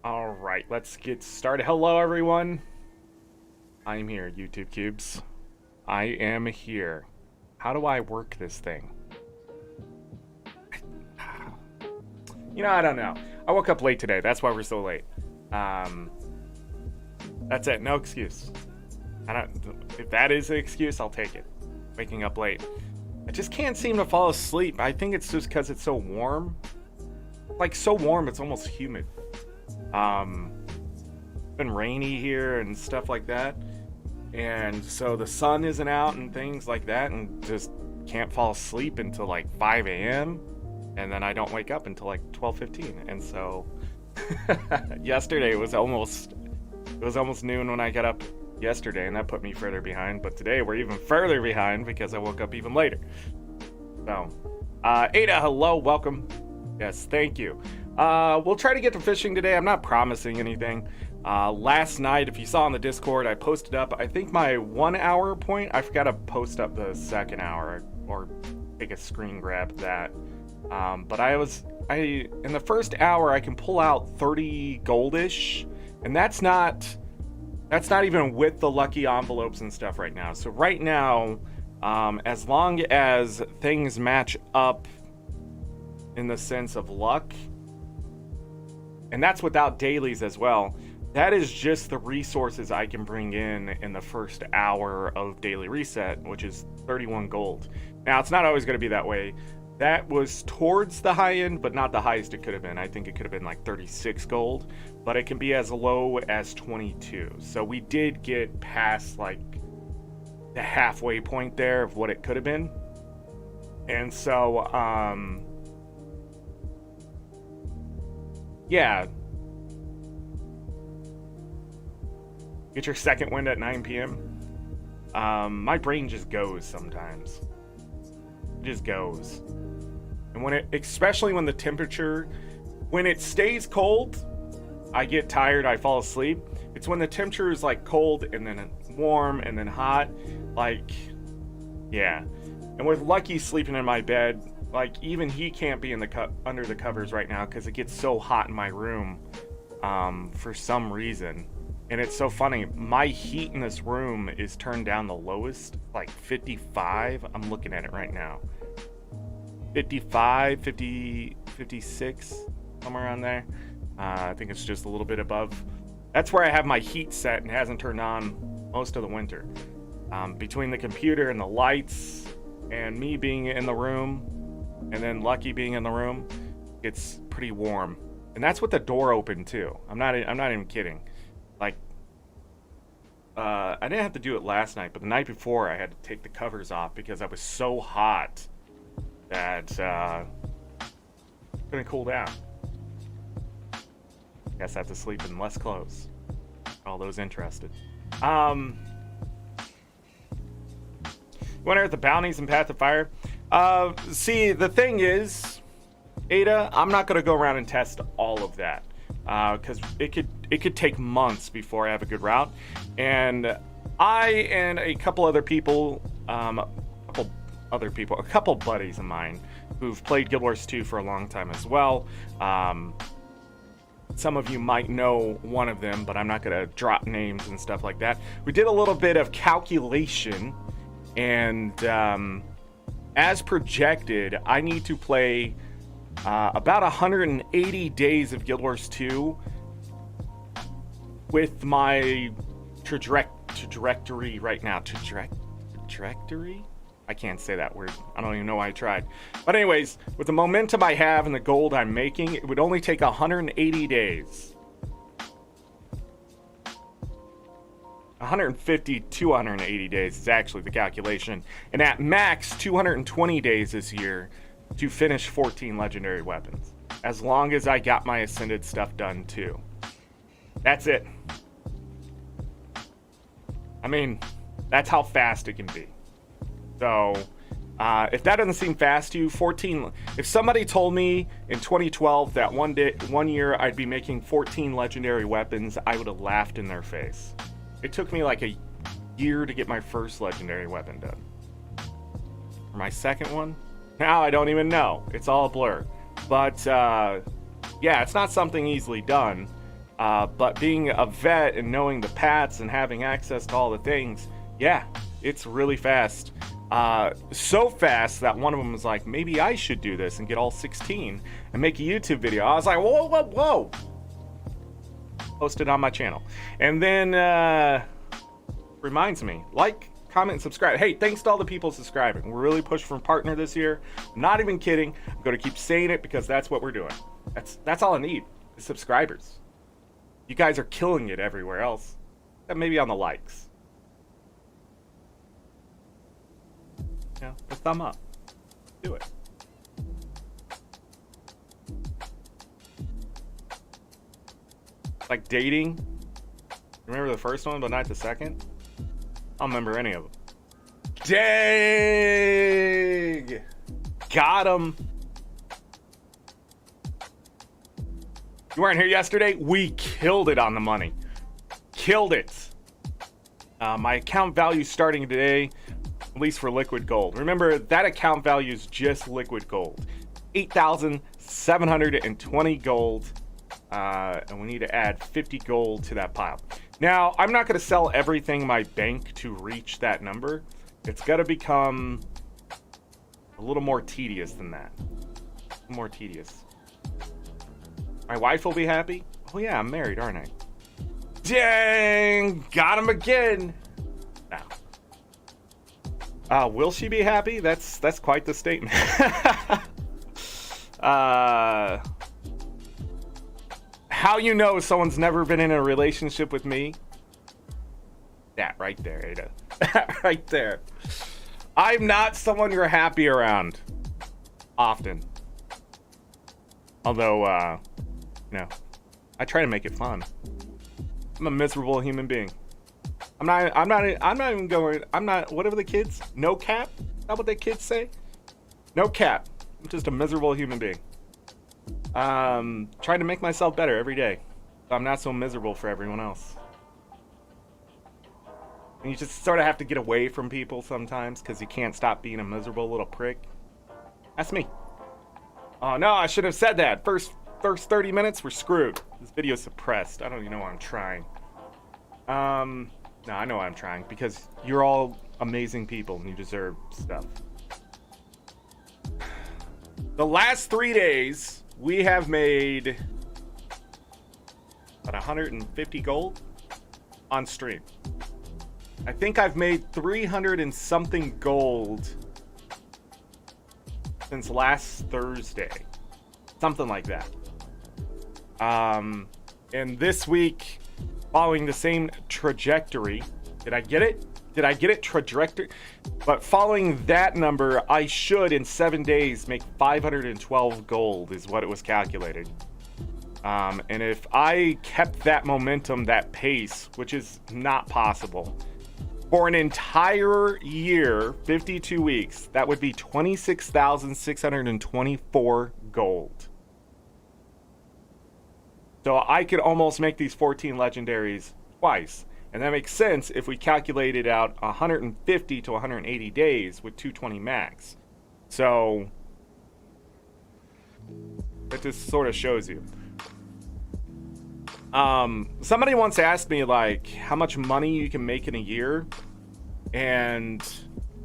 All right, let's get started. Hello, everyone. I'm here, YouTube Cubes. I am here. How do I work this thing? I don't know. I woke up late today. That's why we're so late. That's it. No excuse. If that is an excuse, I'll take it. Waking up late. I just can't seem to fall asleep. I think it's just because it's so warm. Like, so warm, it's almost humid. Been rainy here and stuff like that, and so the sun isn't out and things like that, and just can't fall asleep until like 5 a.m. and then I don't wake up until like 12:15. And so yesterday it was almost noon when I got up yesterday, and that put me further behind. But today we're even further behind because I woke up even later. So Ada, hello, welcome. Yes, thank you. We'll try to get to fishing today. I'm not promising anything. Last night, if you saw on the Discord, I posted up, I think, my 1 hour point. I forgot to post up the second hour or take a screen grab of that. But in the first hour, I can pull out 30 goldish, and that's not even with the lucky envelopes and stuff right now. So right now, as long as things match up in the sense of luck, and that's without dailies as well, that is just the resources I can bring in the first hour of daily reset, which is 31 gold. Now, it's not always going to be that way. That was towards the high end, but not the highest it could have been. I think it could have been like 36 gold, but it can be as low as 22. So we did get past like the halfway point there of what it could have been. And so, yeah. Get your second wind at 9 p.m. My brain just goes sometimes. It just goes. And especially when the temperature, when it stays cold, I get tired, I fall asleep. It's when the temperature is like cold and then warm and then hot. Like, yeah. And with Lucky sleeping in my bed, like, even he can't be in the under the covers right now because it gets so hot in my room for some reason. And it's so funny, my heat in this room is turned down the lowest, like 55. I'm looking at it right now. 55, 50, 56, somewhere around there. I think it's just a little bit above. That's where I have my heat set and hasn't turned on most of the winter. Between the computer and the lights and me being in the room, and then Lucky being in the room, it's pretty warm. And that's with the door open too. I'm not even kidding. Like, I didn't have to do it last night, but the night before I had to take the covers off because I was so hot that couldn't cool down. Guess I have to sleep in less clothes. All those interested. You want to hear the bounties and Path of Fire? See, the thing is, Ada, I'm not going to go around and test all of that because it could take months before I have a good route. And I and a couple other people, a couple buddies of mine who've played Guild Wars 2 for a long time as well. Some of you might know one of them, but I'm not going to drop names and stuff like that. We did a little bit of calculation, and as projected, I need to play about 180 days of Guild Wars 2 with my trajectory right now. Trajectory? I can't say that word. I don't even know why I tried. But anyways, with the momentum I have and the gold I'm making, it would only take 180 days. 150 to 180 days is actually the calculation. And at max, 220 days this year to finish 14 legendary weapons. As long as I got my Ascended stuff done too. That's it. I mean, that's how fast it can be. So, if that doesn't seem fast to you, 14... If somebody told me in 2012 that one year I'd be making 14 legendary weapons, I would have laughed in their face. It took me like a year to get my first legendary weapon done. For my second one? Now I don't even know. It's all a blur. But, yeah, it's not something easily done. But being a vet and knowing the paths and having access to all the things, yeah, it's really fast. So fast that one of them was like, maybe I should do this and get all 16 and make a YouTube video. I was like, whoa. Post it on my channel. And then reminds me, like, comment, and subscribe. Hey, thanks to all the people subscribing. We're really pushing for partner this year. I'm not even kidding. I'm going to keep saying it because that's what we're doing. That's all I need is subscribers. You guys are killing it everywhere else. Maybe on the likes. Yeah, a thumb up. Do it. Like dating. Remember the first one, but not the second? I don't remember any of them. Dang! Got him. You weren't here yesterday? We killed it on the money. Killed it. My account value starting today, at least for liquid gold. Remember, that account value is just liquid gold. 8,720 gold. And we need to add 50 gold to that pile. Now, I'm not going to sell everything in my bank to reach that number. It's got to become a little more tedious than that. More tedious. My wife will be happy. Oh yeah, I'm married, aren't I? Dang! Got him again! Now. Will she be happy? That's quite the statement. How you know someone's never been in a relationship with me? That right there, Ada. That right there. I'm not someone you're happy around. Often. Although, you know, I try to make it fun. I'm a miserable human being. I'm not even going, whatever the kids, no cap? Is that what the kids say? No cap. I'm just a miserable human being. Trying to make myself better every day. So I'm not so miserable for everyone else. And you just sort of have to get away from people sometimes because you can't stop being a miserable little prick. That's me. Oh no, I should have said that. First 30 minutes, we're screwed. This video's suppressed. I don't even know why I'm trying. No, I know why I'm trying. Because you're all amazing people and you deserve stuff. The last 3 days, we have made about 150 gold on stream. I think I've made 300 and something gold since last Thursday. Something like that. And this week, following the same trajectory, did I get it? Did I get it? Trajectory? But following that number, I should in 7 days make 512 gold is what it was calculated. And if I kept that momentum, that pace, which is not possible, for an entire year, 52 weeks, that would be 26,624 gold. So I could almost make these 14 legendaries twice. And that makes sense if we calculated out 150 to 180 days with 220 max. So it just sort of shows you. Somebody once asked me like how much money you can make in a year. And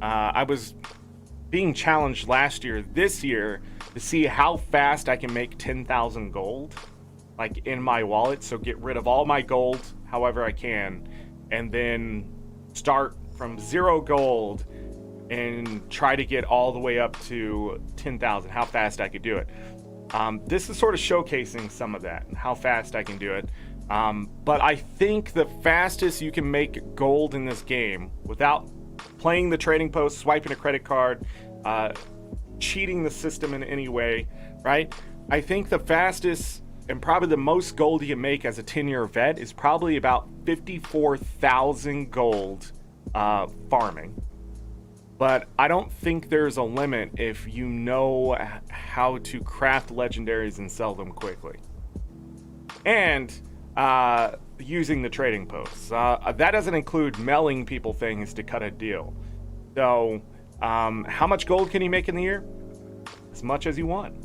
I was being challenged last year, this year, to see how fast I can make 10,000 gold. Like in my wallet, so get rid of all my gold however I can, and then start from 0 gold and try to get all the way up to 10,000, how fast I could do it. This is sort of showcasing some of that, how fast I can do it. But I think the fastest you can make gold in this game without playing the trading post, swiping a credit card, cheating the system in any way, right? I think the fastest and probably the most gold you can make as a 10-year vet is probably about 54,000 gold farming. But I don't think there's a limit if you know how to craft legendaries and sell them quickly. And using the trading posts. That doesn't include mailing people things to cut a deal. So how much gold can you make in the year? As much as you want.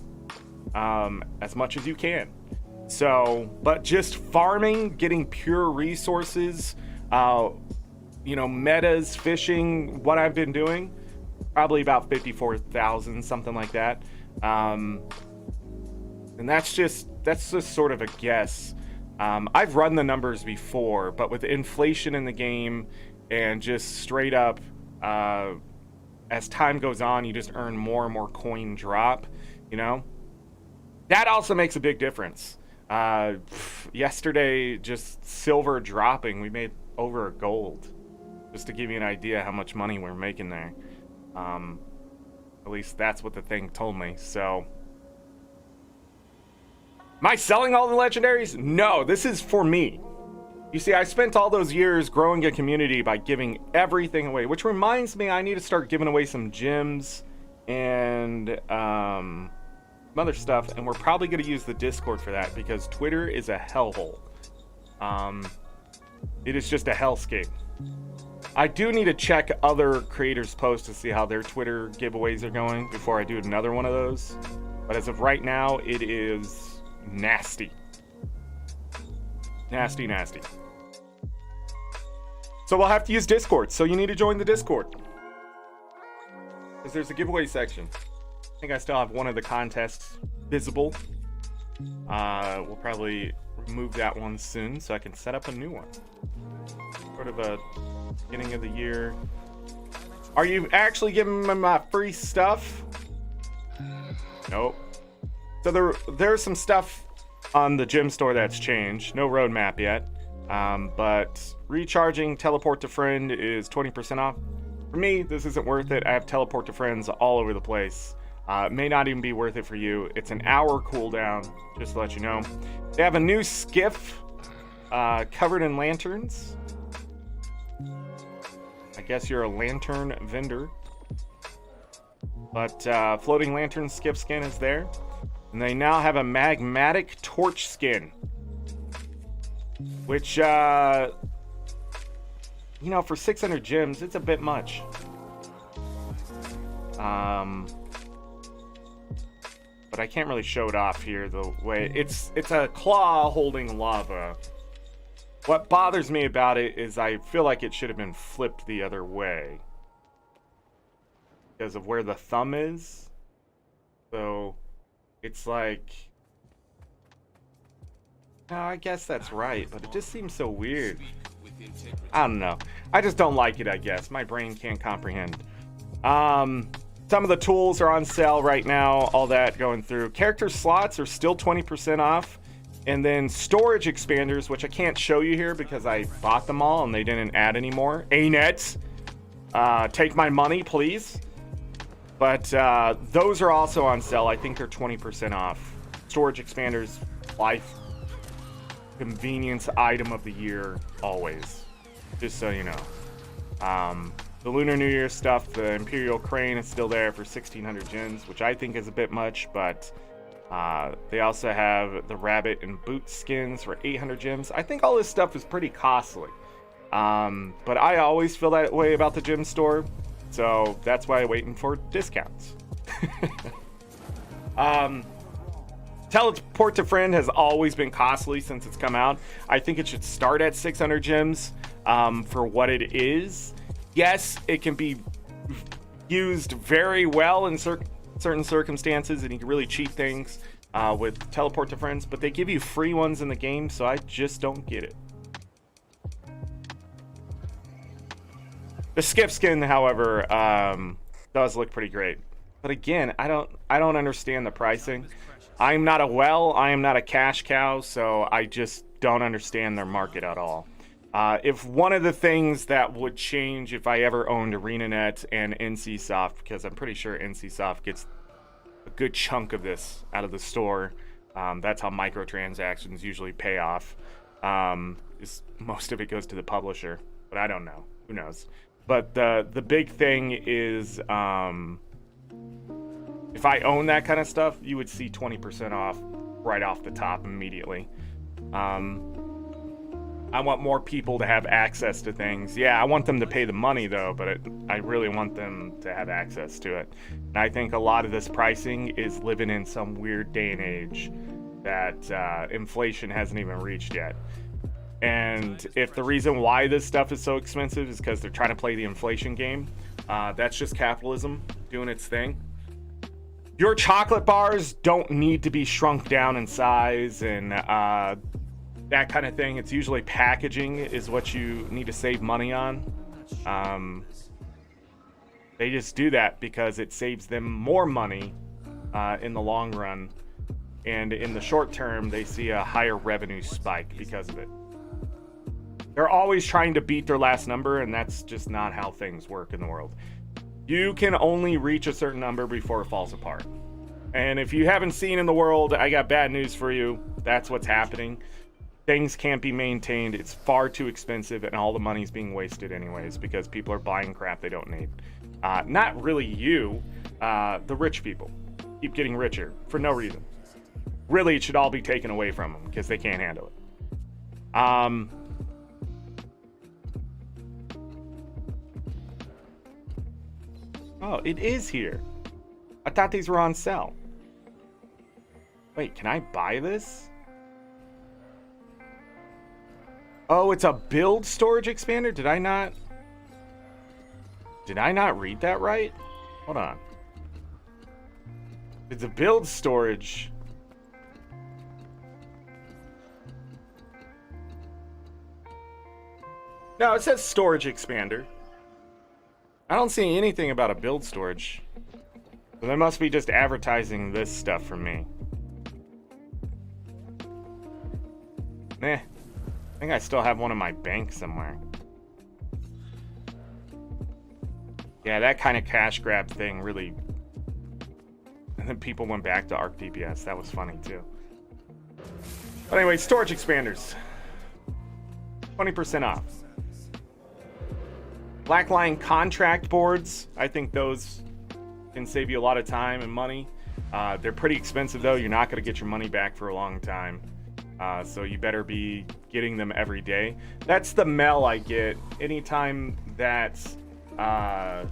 As much as you can. So, but just farming, getting pure resources, metas, fishing, what I've been doing, probably about 54,000, something like that. And that's just sort of a guess. I've run the numbers before, but with inflation in the game and just straight up, as time goes on, you just earn more and more coin drop, That also makes a big difference. Yesterday, just silver dropping, we made over a gold. Just to give you an idea how much money we're making there. At least that's what the thing told me, so... Am I selling all the legendaries? No, this is for me. You see, I spent all those years growing a community by giving everything away, which reminds me I need to start giving away some gems and some other stuff, and we're probably going to use the Discord for that because Twitter is a hellhole. It is just a hellscape. I do need to check other creators' posts to see how their Twitter giveaways are going before I do another one of those. But as of right now, it is nasty. Nasty. So we'll have to use Discord. So you need to join the Discord. Because there's a giveaway section. I think I still have one of the contests visible. We'll probably remove that one soon so I can set up a new one. Sort of a beginning of the year. Are you actually giving me my free stuff? Nope. So there's some stuff on the gym store that's changed. No roadmap yet. But recharging teleport to friend is 20% off. For me, this isn't worth it. I have teleport to friends all over the place. It may not even be worth it for you. It's an hour cooldown, just to let you know. They have a new skiff covered in lanterns. I guess you're a lantern vendor. But floating lantern skiff skin is there. And they now have a magmatic torch skin. Which, for 600 gems, it's a bit much. But I can't really show it off here the way it's a claw holding lava. What bothers me about it is I feel like it should have been flipped the other way because of where the thumb is. So it's like, no, I guess that's right, but it just seems so weird. I don't know. I just don't like it, I guess. My brain can't comprehend. Some of the tools are on sale right now, all that going through. Character slots are still 20% off. And then storage expanders, which I can't show you here because I bought them all and they didn't add any more. ArenaNet, take my money, please. But those are also on sale. I think they're 20% off. Storage expanders, life convenience item of the year, always. Just so you know. The Lunar New Year stuff, the Imperial Crane is still there for 1,600 gems, which I think is a bit much, but they also have the Rabbit and Boot skins for 800 gems. I think all this stuff is pretty costly. But I always feel that way about the gem store, so that's why I'm waiting for discounts. Teleport to Friend has always been costly since it's come out. I think it should start at 600 gems for what it is. Yes, it can be used very well in certain circumstances, and you can really cheat things with Teleport to Friends, but they give you free ones in the game, so I just don't get it. The skiff skin, however, does look pretty great. But again, I don't understand the pricing. I'm not a well, I am not a cash cow, so I just don't understand their market at all. If one of the things that would change if I ever owned ArenaNet and NCSoft, because I'm pretty sure NCSoft gets a good chunk of this out of the store. That's how microtransactions usually pay off. Most of it goes to the publisher, but I don't know. Who knows? But the big thing is, if I own that kind of stuff, you would see 20% off right off the top immediately. I want more people to have access to things. Yeah, I want them to pay the money though, but I really want them to have access to it. And I think a lot of this pricing is living in some weird day and age that inflation hasn't even reached yet. And if the reason why this stuff is so expensive is because they're trying to play the inflation game, that's just capitalism doing its thing. Your chocolate bars don't need to be shrunk down in size and that kind of thing. It's usually packaging is what you need to save money on. They just do that because it saves them more money in the long run. And in the short term, they see a higher revenue spike because of it. They're always trying to beat their last number, and that's just not how things work in the world. You can only reach a certain number before it falls apart. And if you haven't seen in the world, I got bad news for you. That's what's happening. Things can't be maintained. It's far too expensive, and all the money's being wasted anyways because people are buying crap they don't need. Not really you, the rich people. Keep getting richer for no reason. Really, it should all be taken away from them because they can't handle it. Oh, it is here. I thought these were on sale. Wait, can I buy this? Oh, it's a build storage expander? Did I not read that right? Hold on. It's a build storage. No, it says storage expander. I don't see anything about a build storage. So they must be just advertising this stuff for me. I think I still have one in my bank somewhere. Yeah, that kind of cash grab thing really... And then people went back to Arc DPS. That was funny too. But anyway, storage expanders. 20% off. Blackline contract boards. I think those can save you a lot of time and money. They're pretty expensive though. You're not going to get your money back for a long time. So you better be getting them every day. That's the mail I get anytime that I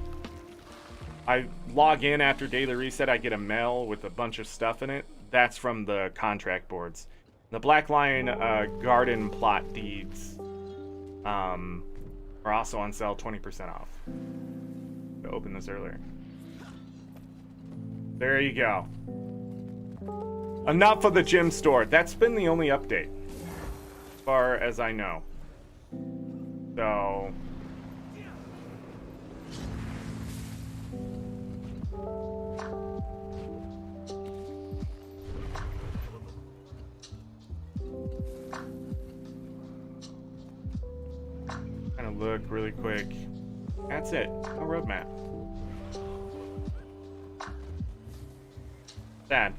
log in after daily reset. I get a mail with a bunch of stuff in it. That's from the contract boards. The Blackline garden plot deeds are also on sale, 20% off. I opened this earlier. There you go. Enough of the gym store. That's been the only update, as far as I know. So... kind of look really quick. That's it. No roadmap. Sad.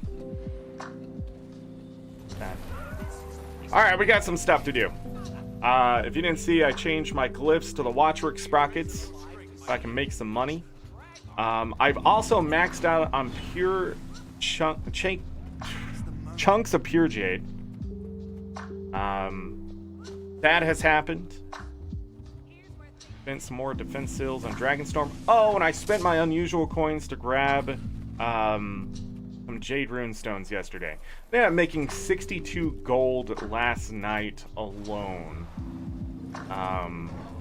Alright, we got some stuff to do. If you didn't see, I changed my glyphs to the Watchwork sprockets so I can make some money. I've also maxed out on pure chunks of pure jade. That has happened. Spent some more defense seals on Dragonstorm. Oh, and I spent my unusual coins to grab some Jade Rune Stones yesterday. Yeah, I'm making 62 gold last night alone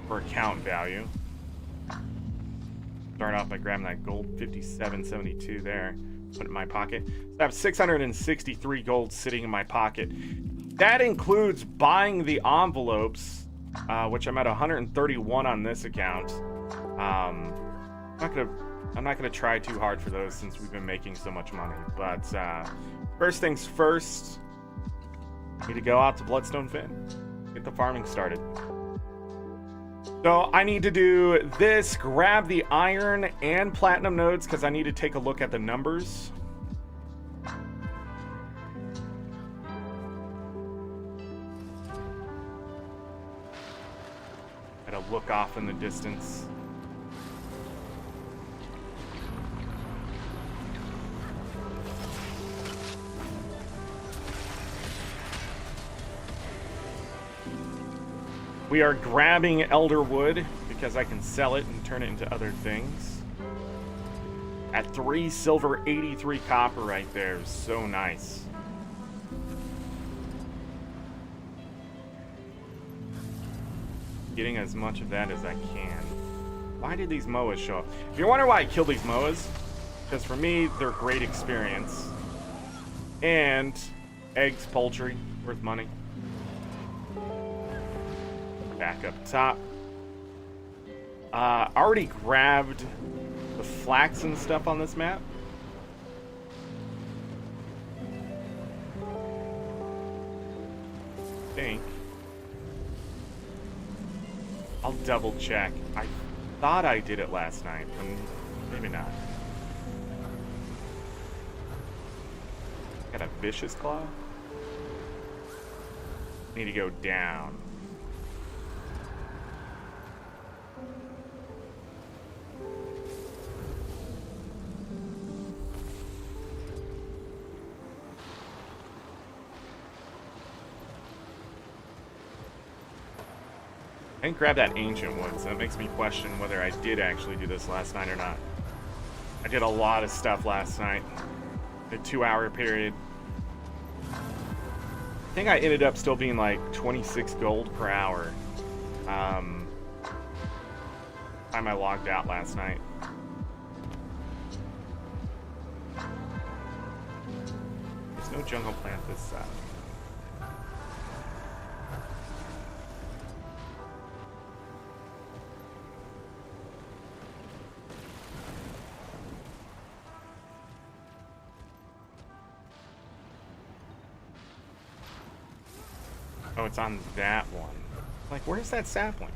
for account value. Start off by grabbing that gold 57.72 there. Put it in my pocket. So I have 663 gold sitting in my pocket. That includes buying the envelopes, which I'm at 131 on this account. I'm not gonna try too hard for those since we've been making so much money. But first things first, need to go out to Bloodstone Fen, get the farming started. So I need to do this, grab the iron and platinum nodes because I need to take a look at the numbers. Gotta look off in the distance. We are grabbing elder wood because I can sell it and turn it into other things. At 3 silver, 83 copper right there. So nice. getting as much of that as I can. Why did these MOAs show up? If you're wondering why I killed these MOAs, because for me, they're great experience. And eggs, poultry, worth money. Back up top. Already grabbed the flax and stuff on this map. I think. I'll double check. I thought I did it last night, but maybe not. Got a vicious claw. Need to go down. I didn't grab that ancient wood, so that makes me question whether I did actually do this last night or not. I did a lot of stuff last night. A 2-hour period. I think I ended up still being like 26 gold per hour. Time I logged out last night. There's no jungle plant this side. Oh, it's on that one. Like, where's that sapling?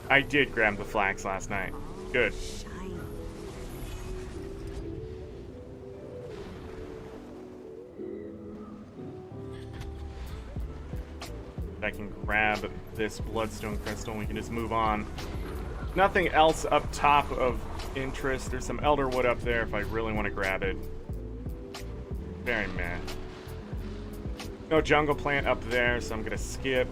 I did grab the flax last night. Good. I can grab this bloodstone crystal and we can just move on. Nothing else up top of interest. There's some elder wood up there if I really want to grab it. Very meh. No jungle plant up there, so I'm gonna skip.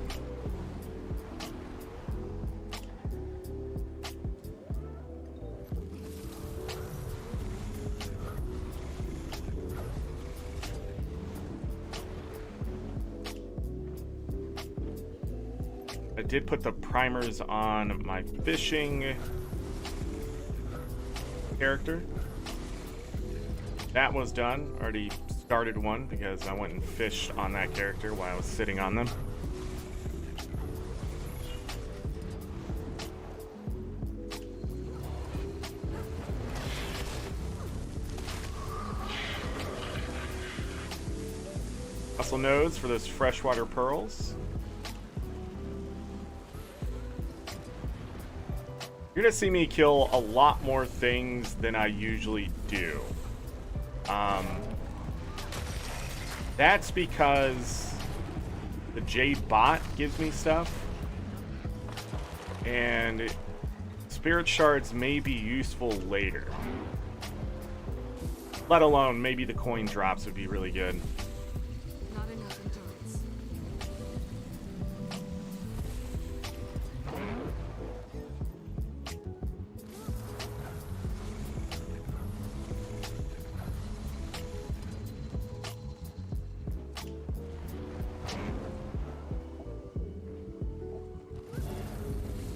I did put the primers on my fishing character. That was done. Already started one because I went and fished on that character while I was sitting on them. Muscle nodes for those freshwater pearls. You're gonna see me kill a lot more things than I usually do. That's because the Jade bot gives me stuff, and spirit shards may be useful later. Let alone maybe the coin drops would be really good. Not enough endurance.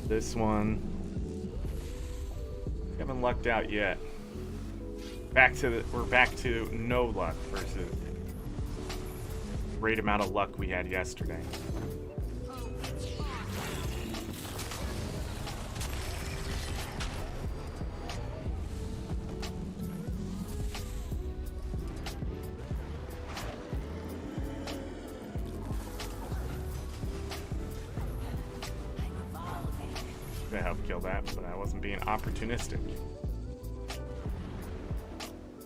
This one. Haven't lucked out yet. We're back to no luck versus great amount of luck we had yesterday. To help kill that, but I wasn't being opportunistic.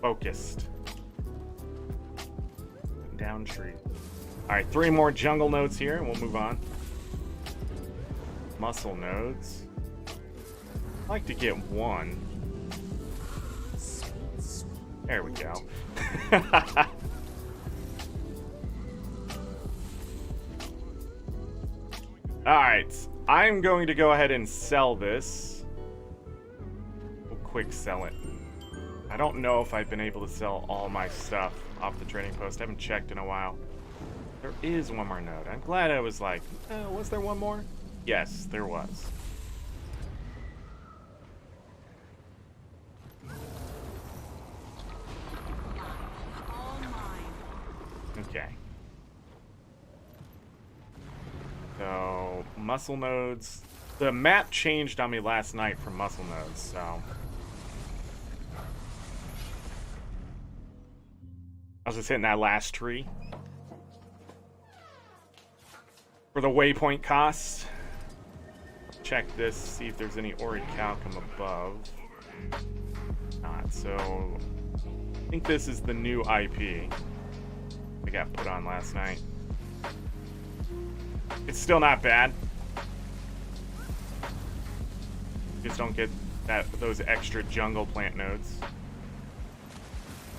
Focused. Down tree. Alright, 3 more jungle nodes here, and we'll move on. Muscle nodes. I'd like to get 1. There we go. Alright, I'm going to go ahead and sell this. We'll quick sell it. I don't know if I've been able to sell all my stuff off the trading post. I haven't checked in a while. There is one more node. I'm glad I was like, was there one more? Yes, there was. Okay. So, muscle nodes. The map changed on me last night from muscle nodes, so... I was just hitting that last tree. For the waypoint cost. Check this, see if there's any orichalcum above. Not, so... I think this is the new IP. I got put on last night. It's still not bad. Just don't get those extra jungle plant nodes.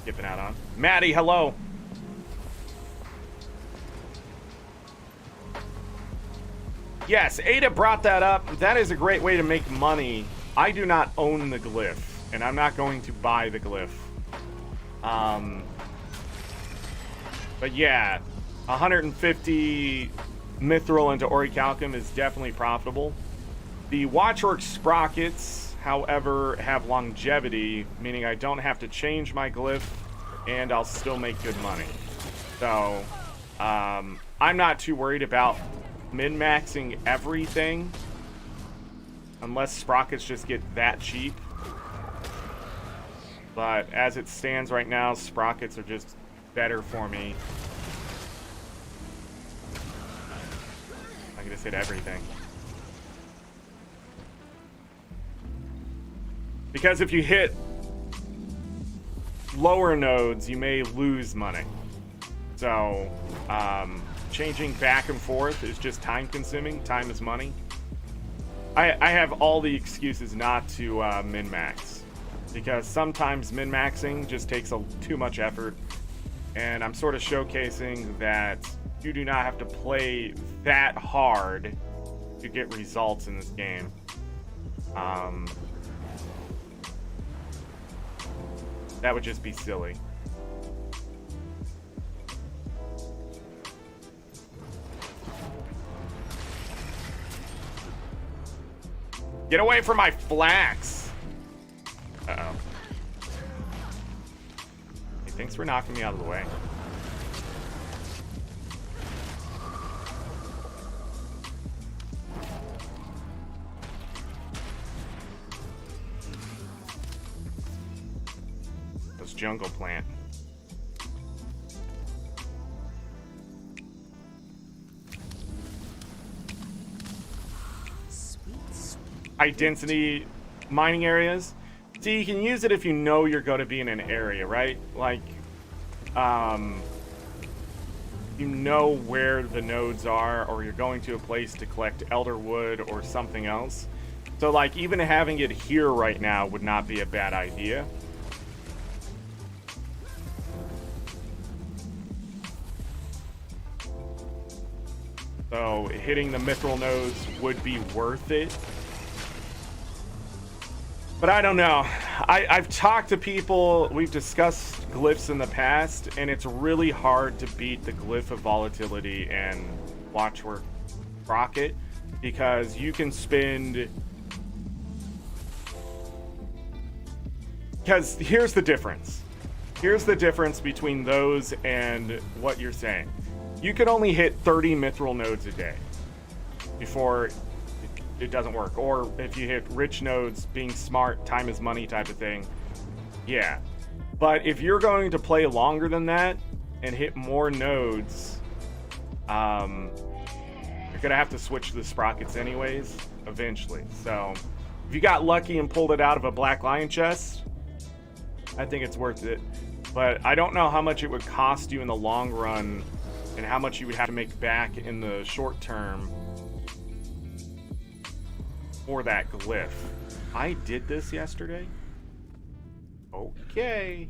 Skipping out on. Maddie, hello. Yes, Ada brought that up. That is a great way to make money. I do not own the glyph, and I'm not going to buy the glyph. But yeah, 150 mithril into orichalcum is definitely profitable. The Watchwork sprockets, however, have longevity, meaning I don't have to change my glyph, and I'll still make good money. So, I'm not too worried about min-maxing everything, unless sprockets just get that cheap. But as it stands right now, sprockets are just better for me. I can just hit everything. Because if you hit lower nodes, you may lose money. So, changing back and forth is just time consuming. Time is money. I have all the excuses not to min-max. Because sometimes min-maxing just takes too much effort. And I'm sort of showcasing that you do not have to play that hard to get results in this game. That would just be silly. Get away from my flax! Uh-oh. Hey, thanks for knocking me out of the way. Those jungle plant. High density mining areas. See, you can use it if you know you're going to be in an area, right? Like, you know where the nodes are, or you're going to a place to collect elder wood or something else. So, like, even having it here right now would not be a bad idea. So, hitting the mithril nodes would be worth it. But I don't know. I've talked to people, we've discussed glyphs in the past, and it's really hard to beat the glyph of volatility and Watchwork Rocket, because you can spend... Because here's the difference. Here's the difference between those and what you're saying. You can only hit 30 mithril nodes a day before it doesn't work. Or if you hit rich nodes, being smart, time is money type of thing. Yeah. But if you're going to play longer than that and hit more nodes, you're gonna have to switch to the sprockets anyways, eventually. So if you got lucky and pulled it out of a black lion chest, I think it's worth it. But I don't know how much it would cost you in the long run and how much you would have to make back in the short term for that glyph. I did this yesterday? Okay.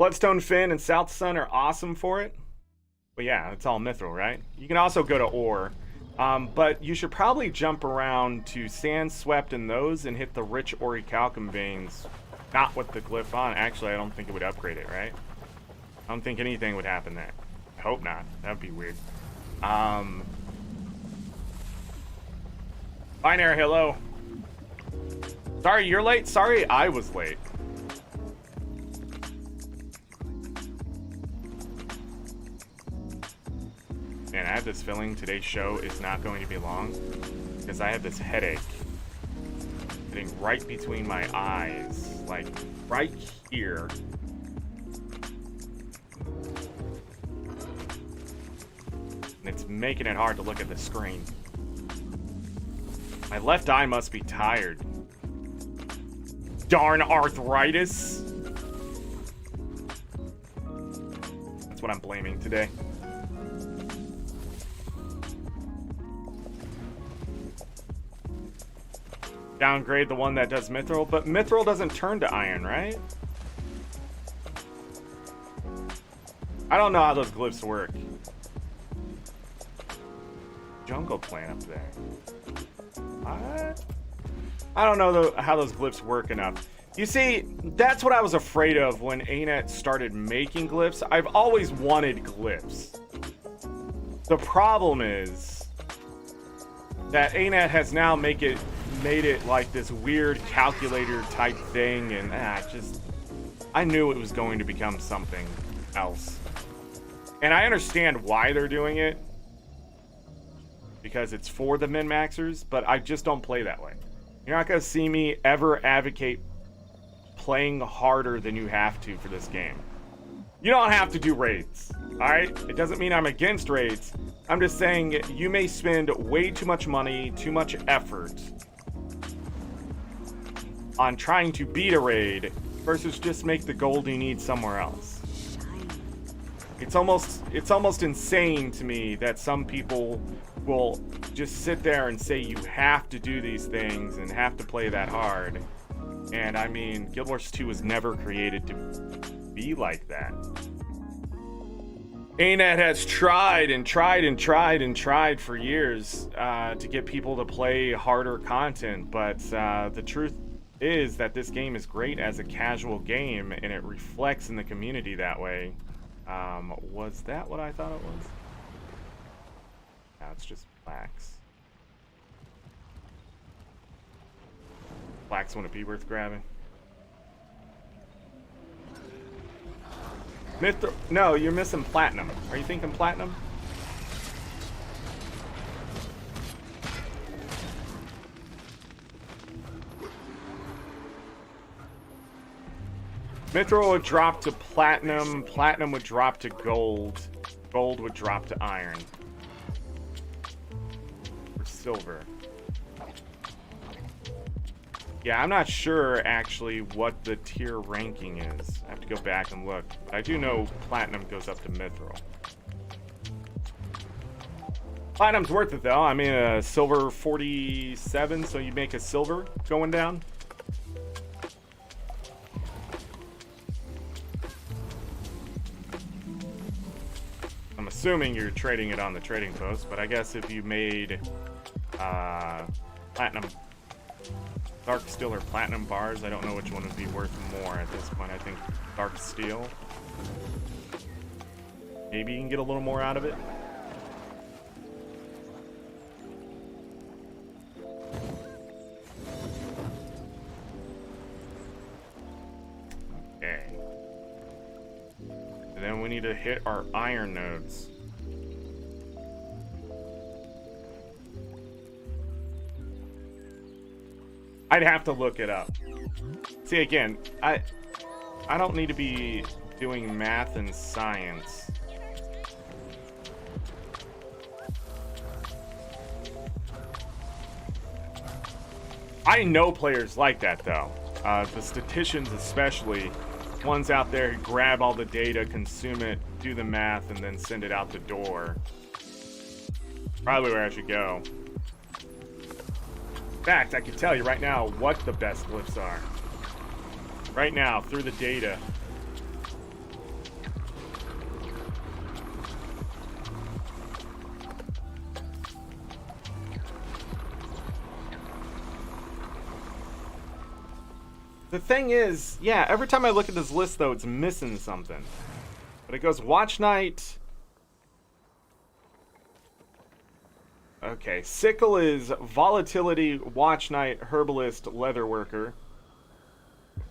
Bloodstone Fin and South Sun are awesome for it. But yeah, it's all mithril, right? You can also go to ore. But you should probably jump around to Sand Swept and those and hit the rich orichalcum veins. Not with the glyph on. Actually, I don't think it would upgrade it, right? I don't think anything would happen there. I hope not. That would be weird. Binary, hello. Sorry you're late. Sorry I was late. And I have this feeling today's show is not going to be long because I have this headache sitting right between my eyes, like right here. And it's making it hard to look at the screen. My left eye must be tired. Darn arthritis. That's what I'm blaming today. Downgrade the one that does mithril, but mithril doesn't turn to iron, right? I don't know how those glyphs work. Jungle plant up there. What? I don't know how those glyphs work enough. You see, that's what I was afraid of when ArenaNet started making glyphs. I've always wanted glyphs. The problem is that ArenaNet has now made it like this weird calculator type thing, and I knew it was going to become something else. And I understand why they're doing it, because it's for the min-maxers, but I just don't play that way. You're not going to see me ever advocate playing harder than you have to for this game. You don't have to do raids, alright? It doesn't mean I'm against raids. I'm just saying you may spend way too much money, too much effort on trying to beat a raid versus just make the gold you need somewhere else. It's almost insane to me that some people will just sit there and say you have to do these things and have to play that hard. And I mean, Guild Wars 2 was never created to be like that. ArenaNet has tried and tried and tried and tried for years to get people to play harder content, but the truth is that this game is great as a casual game, and it reflects in the community that way. Was that what I thought it was? No, it's just Flax. Flax wouldn't be worth grabbing. No, you're missing platinum. Are you thinking platinum? Mithril would drop to platinum, platinum would drop to gold, gold would drop to iron. Or silver. Yeah, I'm not sure actually what the tier ranking is. I have to go back and look. But I do know platinum goes up to mithril. Platinum's worth it though. I mean, a silver 47, so you make a silver going down. I'm assuming you're trading it on the trading post, but I guess if you made platinum dark steel or platinum bars, I don't know which one would be worth more at this point. I think dark steel. Maybe you can get a little more out of it. Okay. And then we need to hit our iron nodes. I'd have to look it up. See, again, I don't need to be doing math and science. I know players like that, though. The statisticians especially. Ones out there who grab all the data, consume it, do the math, and then send it out the door. Probably where I should go. In fact, I can tell you right now what the best glyphs are. Right now, through the data. The thing is, yeah, every time I look at this list, though, it's missing something. But it goes Watch Night. Okay, Sickle is Volatility, Watch Night, Herbalist, Leatherworker.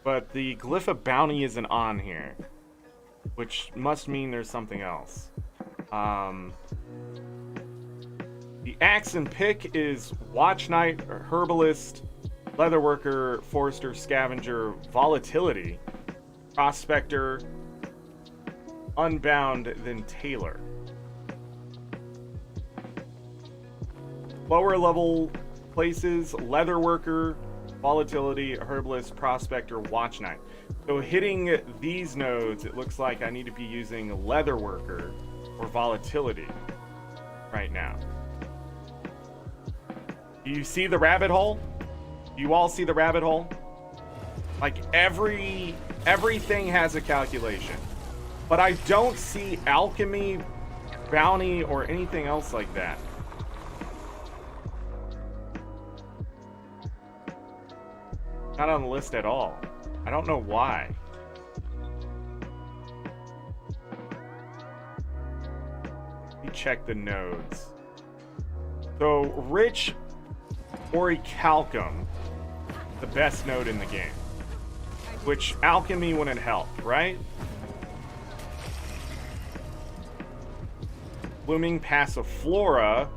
But the Glyph of Bounty isn't on here, which must mean there's something else. The Axe and Pick is Watch Night, Herbalist, Leatherworker, Forester, Scavenger, Volatility, Prospector, Unbound, then Tailor. Lower level places, Leatherworker, Volatility, Herbalist, Prospector, Watch Night. So hitting these nodes, it looks like I need to be using Leatherworker or Volatility right now. Do you see the rabbit hole? Do you all see the rabbit hole? Like everything has a calculation. But I don't see alchemy, bounty, or anything else like that. Not on the list at all. I don't know why. Let me check the nodes. So, Rich Orichalcum, the best node in the game. Which alchemy wouldn't help, right? Blooming Passiflora.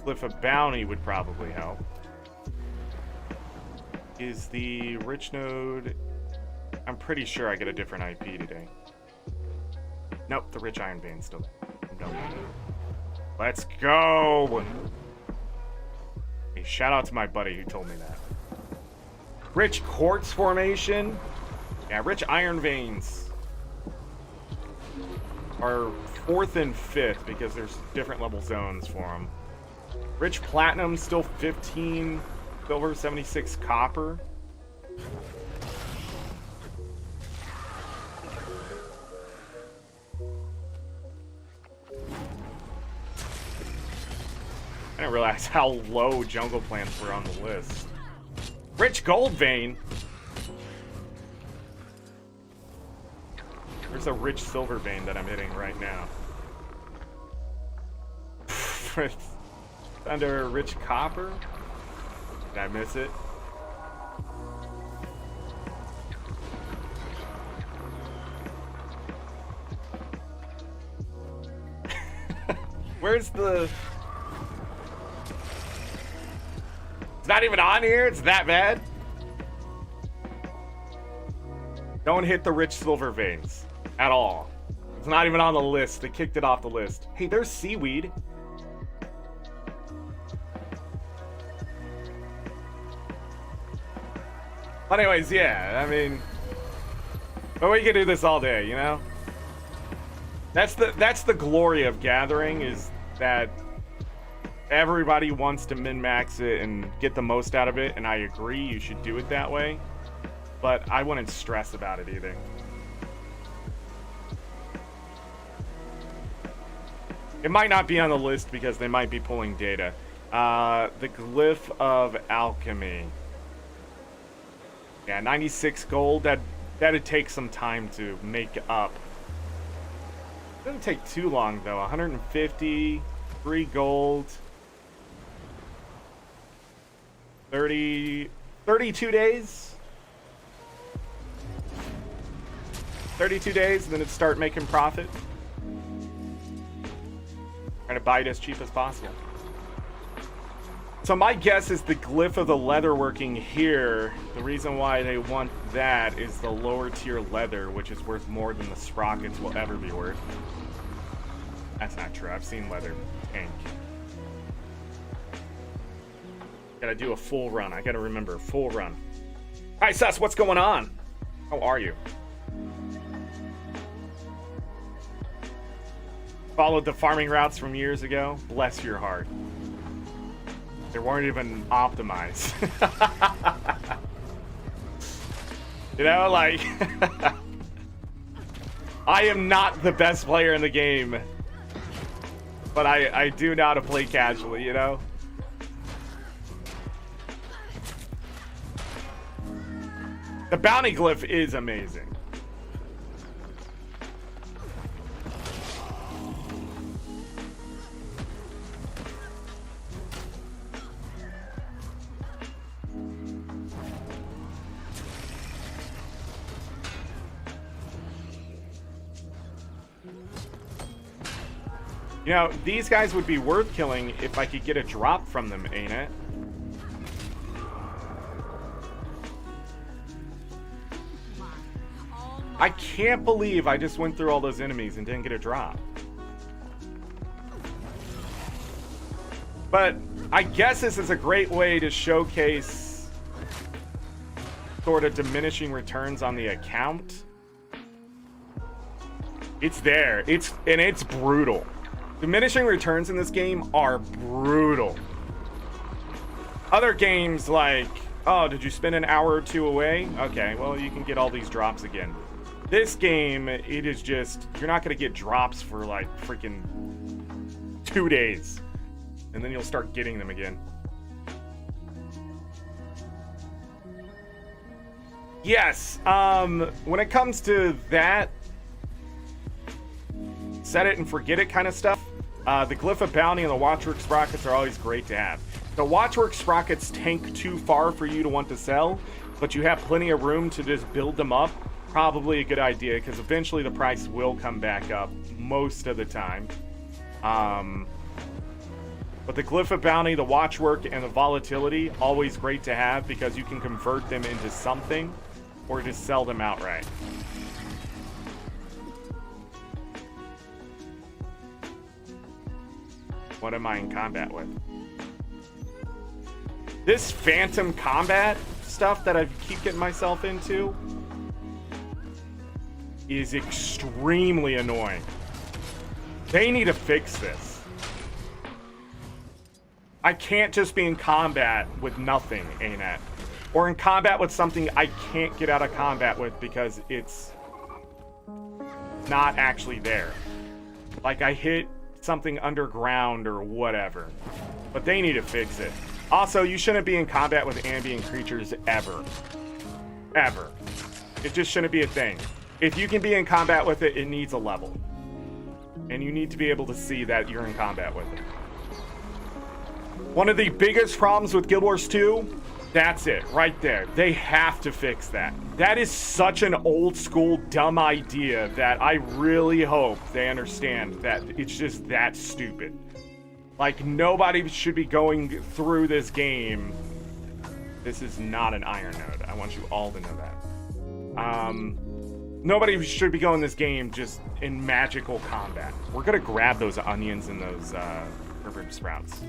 Glyph of Bounty would probably help. Is the Rich node... I'm pretty sure I get a different IP today. Nope, the Rich Iron Vein's still there. No. Let's go! Hey, shout out to my buddy who told me that. Rich Quartz Formation. Yeah, Rich Iron Veins are 4th and 5th because there's different level zones for them. Rich Platinum, still 15 silver, 76 copper. I didn't realize how low jungle plants were on the list. Rich Gold Vein. There's a Rich Silver Vein that I'm hitting right now. Under Rich Copper? Did I miss it? Where's the... It's not even on here? It's that bad? Don't hit the Rich Silver Veins. At all. It's not even on the list. They kicked it off the list. Hey, there's Seaweed. But anyways, yeah, I mean... But we can do this all day, you know? That's the glory of gathering, is that everybody wants to min-max it and get the most out of it, and I agree, you should do it that way. But I wouldn't stress about it either. It might not be on the list because they might be pulling data. The Glyph of Alchemy. Yeah, 96 gold. That'd take some time to make up. Doesn't take too long though. 150, 3 gold. 32 days. 32 days, and then it'd start making profit. Trying to buy it as cheap as possible. So my guess is the Glyph of the Leatherworking here, the reason why they want that is the lower tier leather, which is worth more than the sprockets will ever be worth. That's not true. I've seen leather tank. Gotta do a full run. I gotta remember, full run. Hi, Sus, what's going on? How are you? Followed the farming routes from years ago. Bless your heart. They weren't even optimized. You know, like... I am not the best player in the game. But I do know how to play casually, you know? The bounty glyph is amazing. You know, these guys would be worth killing if I could get a drop from them, ain't it? I can't believe I just went through all those enemies and didn't get a drop. But I guess this is a great way to showcase sort of diminishing returns on the account. It's there. It's brutal. Diminishing returns in this game are brutal. Other games like, oh, did you spend an hour or two away? Okay, well, you can get all these drops again. This game, it is just, you're not going to get drops for like freaking 2 days. And then you'll start getting them again. Yes, when it comes to that, set it and forget it kind of stuff, the Glyph of Bounty and the Watchwork Sprockets are always great to have. The Watchwork Sprockets tank too far for you to want to sell, but you have plenty of room to just build them up. Probably a good idea, because eventually the price will come back up most of the time. But the Glyph of Bounty, the Watchwork, and the Volatility, always great to have, because you can convert them into something, or just sell them outright. What am I in combat with? This phantom combat stuff that I keep getting myself into is extremely annoying. They need to fix this. I can't just be in combat with nothing, ArenaNet. Or in combat with something I can't get out of combat with because it's not actually there. Like I hit something underground or whatever. But they need to fix it. Also, you shouldn't be in combat with ambient creatures ever. Ever. It just shouldn't be a thing. If you can be in combat with it, it needs a level. And you need to be able to see that you're in combat with it. One of the biggest problems with Guild Wars 2, that's it, right there. They have to fix that. That is such an old school, dumb idea that I really hope they understand that it's just that stupid. Like, nobody should be going through this game. This is not an iron node. I want you all to know that. Nobody should be going this game just in magical combat. We're gonna grab those onions and those herb sprouts.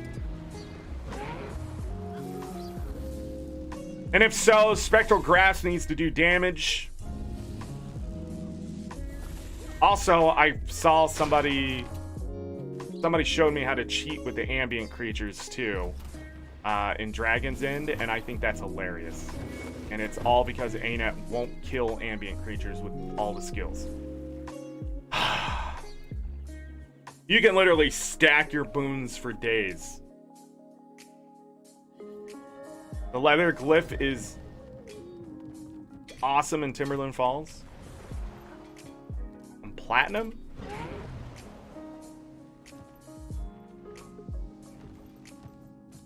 And if so, Spectral Grass needs to do damage. Also, I saw somebody showed me how to cheat with the ambient creatures too in Dragon's End, and I think that's hilarious. And it's all because ArenaNet won't kill ambient creatures with all the skills. You can literally stack your boons for days. The leather glyph is awesome in Timberland Falls. And platinum?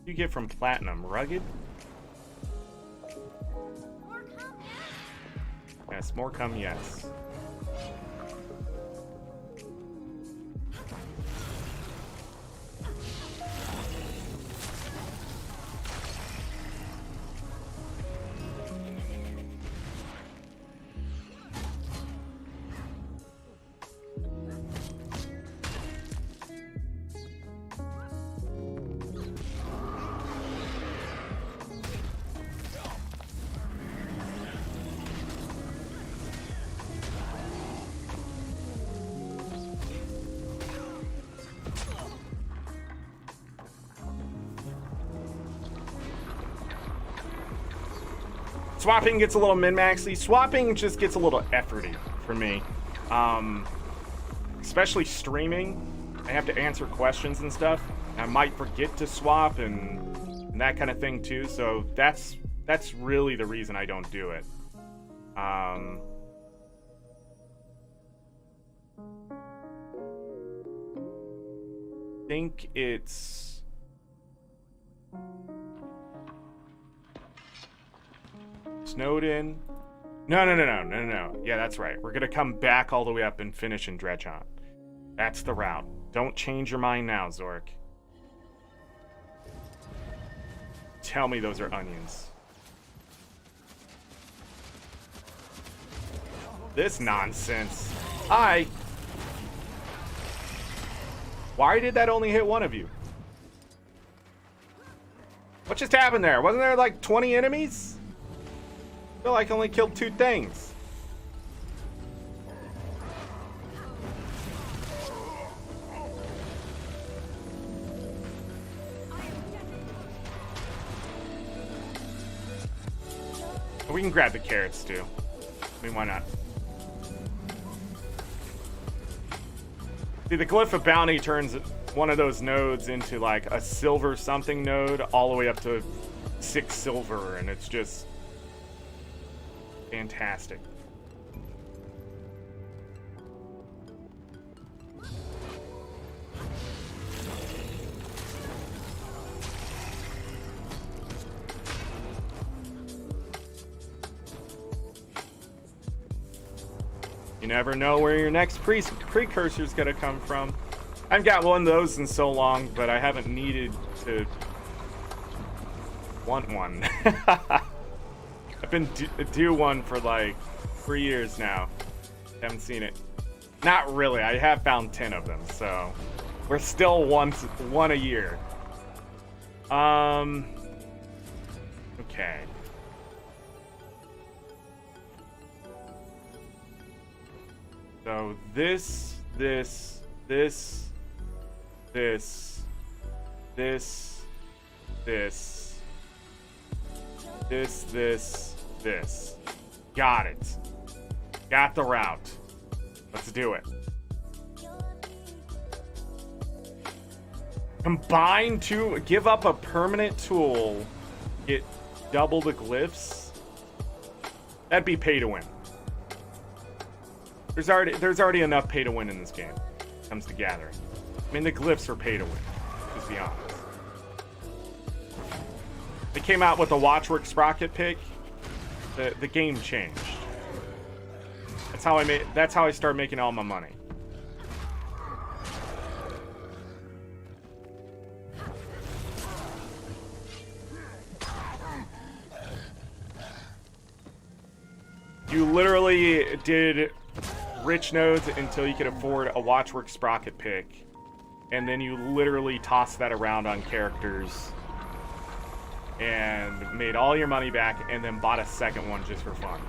You get from platinum? Rugged? Yes, more come, yes. Swapping gets a little min-maxy. Swapping just gets a little efforty for me. Especially streaming. I have to answer questions and stuff. I might forget to swap and that kind of thing too. So that's really the reason I don't do it. Think it's Snowden. No. Yeah, that's right. We're gonna come back all the way up and finish in Dredgeon. That's the route. Don't change your mind now, Zorric. Tell me those are onions. This nonsense. Hi. Why did that only hit one of you? What just happened there? Wasn't there like 20 enemies? I feel like I only killed 2 things. We can grab the carrots too. I mean, why not? See, the Glyph of Bounty turns one of those nodes into like a silver something node all the way up to 6 silver, and it's just fantastic. You never know where your next precursor is gonna come from. I haven't got one of those in so long, but I haven't needed to want one. I've been due one for like 3 years now. Haven't seen it. Not really. I have found 10 of them, so we're still one a year. Okay. So this, got it. Got the route. Let's do it. Combine to give up a permanent tool, get double the glyphs. That'd be pay to win. There's already enough pay to win in this game. When it comes to gathering. I mean, the glyphs are pay to win. Let's be honest. They came out with a Watchwork sprocket pick. The game changed. That's how I started making all my money. You literally did rich nodes until you could afford a Watchwork sprocket pick, and then you literally tossed that around on characters and made all your money back, and then bought a second one just for fun.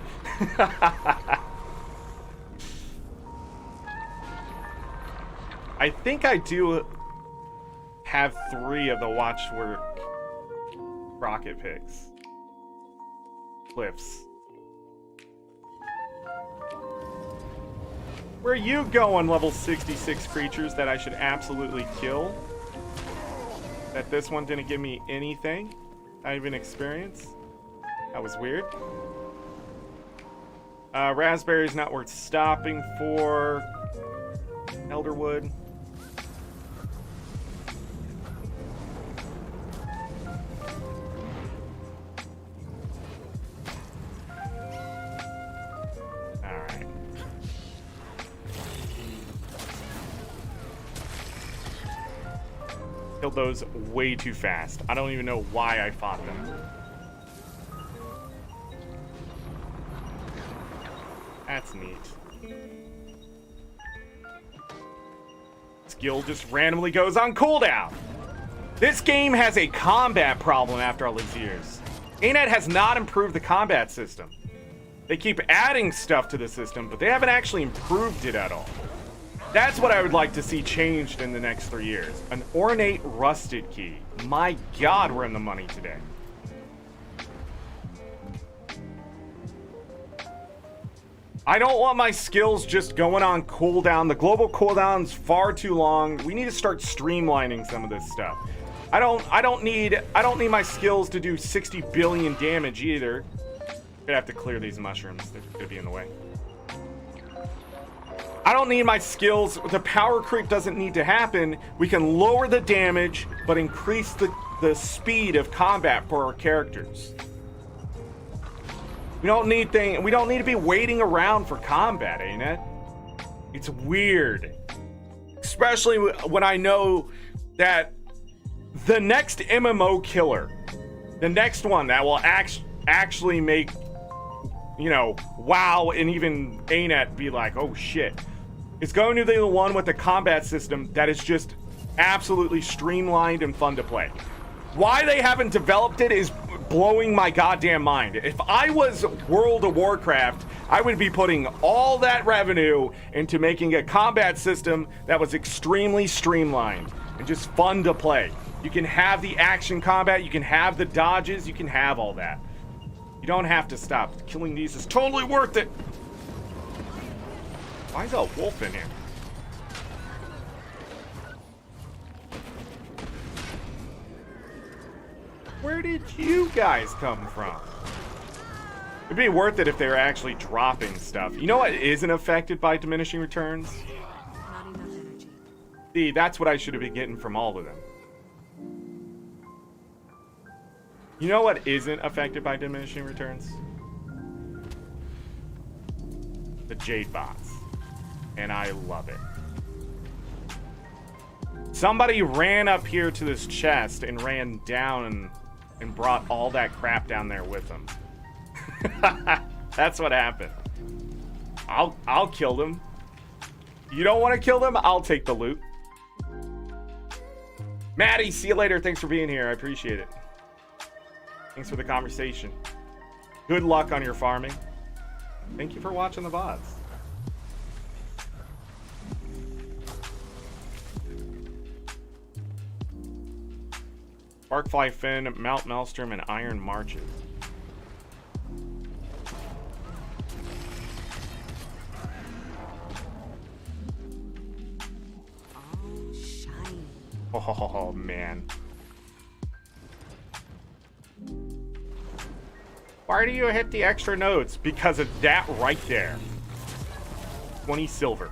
I think I do have 3 of the Watchwork sprocket picks. Cliffs. Where are you going, level 66 creatures that I should absolutely kill? That this one didn't give me anything? Not even experience? That was weird. Raspberry's not worth stopping for. Elderwood. Alright. Killed those way too fast. I don't even know why I fought them. That's neat. Skill just randomly goes on cooldown. This game has a combat problem after all these years. ArenaNet has not improved the combat system. They keep adding stuff to the system, but they haven't actually improved it at all. That's what I would like to see changed in the next 3 years. An ornate rusted key. My God, we're in the money today. I don't want my skills just going on cooldown. The global cooldown's far too long. We need to start streamlining some of this stuff. I don't need my skills to do 60 billion damage either. Gonna have to clear these mushrooms. They're gonna be in the way. I don't need my skills. The power creep doesn't need to happen. We can lower the damage, but increase the speed of combat for our characters. We don't need to be waiting around for combat, ain't it? It's weird. Especially when I know that the next MMO killer, the next one that will actually make, you know, WoW and even ArenaNet be like, oh shit. It's going to be the one with the combat system that is just absolutely streamlined and fun to play. Why they haven't developed it is blowing my goddamn mind. If I was World of Warcraft, I would be putting all that revenue into making a combat system that was extremely streamlined and just fun to play. You can have the action combat, you can have the dodges, you can have all that. You don't have to stop. Killing these is totally worth it. Why is a wolf in here? Where did you guys come from? It'd be worth it if they were actually dropping stuff. You know what isn't affected by diminishing returns? Not enough energy. See, that's what I should have been getting from all of them. You know what isn't affected by diminishing returns? The Jade bots. And I love it. Somebody ran up here to this chest and ran down and brought all that crap down there with them. That's what happened. I'll kill them. You don't want to kill them? I'll take the loot. Maddie, see you later. Thanks for being here. I appreciate it. Thanks for the conversation. Good luck on your farming. Thank you for watching the VODs. Sparkfly Fin, Mount Maelstrom, and Iron Marches. Oh, shiny. Oh, man. Why do you hit the extra nodes? Because of that right there. 20 silver.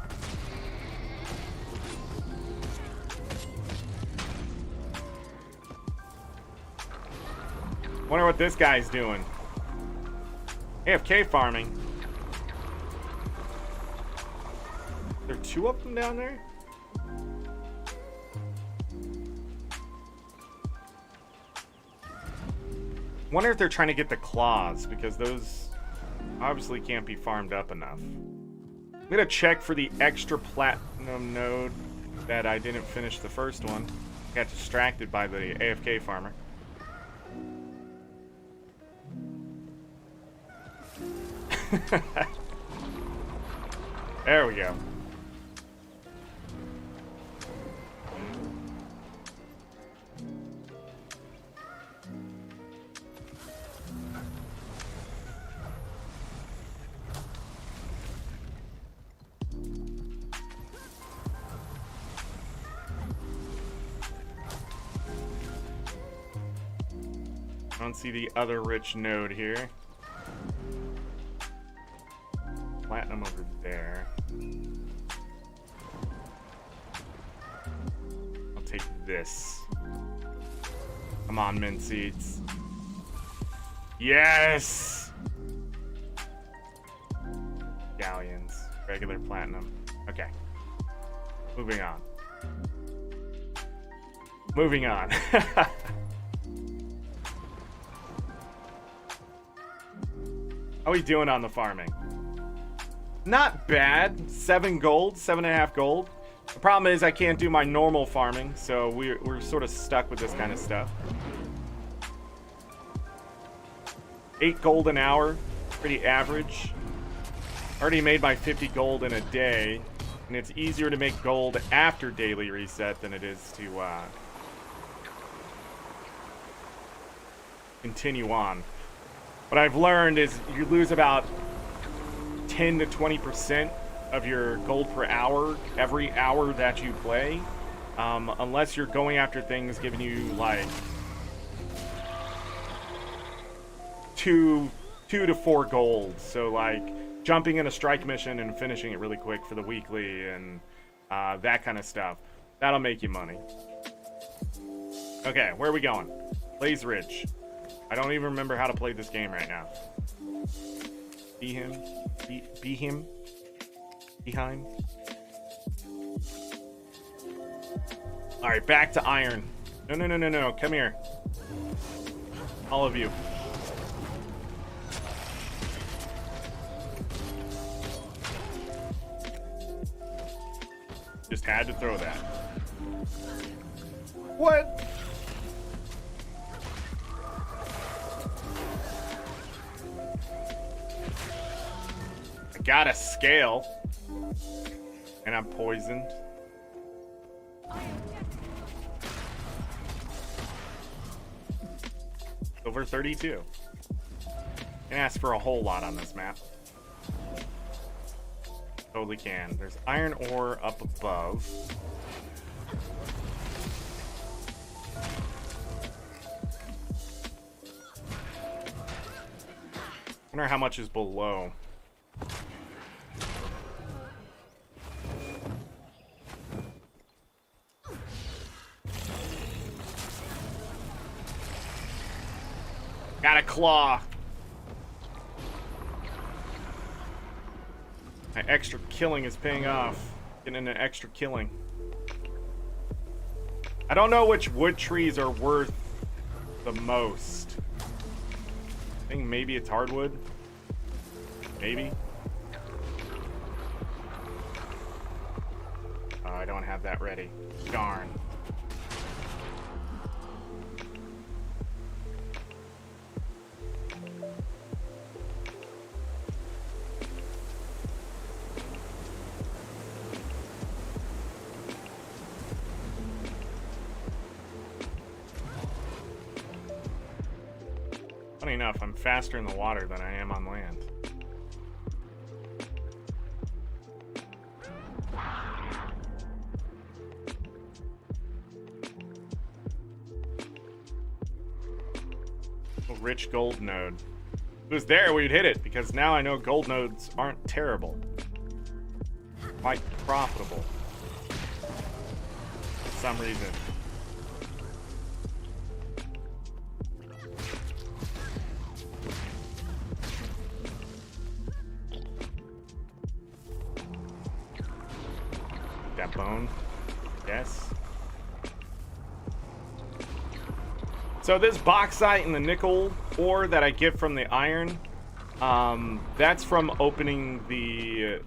Wonder what this guy's doing. AFK farming. There are two of them down there? Wonder if they're trying to get the claws, because those obviously can't be farmed up enough. I'm gonna check for the extra platinum node that I didn't finish the first one. Got distracted by the AFK farmer. There we go. I don't see the other rich node here. Platinum over there. I'll take this. Come on, mint seeds. Yes! Galleons. Regular platinum. Okay. Moving on. Moving on. How are we doing on the farming? Not bad. 7 gold, 7.5 gold. The problem is I can't do my normal farming, so we're sort of stuck with this kind of stuff. 8 gold an hour, pretty average. Already made my 50 gold in a day, and it's easier to make gold after daily reset than it is to continue on. What I've learned is you lose about 10 to 20% of your gold per hour every hour that you play, unless you're going after things giving you like 2 2 to 4 gold. So like jumping in a strike mission and finishing it really quick for the weekly and that kind of stuff. That'll make you money. Okay, where are we going? Blaze Ridge. I don't even remember how to play this game right now. Be him. Be him. Behind. Alright, back to iron. No. Come here. All of you. Just had to throw that. What? I got a scale. And I'm poisoned. Over 32. Can ask for a whole lot on this map. Totally can. There's iron ore up above. Wonder how much is below. Got a claw. My extra killing is paying off. Getting an extra killing. I don't know which wood trees are worth the most. I think maybe it's hardwood. Maybe. Oh, I don't have that ready. Darn. Funny enough, I'm faster in the water than I am on land. A rich gold node. If it was there, we'd hit it, because now I know gold nodes aren't terrible. Quite profitable. For some reason. That bone. Yes. So this bauxite and the nickel ore that I get from the iron, that's from opening the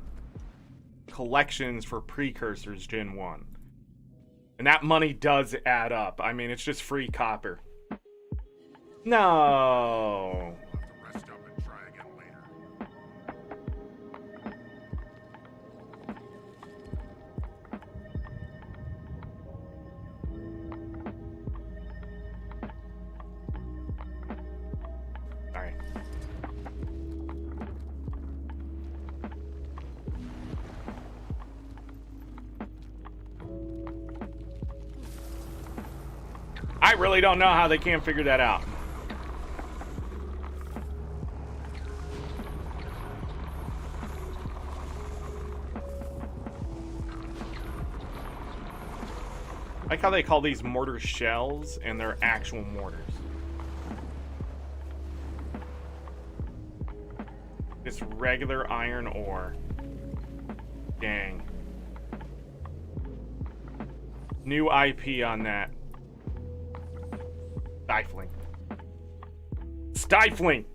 collections for precursors Gen 1. And that money does add up. I mean, it's just free copper. No. Rest up and try again later. Alright. I really don't know how they can't figure that out. I like how they call these mortar shells and they're actual mortars. It's regular iron ore. Dang. New IP on that. Stifling. Stifling!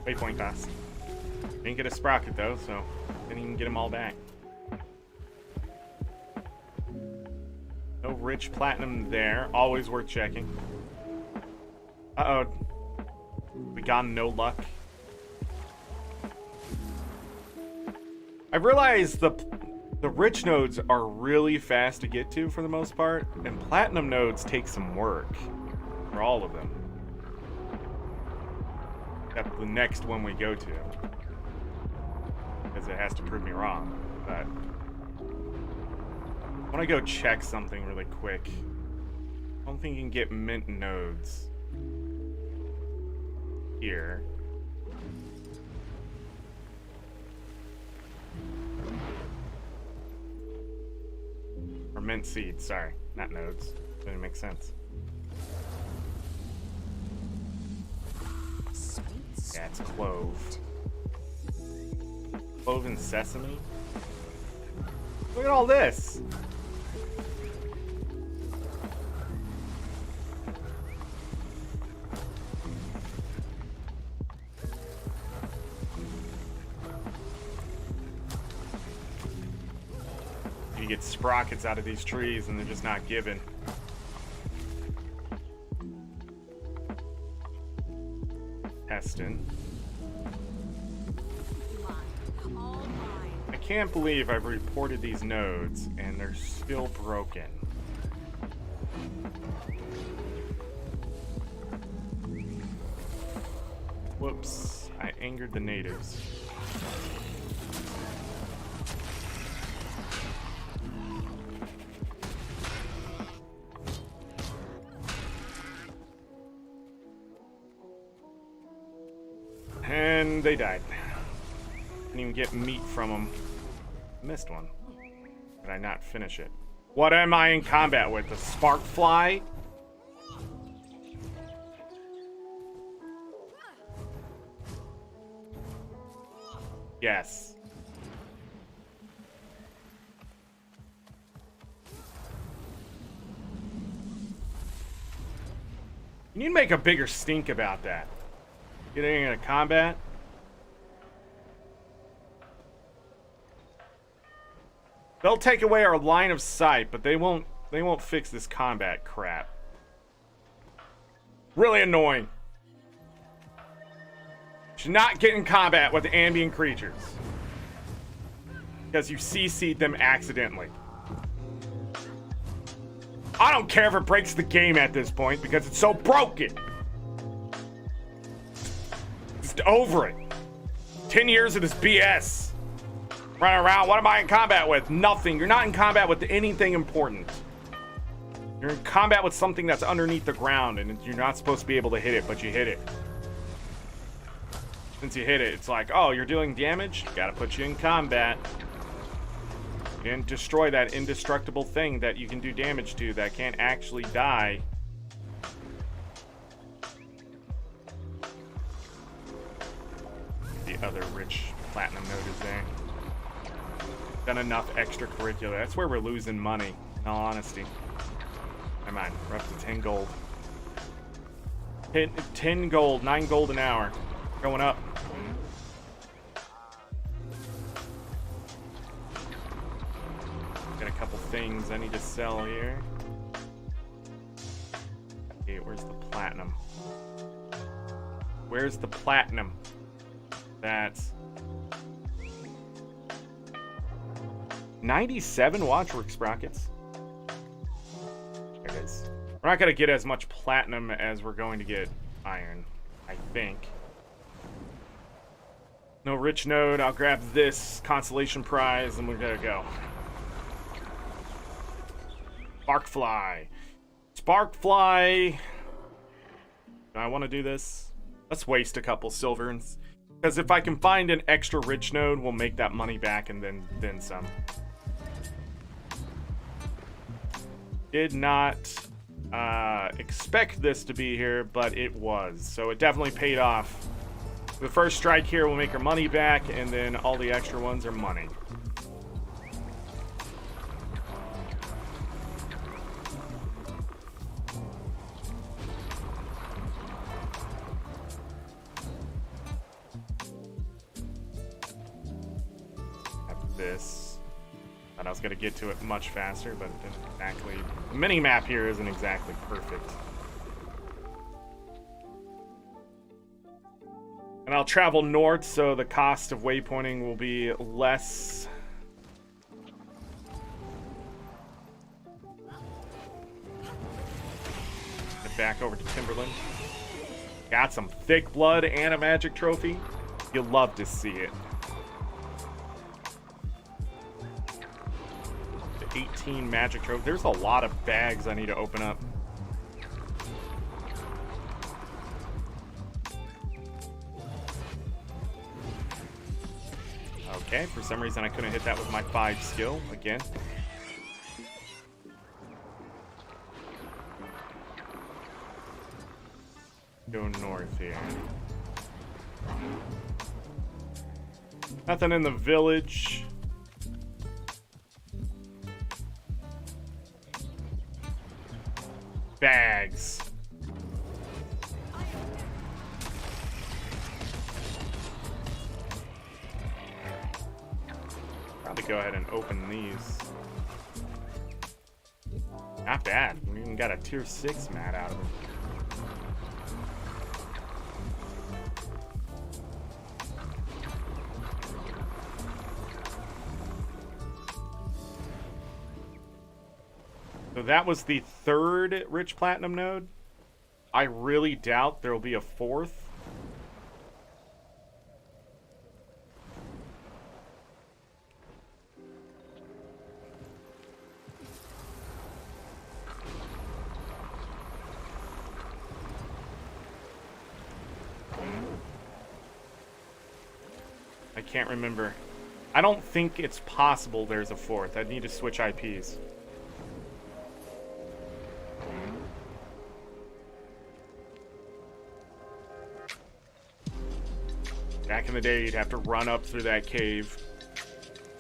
Waypoint cost. Didn't get a sprocket though, so didn't even get them all back. No rich platinum there. Always worth checking. Uh-oh. We got no luck. I've realized the rich nodes are really fast to get to for the most part, and platinum nodes take some work. for all of them. Except the next one we go to. Because it has to prove me wrong. But I want to go check something really quick. I don't think you can get mint nodes here. Or mint seeds, sorry, not nodes. Doesn't make sense. Yeah, it's clove. Clove and sesame. Look at all this. You get sprockets out of these trees and they're just not given. Heston. I can't believe I've reported these nodes and they're still broken. Whoops, I angered the natives. And they died. Didn't even get meat from them. Missed one. Did I not finish it? What am I in combat with? A spark fly? Yes. You need to make a bigger stink about that. Getting into combat. They'll take away our line of sight, but they won't fix this combat crap. Really annoying. Should not get in combat with ambient creatures. Because you CC'd them accidentally. I don't care if it breaks the game at this point because it's so broken. Just over it. 10 years of this BS. Running around, what am I in combat with? Nothing. You're not in combat with anything important. You're in combat with something that's underneath the ground and you're not supposed to be able to hit it, but you hit it. Since you hit it, it's like, oh, you're doing damage? Gotta put you in combat. And destroy that indestructible thing that you can do damage to that can't actually die. The other rich platinum node is there. Done enough extracurricular. That's where we're losing money, in all honesty. Never mind, we're up to 10 gold. Hit 10 gold, 9 gold an hour. Going up. Got a couple things I need to sell here. Okay, where's the platinum? Where's the platinum? That's 97 watchwork sprockets. There it is. We're not going to get as much platinum as we're going to get iron, I think. No rich node. I'll grab this consolation prize and we're going to go. Sparkfly. Sparkfly. Do I want to do this? Let's waste a couple silvers. Because if I can find an extra rich node, we'll make that money back and then some. Did not expect this to be here, but it was. So it definitely paid off. The first strike here will make our money back, and then all the extra ones are money. This. Thought I was going to get to it much faster, but it didn't exactly. The mini map here isn't exactly perfect. And I'll travel north, so the cost of waypointing will be less. back over to Timberland. Got some thick blood and a magic trophy. You'll love to see it. The 18 magic trophy. There's a lot of bags I need to open up. Okay, for some reason I couldn't hit that with my 5 skill again. Go north here. Nothing in the village. Bags. Probably go ahead and open these. Not bad. We even got a tier 6 mat out of it. So that was the 3rd rich platinum node. I really doubt there will be a 4th. I can't remember. I don't think it's possible there's a 4th. I'd need to switch IPs. Back in the day, you'd have to run up through that cave.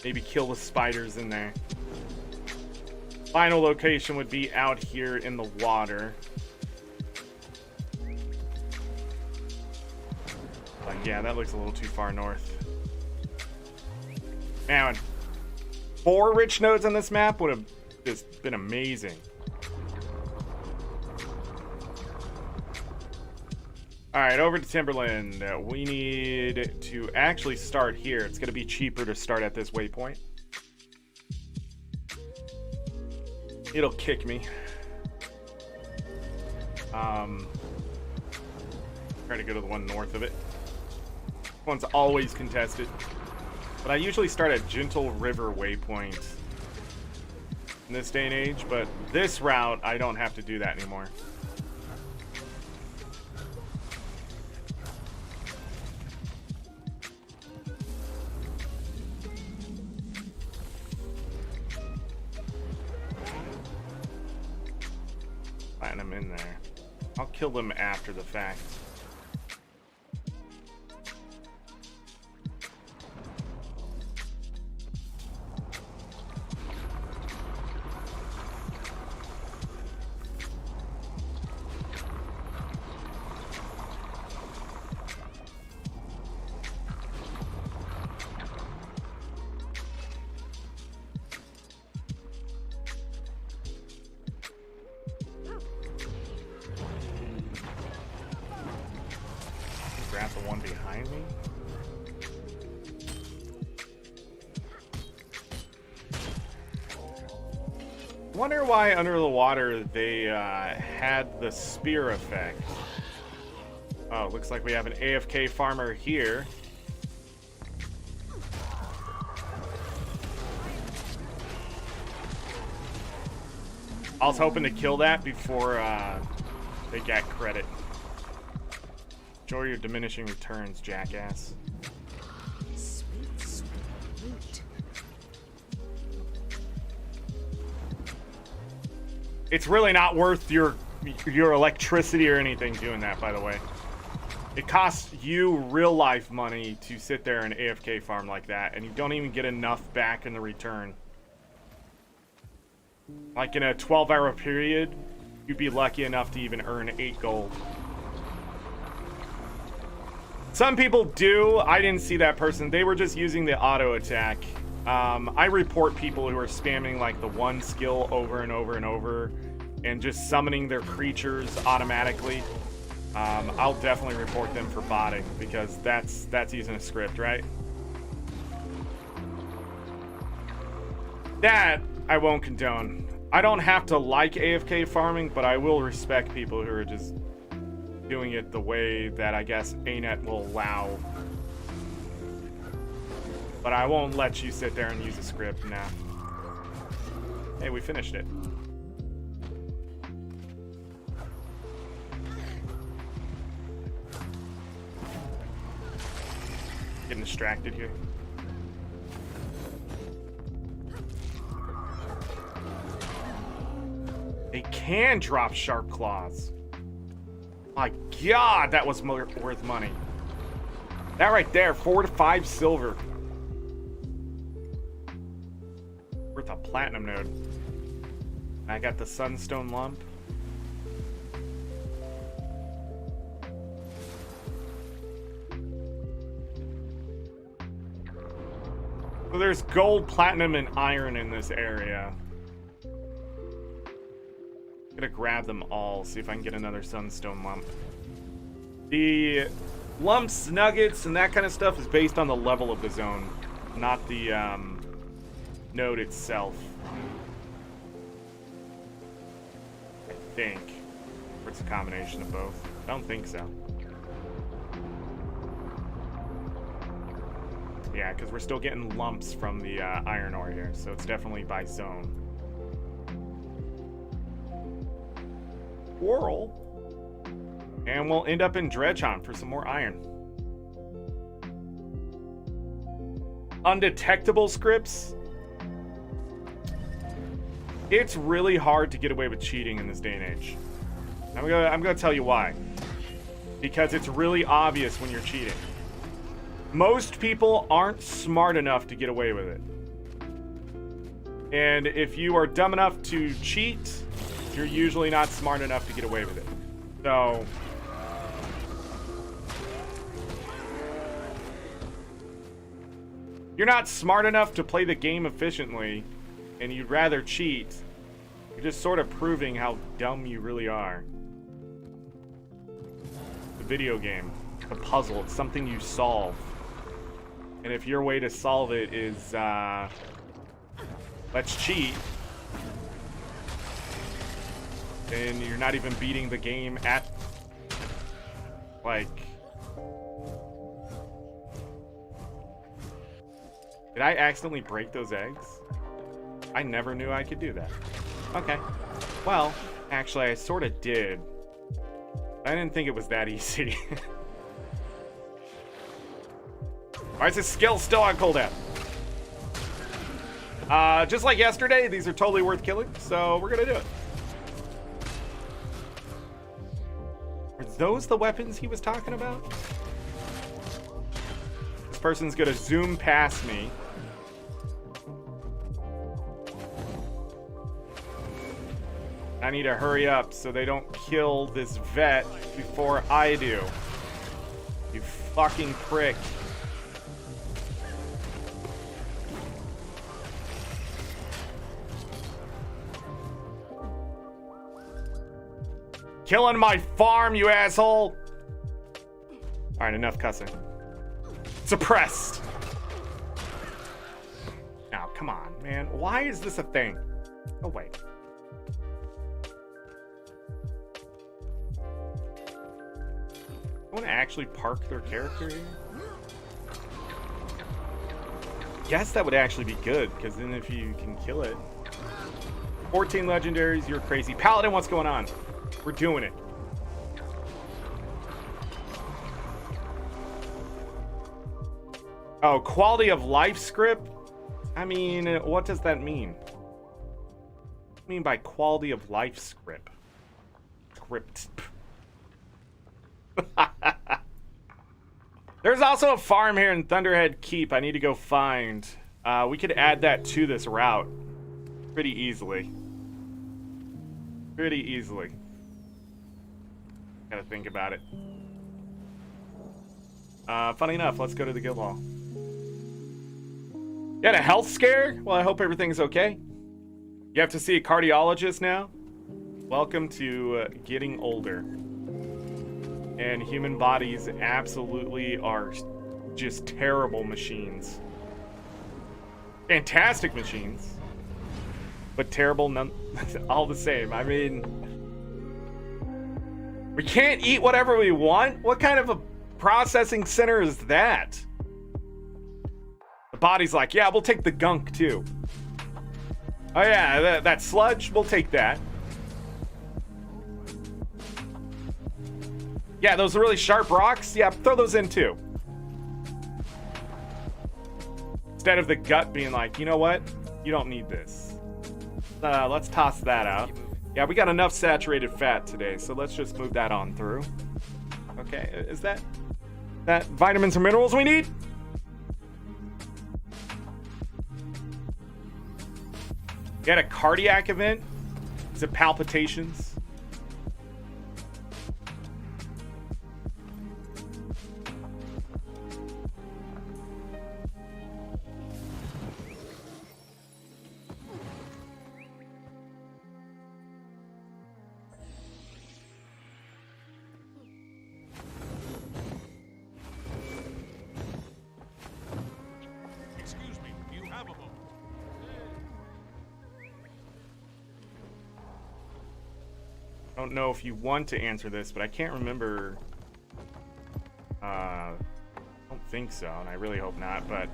Maybe kill the spiders in there. Final location would be out here in the water. Like, yeah, that looks a little too far north. Man, 4 rich nodes on this map would have just been amazing. Alright, over to Timberland. We need to actually start here. It's going to be cheaper to start at this waypoint. It'll kick me. Try to go to the one north of it. This one's always contested. But I usually start at Gentle River waypoint in this day and age. But this route, I don't have to do that anymore. Platinum in there. I'll kill them after the fact. Grab the one behind me. Wonder why under the water they had the spear effect. Oh, looks like we have an AFK farmer here. I was hoping to kill that before they got credit. Enjoy your diminishing returns, jackass. Sweet, sweet loot. It's really not worth your electricity or anything doing that, by the way. It costs you real life money to sit there and AFK farm like that, and you don't even get enough back in the return. Like in a 12-hour period, you'd be lucky enough to even earn 8 gold. Some people do. I didn't see that person. They were just using the auto attack. I report people who are spamming like the one skill over and over and over and just summoning their creatures automatically. I'll definitely report them for botting because that's using a script, right? That I won't condone. I don't have to like AFK farming, but I will respect people who are just doing it the way that I guess ArenaNet will allow. But I won't let you sit there and use a script now. Hey, we finished it. Getting distracted here. They can drop sharp claws. My God, that was worth money. That right there, 4 to 5 silver. Worth a platinum node. I got the sunstone lump. So there's gold, platinum, and iron in this area. I'm gonna grab them all, see if I can get another sunstone lump. The lumps, nuggets, and that kind of stuff is based on the level of the zone, not the node itself. I think. Or it's a combination of both. I don't think so. Yeah, because we're still getting lumps from the iron ore here, so it's definitely by zone. Whirl. And we'll end up in Dredge Hunt for some more iron. Undetectable scripts. It's really hard to get away with cheating in this day and age. I'm gonna tell you why. Because it's really obvious when you're cheating. Most people aren't smart enough to get away with it. And if you are dumb enough to cheat, you're usually not smart enough to get away with it. So you're not smart enough to play the game efficiently, and you'd rather cheat. You're just sort of proving how dumb you really are. The video game, a puzzle, it's something you solve. And if your way to solve it is, let's cheat, then you're not even beating the game at, like... Did I accidentally break those eggs? I never knew I could do that. Okay. Well, actually, I sort of did. I didn't think it was that easy. Why is his skill still on cooldown? Just like yesterday, these are totally worth killing, so we're gonna do it. Are those the weapons he was talking about? This person's gonna zoom past me. I need to hurry up so they don't kill this vet before I do. You fucking prick. Killing my farm, you asshole! Alright, enough cussing. Suppressed! Now, come on, man. Why is this a thing? Oh, wait. I want to actually park their character here? Guess that would actually be good, because then if you can kill it... 14 legendaries, you're crazy. Paladin, what's going on? We're doing it. Oh, quality of life script? I mean, what does that mean? What do you mean by quality of life script? There's also a farm here in Thunderhead Keep I need to go find. We could add that to this route pretty easily. Pretty easily. Gotta think about it. Funny enough, let's go to the guild hall. You had a health scare? Well, I hope everything's okay. You have to see a cardiologist now? Welcome to getting older. And human bodies absolutely are just terrible machines. Fantastic machines. but terrible none all the same. I mean, we can't eat whatever we want? What kind of a processing center is that? The body's like, yeah, we'll take the gunk too. Oh yeah, that sludge, we'll take that. Yeah, those really sharp rocks, yeah, throw those in too. Instead of the gut being like, you know what? You don't need this. Let's toss that out. Yeah, we got enough saturated fat today, so let's just move that on through. Okay, is that vitamins and minerals we need? You had a cardiac event? Is it palpitations? Excuse me, do you have a moment? I don't know if you want to answer this, but I can't remember. I don't think so, and I really hope not. But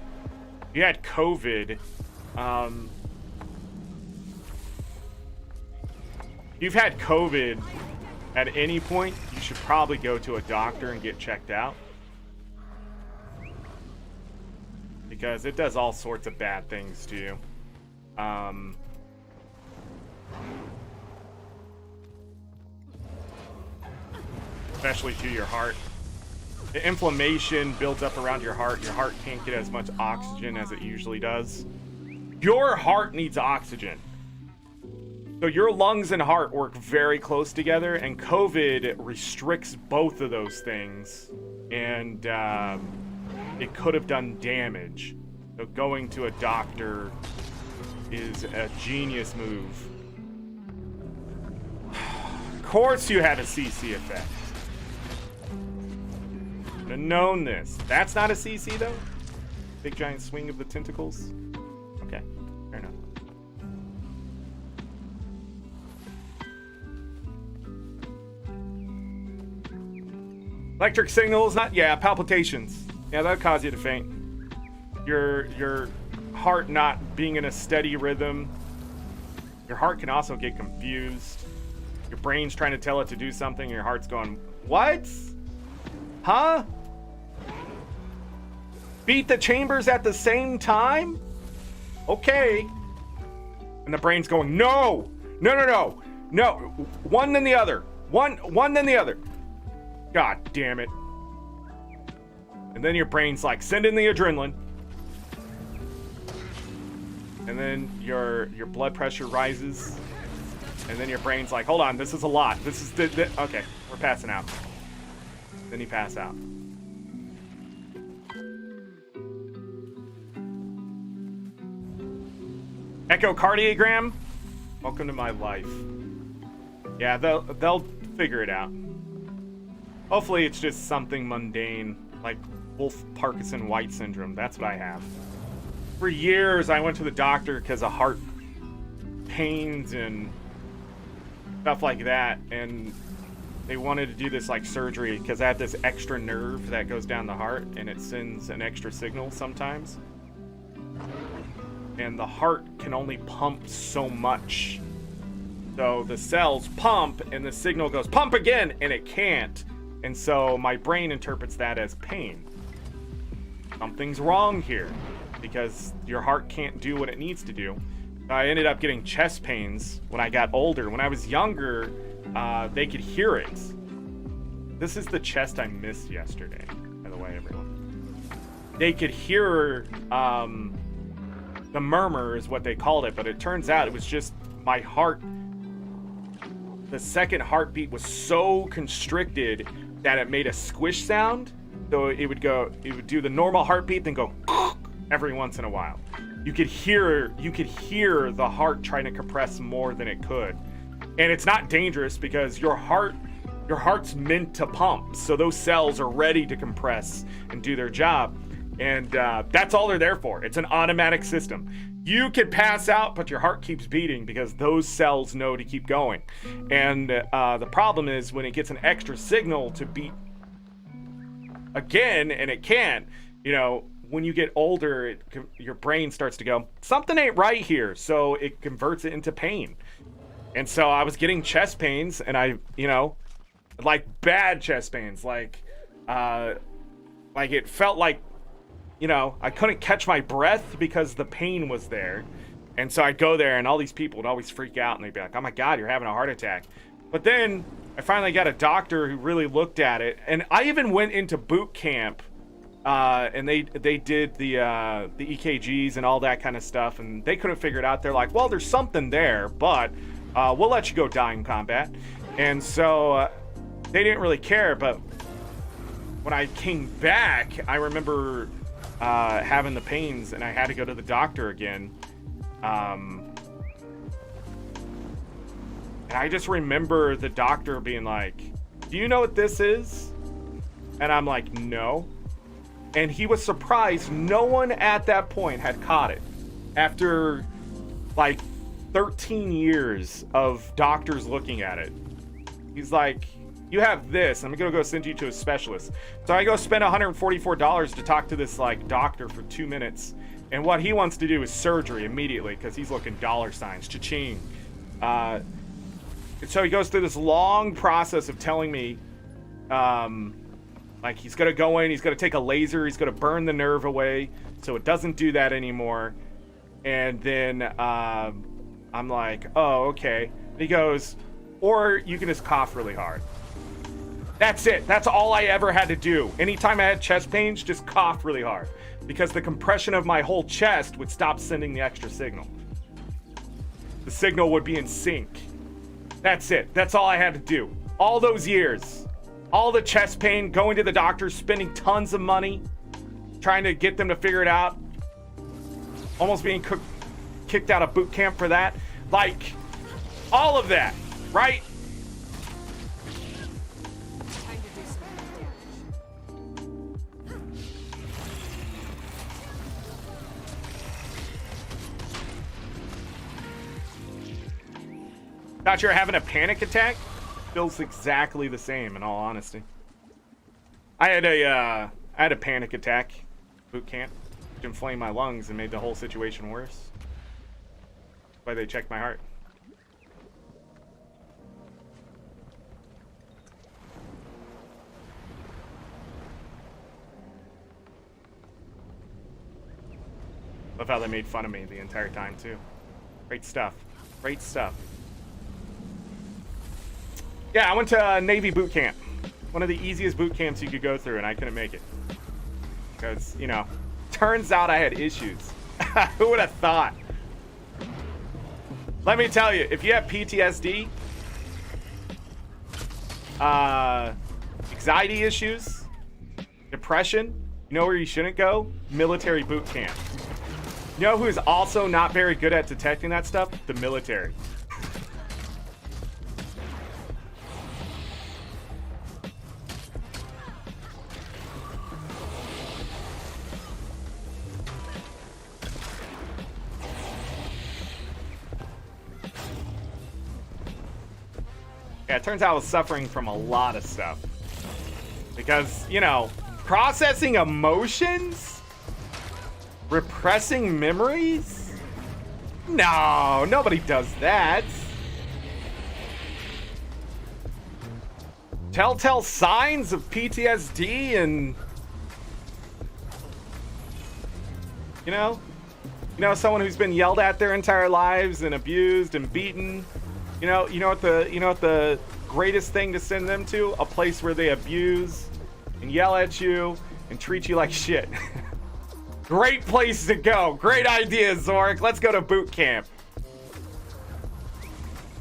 if you had COVID, if you've had COVID at any point, you should probably go to a doctor and get checked out. Because it does all sorts of bad things to you. Especially to your heart. The inflammation builds up around your heart. Your heart can't get as much oxygen as it usually does. Your heart needs oxygen. So your lungs and heart work very close together, and COVID restricts both of those things. And it could have done damage. So going to a doctor is a genius move. Of course you had a CC effect. Should have known this. That's not a CC though? Big giant swing of the tentacles? Okay, fair enough. Electric signals, not, yeah, palpitations. Yeah, that'll cause you to faint. Your heart not being in a steady rhythm. Your heart can also get confused. Your brain's trying to tell it to do something, and your heart's going, what? Huh? Beat the chambers at the same time? Okay. And the brain's going, no, no, no, no, no, one then the other, one then the other. God damn it. And then your brain's like, send in the adrenaline. And then your blood pressure rises. And then your brain's like, hold on, this is a lot. This is okay, we're passing out. Then you pass out. Echocardiogram? Welcome to my life. Yeah, they'll figure it out. Hopefully it's just something mundane, like Wolff-Parkinson-White syndrome. That's what I have. For years, I went to the doctor because of heart pains and stuff like that, and they wanted to do this like surgery because I have this extra nerve that goes down the heart, and it sends an extra signal sometimes. And the heart can only pump so much. So the cells pump, and the signal goes, pump again, and it can't. And so my brain interprets that as pain. Something's wrong here, because your heart can't do what it needs to do. I ended up getting chest pains when I got older. When I was younger, they could hear it. This is the chest I missed yesterday, by the way, everyone. They could hear the murmur is what they called it, but it turns out it was just my heart. The second heartbeat was so constricted that it made a squish sound. So it would do the normal heartbeat, then go every once in a while. You could hear the heart trying to compress more than it could. And it's not dangerous because your heart's meant to pump. So those cells are ready to compress and do their job. And that's all they're there for. It's an automatic system. You could pass out, but your heart keeps beating because those cells know to keep going. And the problem is when it gets an extra signal to beat again, and it can't, you know, when you get older, your brain starts to go, something ain't right here. So it converts it into pain. And so I was getting chest pains, and I, you know, like bad chest pains, like it felt like, you know, I couldn't catch my breath because the pain was there. And so I'd go there and all these people would always freak out and they'd be like, oh my God, you're having a heart attack. But then I finally got a doctor who really looked at it. And I even went into boot camp and they did the EKGs and all that kind of stuff. And they couldn't figure it out. They're like, well, there's something there, but we'll let you go die in combat. And so they didn't really care. But when I came back, I remember having the pains and I had to go to the doctor again. And I just remember the doctor being like, do you know what this is? And I'm like, no. And he was surprised no one at that point had caught it. After like 13 years of doctors looking at it. He's like, you have this. I'm gonna go send you to a specialist. So I go spend $144 to talk to this like doctor for 2 minutes. And what he wants to do is surgery immediately because he's looking dollar signs, cha-ching. And so he goes through this long process of telling me, like he's gonna go in, he's gonna take a laser, he's gonna burn the nerve away so it doesn't do that anymore. And then I'm like, oh, okay. And he goes, or you can just cough really hard. That's it. That's all I ever had to do. Anytime I had chest pains, just cough really hard. Because the compression of my whole chest would stop sending the extra signal. The signal would be in sync. That's it. That's all I had to do. All those years. All the chest pain, going to the doctor, spending tons of money, trying to get them to figure it out. Almost being kicked out of boot camp for that. Like, all of that, right? Thought you were having a panic attack? Feels exactly the same, in all honesty. I had a panic attack, boot camp, which inflamed my lungs and made the whole situation worse. That's why they checked my heart. Love how they made fun of me the entire time too. Great stuff. Great stuff. Yeah, I went to Navy boot camp. One of the easiest boot camps you could go through, and I couldn't make it. Because, you know, turns out I had issues. Who would have thought? Let me tell you, if you have PTSD, anxiety issues, depression, you know where you shouldn't go? Military boot camp. You know who's also not very good at detecting that stuff? The military. Yeah, it turns out I was suffering from a lot of stuff. Because, you know, processing emotions? Repressing memories? No, nobody does that. Telltale signs of PTSD and... You know, someone who's been yelled at their entire lives and abused and beaten. You know what the greatest thing to send them to? A place where they abuse and yell at you and treat you like shit. Great place to go. Great idea, Zorric. Let's go to boot camp.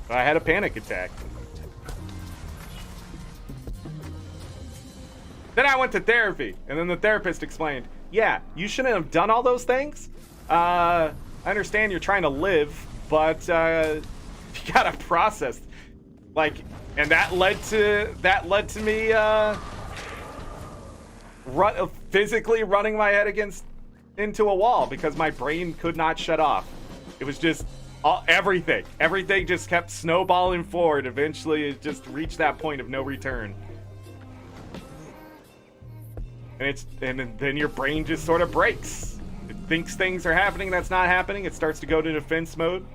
But I had a panic attack. Then I went to therapy, and then the therapist explained, yeah, you shouldn't have done all those things. I understand you're trying to live, but you gotta process, like, and that led to me physically running my head into a wall because my brain could not shut off. It was just everything. Everything just kept snowballing forward. Eventually, it just reached that point of no return. And then your brain just sort of breaks. It thinks things are happening that's not happening. It starts to go to defense mode.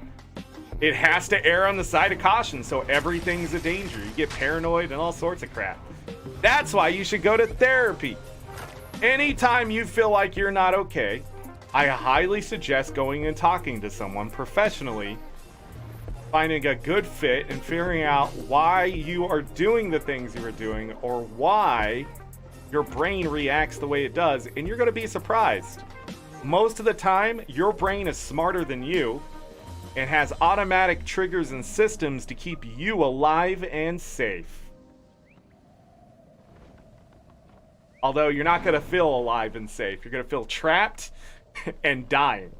It has to err on the side of caution, so everything's a danger. You get paranoid and all sorts of crap. That's why you should go to therapy. Anytime you feel like you're not okay, I highly suggest going and talking to someone professionally, finding a good fit and figuring out why you are doing the things you are doing or why your brain reacts the way it does, and you're going to be surprised. Most of the time, your brain is smarter than you and has automatic triggers and systems to keep you alive and safe. Although you're not going to feel alive and safe. You're going to feel trapped and dying.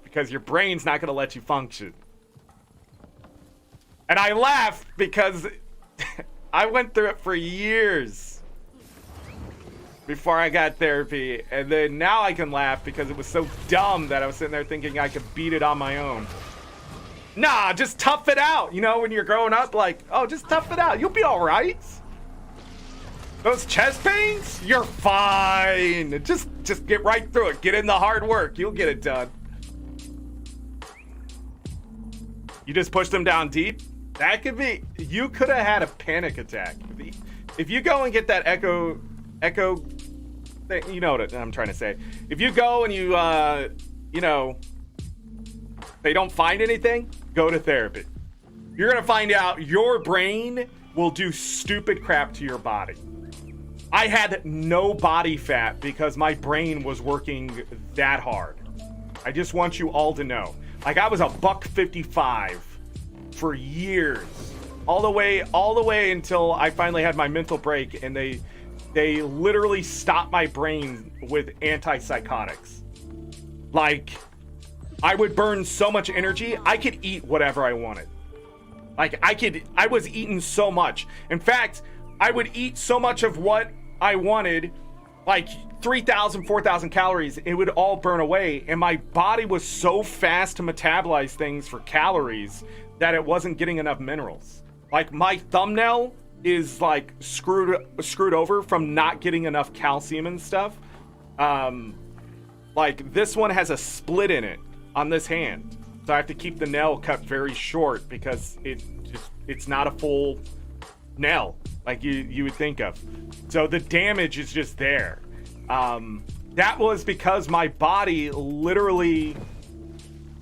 Because your brain's not going to let you function. And I laugh because I went through it for years before I got therapy. And then now I can laugh because it was so dumb that I was sitting there thinking I could beat it on my own. Nah, just tough it out. You know, when you're growing up, like, oh, just tough it out. You'll be all right. Those chest pains? You're fine. Just get right through it. Get in the hard work. You'll get it done. You just push them down deep? That could be... You could have had a panic attack. If you go and get that echo thing, you know what I'm trying to say. If you go and you, they don't find anything, go to therapy. You're going to find out your brain will do stupid crap to your body. I had no body fat because my brain was working that hard. I just want you all to know. Like, I was a $155 for years. All the way until I finally had my mental break, and they literally stopped my brain with antipsychotics. Like, I would burn so much energy, I could eat whatever I wanted. Like, I was eating so much. In fact, I would eat so much of what I wanted, like 3,000, 4,000 calories, it would all burn away. And my body was so fast to metabolize things for calories that it wasn't getting enough minerals. Like, my thumbnail is like screwed over from not getting enough calcium and stuff. Like, this one has a split in it on this hand. So I have to keep the nail cut very short because it's not a full nail like you would think of. So the damage is just there. That was because my body literally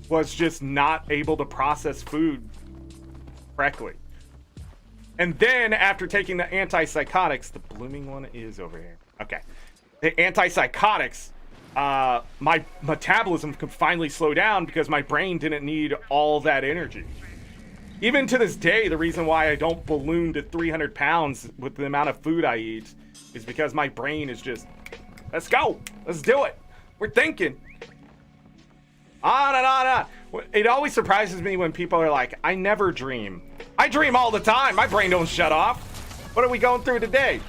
was just not able to process food correctly. And then after taking the antipsychotics, the blooming one is over here. Okay. The antipsychotics, my metabolism could finally slow down because my brain didn't need all that energy. Even to this day, the reason why I don't balloon to 300 pounds with the amount of food I eat is because my brain is just, let's go, let's do it. We're thinking. On and on and on. It always surprises me when people are like, I never dream. I dream all the time. My brain don't shut off. What are we going through today?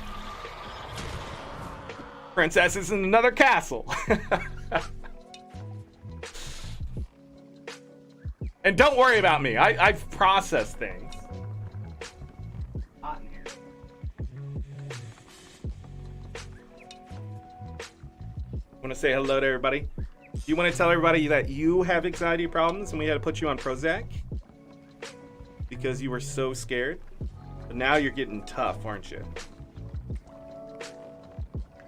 Princess is in another castle. And don't worry about me. I've processed things. Hot in here. Want to say hello to everybody? You want to tell everybody that you have anxiety problems and we had to put you on Prozac because you were so scared? But now you're getting tough, aren't you?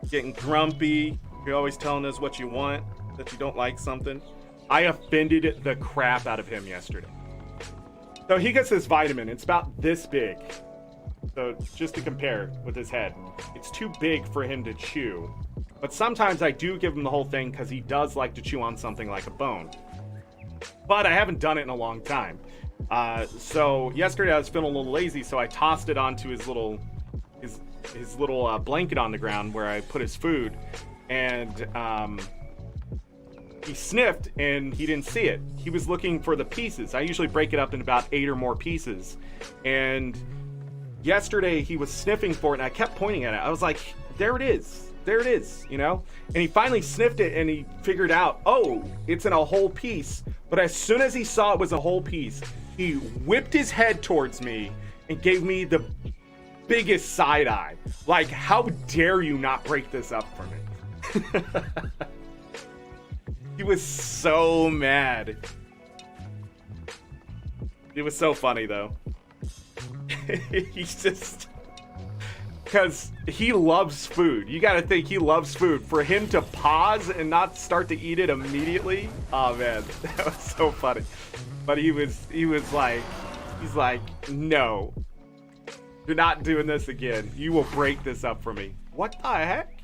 Getting grumpy. You're always telling us what you want, that you don't like something. I offended the crap out of him yesterday. So he gets this vitamin. It's about this big. So just to compare with his head, it's too big for him to chew. But sometimes I do give him the whole thing because he does like to chew on something like a bone. But I haven't done it in a long time. So yesterday I was feeling a little lazy, so I tossed it onto his little blanket on the ground where I put his food. And he sniffed and he didn't see it. He was looking for the pieces. I usually break it up in about 8 or more pieces. And yesterday he was sniffing for it and I kept pointing at it. I was like, there it is. there it is, you know? And he finally sniffed it and he figured out, oh, it's in a whole piece. But as soon as he saw it was a whole piece, he whipped his head towards me and gave me the biggest side eye. Like, how dare you not break this up for me? He was so mad. It was so funny though. He's just, because he loves food. You got to think he loves food. For him to pause and not start to eat it immediately, oh man, that was so funny. But he was like, he's like, no, you're not doing this again. You will break this up for me. What the heck?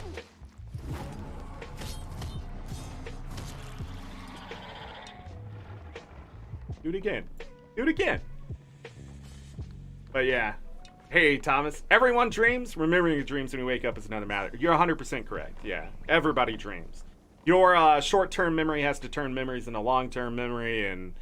Do it again. Do it again. But yeah. Hey, Thomas. Everyone dreams. Remembering your dreams when you wake up is another matter. You're 100% correct. Yeah. Everybody dreams. Your short-term memory has to turn memories into long-term memory, and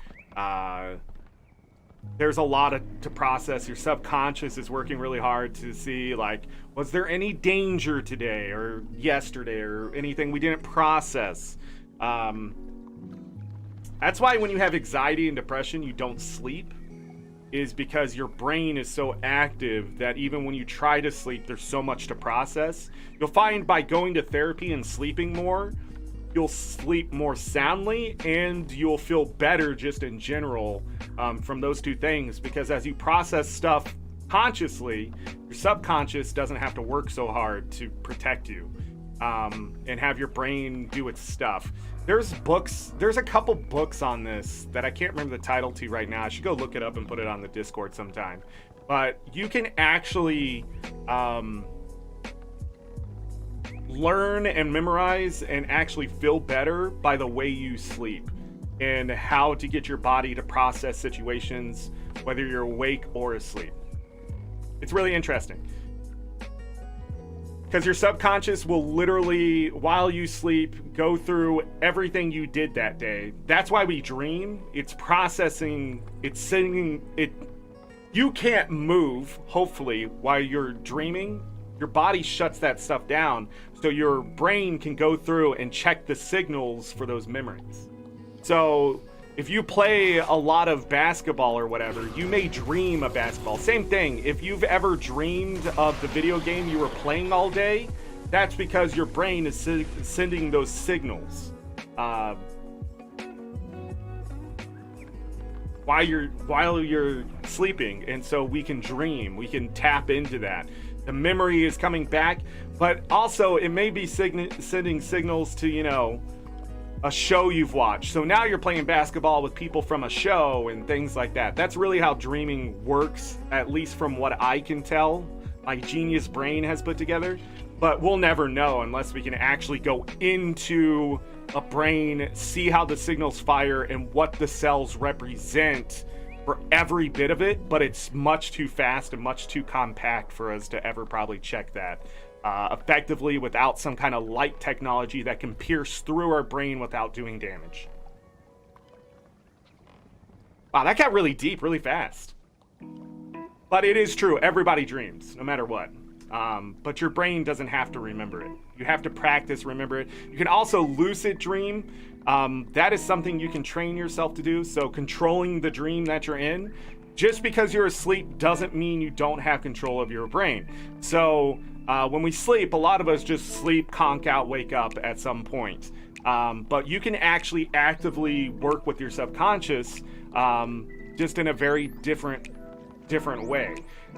there's a lot to process. Your subconscious is working really hard to see, like, was there any danger today or yesterday or anything we didn't process? That's why when you have anxiety and depression, you don't sleep, is because your brain is so active that even when you try to sleep, there's so much to process. You'll find by going to therapy and sleeping more, you'll sleep more soundly and you'll feel better just in general from those two things, because as you process stuff consciously, your subconscious doesn't have to work so hard to protect you and have your brain do its stuff. There's a couple books on this that I can't remember the title to right now. I should go look it up and put it on the Discord sometime. But you can actually learn and memorize and actually feel better by the way you sleep, and how to get your body to process situations, whether you're awake or asleep. It's really interesting. Because your subconscious will literally, while you sleep, go through everything you did that day. That's why we dream. It's processing, it's sending it. You can't move, hopefully, while you're dreaming. Your body shuts that stuff down so your brain can go through and check the signals for those memories. So if you play a lot of basketball or whatever, you may dream of basketball. Same thing, if you've ever dreamed of the video game you were playing all day, that's because your brain is sending those signals while you're sleeping. And so we can dream, we can tap into that. The memory is coming back, but also it may be sending signals to, you know, a show you've watched. So now you're playing basketball with people from a show and things like that. That's really how dreaming works, at least from what I can tell my genius brain has put together. But we'll never know unless we can actually go into a brain, see how the signals fire and what the cells represent for every bit of it. But it's much too fast and much too compact for us to ever probably check that effectively without some kind of light technology that can pierce through our brain without doing damage. Wow, that got really deep really fast. But it is true, everybody dreams, no matter what. But your brain doesn't have to remember it. You have to practice remember it. You can also lucid dream. That is something you can train yourself to do. So controlling the dream that you're in. Just because you're asleep doesn't mean you don't have control of your brain. So when we sleep, a lot of us just sleep, conk out, wake up at some point. But you can actually actively work with your subconscious just in a very different way.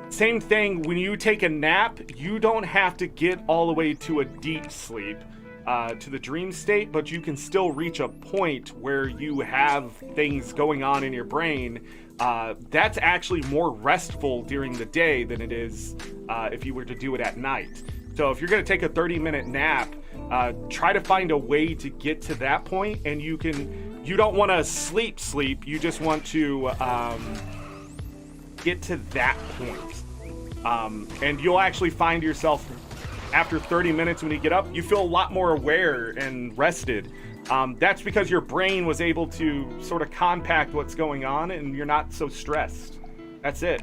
Same thing, when you take a nap, you don't have to get all the way to a deep sleep, to the dream state, but you can still reach a point where you have things going on in your brain. That's actually more restful during the day than it is if you were to do it at night. So if you're going to take a 30-minute nap, try to find a way to get to that point, and you don't want to sleep, you just want to get to that point. And you'll actually find yourself, after 30 minutes when you get up, you feel a lot more aware and rested. That's because your brain was able to sort of compact what's going on and you're not so stressed. That's it.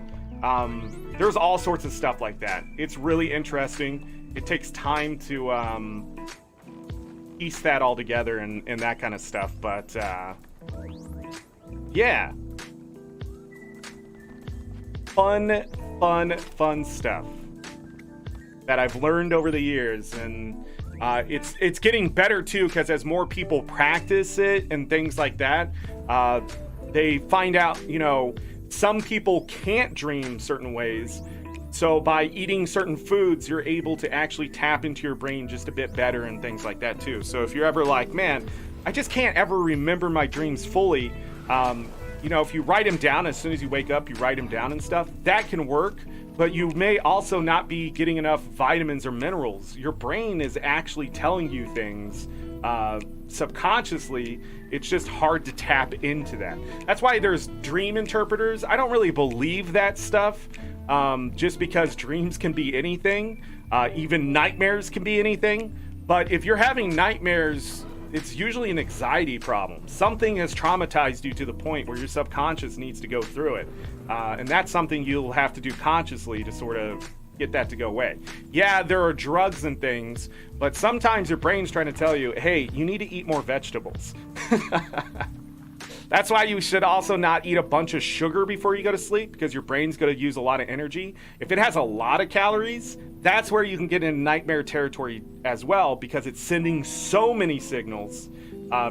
There's all sorts of stuff like that. It's really interesting. it takes time to piece that all together and that kind of stuff. But yeah, fun stuff that I've learned over the years, and it's getting better too, because as more people practice it and things like that, they find out, you know, some people can't dream certain ways. So by eating certain foods, you're able to actually tap into your brain just a bit better and things like that too. So if you're ever like, man, I just can't ever remember my dreams fully, you know, if you write them down as soon as you wake up, you write them down and stuff, that can work. But you may also not be getting enough vitamins or minerals. Your brain is actually telling you things subconsciously. It's just hard to tap into that. That's why there's dream interpreters. I don't really believe that stuff, just because dreams can be anything. Even nightmares can be anything. But if you're having nightmares, it's usually an anxiety problem. Something has traumatized you to the point where your subconscious needs to go through it. And that's something you'll have to do consciously to sort of get that to go away. Yeah, there are drugs and things, but sometimes your brain's trying to tell you, hey, you need to eat more vegetables. That's why you should also not eat a bunch of sugar before you go to sleep, because your brain's going to use a lot of energy. If it has a lot of calories, that's where you can get into nightmare territory as well, because it's sending so many signals,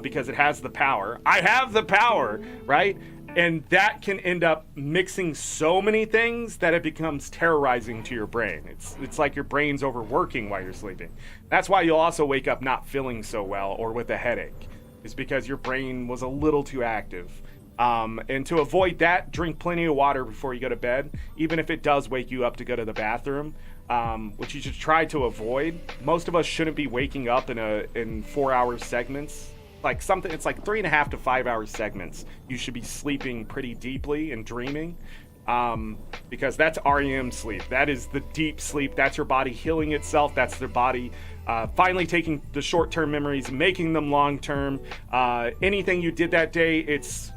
because it has the power. I have the power, right? And that can end up mixing so many things that it becomes terrorizing to your brain. It's like your brain's overworking while you're sleeping. That's why you'll also wake up not feeling so well or with a headache. Is because your brain was a little too active. And to avoid that, drink plenty of water before you go to bed, even if it does wake you up to go to the bathroom, which you should try to avoid. Most of us shouldn't be waking up in 4-hour segments. Like something, it's like 3.5 to 5 hour segments. You should be sleeping pretty deeply and dreaming, because that's REM sleep. That is the deep sleep. That's your body healing itself. That's their body finally taking the short-term memories, making them long-term. Anything you did that day, it's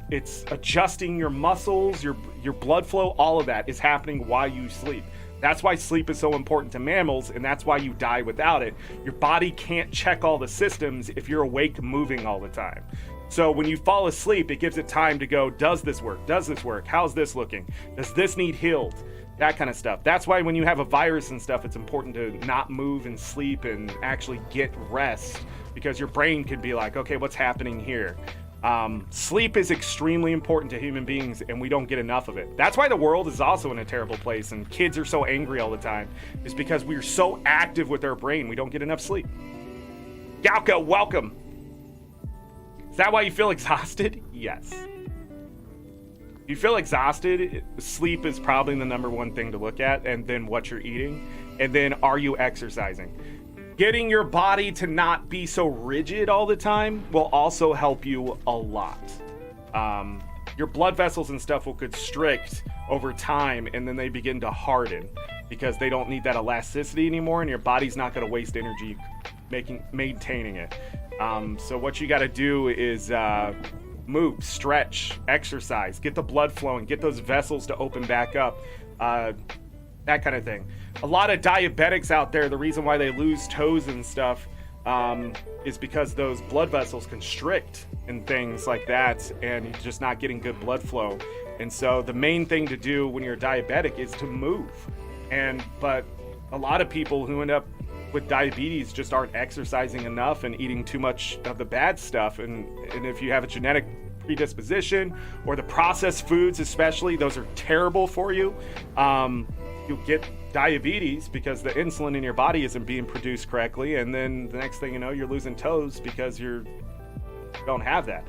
adjusting your muscles, your blood flow. All of that is happening while you sleep. That's why sleep is so important to mammals, and that's why you die without it. Your body can't check all the systems if you're awake moving all the time. So when you fall asleep, it gives it time to go, does this work? Does this work? How's this looking? Does this need healed? That kind of stuff. That's why when you have a virus and stuff, it's important to not move and sleep and actually get rest, because your brain could be like, okay, what's happening here? Sleep is extremely important to human beings, and we don't get enough of it. That's why the world is also in a terrible place, and kids are so angry all the time, is because we're so active with our brain, we don't get enough sleep. Galka, welcome. Is that why you feel exhausted? Yes. You feel exhausted, sleep is probably the number one thing to look at, and then what you're eating, and then are you exercising? Getting your body to not be so rigid all the time will also help you a lot. Your blood vessels and stuff will constrict over time, and then they begin to harden because they don't need that elasticity anymore, and your body's not going to waste energy maintaining it. So what you got to do is move, stretch, exercise, get the blood flowing, get those vessels to open back up, that kind of thing. A lot of diabetics out there, the reason why they lose toes and stuff is because those blood vessels constrict and things like that, and you're just not getting good blood flow. And so the main thing to do when you're diabetic is to move. But a lot of people who end up with diabetes just aren't exercising enough and eating too much of the bad stuff. And if you have a genetic predisposition, or the processed foods especially, those are terrible for you. You'll get diabetes because the insulin in your body isn't being produced correctly, and then the next thing you know, you're losing toes because you don't have that.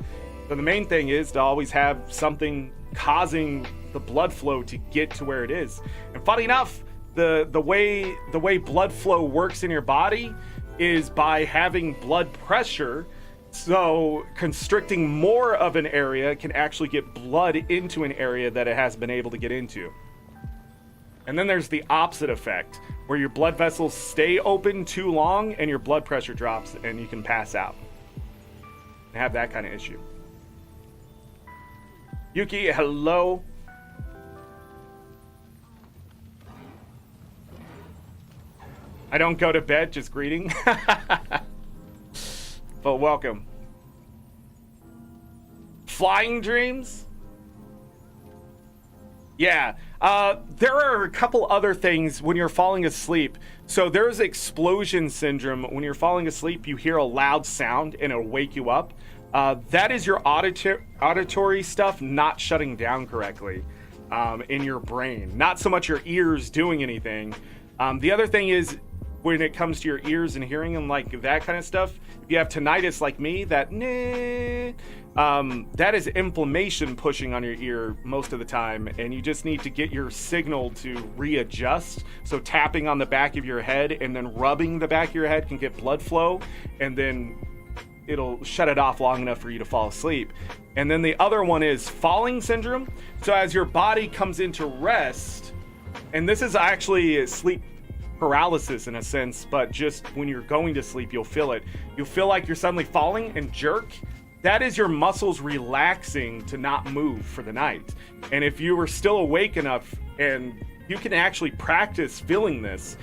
So the main thing is to always have something causing the blood flow to get to where it is. And funny enough, the way blood flow works in your body is by having blood pressure. So constricting more of an area can actually get blood into an area that it hasn't been able to get into. And then there's the opposite effect, where your blood vessels stay open too long and your blood pressure drops and you can pass out and have that kind of issue. Yuki, hello. I don't go to bed, just greeting. But welcome. Flying dreams? Yeah. There are a couple other things when you're falling asleep. So there's explosion syndrome. When you're falling asleep, you hear a loud sound and it'll wake you up. That is your auditory stuff not shutting down correctly in your brain. Not so much your ears doing anything. The other thing is, when it comes to your ears and hearing and like that kind of stuff, if you have tinnitus like me, that is inflammation pushing on your ear most of the time, and you just need to get your signal to readjust. So tapping on the back of your head and then rubbing the back of your head can get blood flow, and then it'll shut it off long enough for you to fall asleep. And then the other one is falling syndrome. So as your body comes into rest, and this is actually sleep paralysis in a sense, but just when you're going to sleep, you'll feel it. You'll feel like you're suddenly falling and jerk. That is your muscles relaxing to not move for the night. And if you are still awake enough, and you can actually practice feeling this,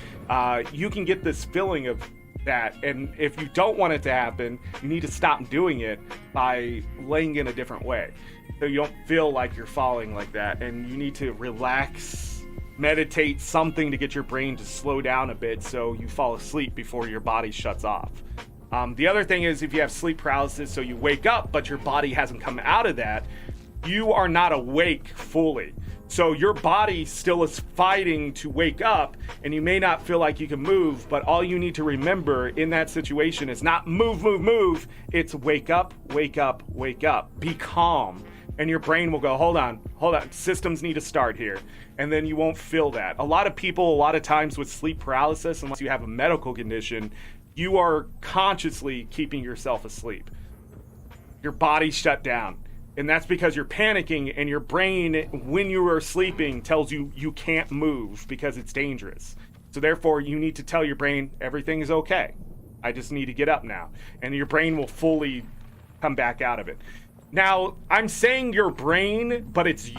you can get this feeling of that. And if you don't want it to happen, you need to stop doing it by laying in a different way, so you don't feel like you're falling like that. And you need to relax, meditate, something to get your brain to slow down a bit so you fall asleep before your body shuts off. The other thing is, if you have sleep paralysis, so you wake up but your body hasn't come out of that, you are not awake fully. So your body still is fighting to wake up, and you may not feel like you can move, but all you need to remember in that situation is not move, move, move. It's wake up, wake up, wake up. Be calm. And your brain will go, hold on, systems need to start here. And then you won't feel that. A lot of people, a lot of times with sleep paralysis, unless you have a medical condition, you are consciously keeping yourself asleep. Your body's shut down. And that's because you're panicking, and your brain, when you are sleeping, tells you you can't move because it's dangerous. So therefore, you need to tell your brain, everything is okay. I just need to get up now. And your brain will fully come back out of it. Now, I'm saying your brain, but it's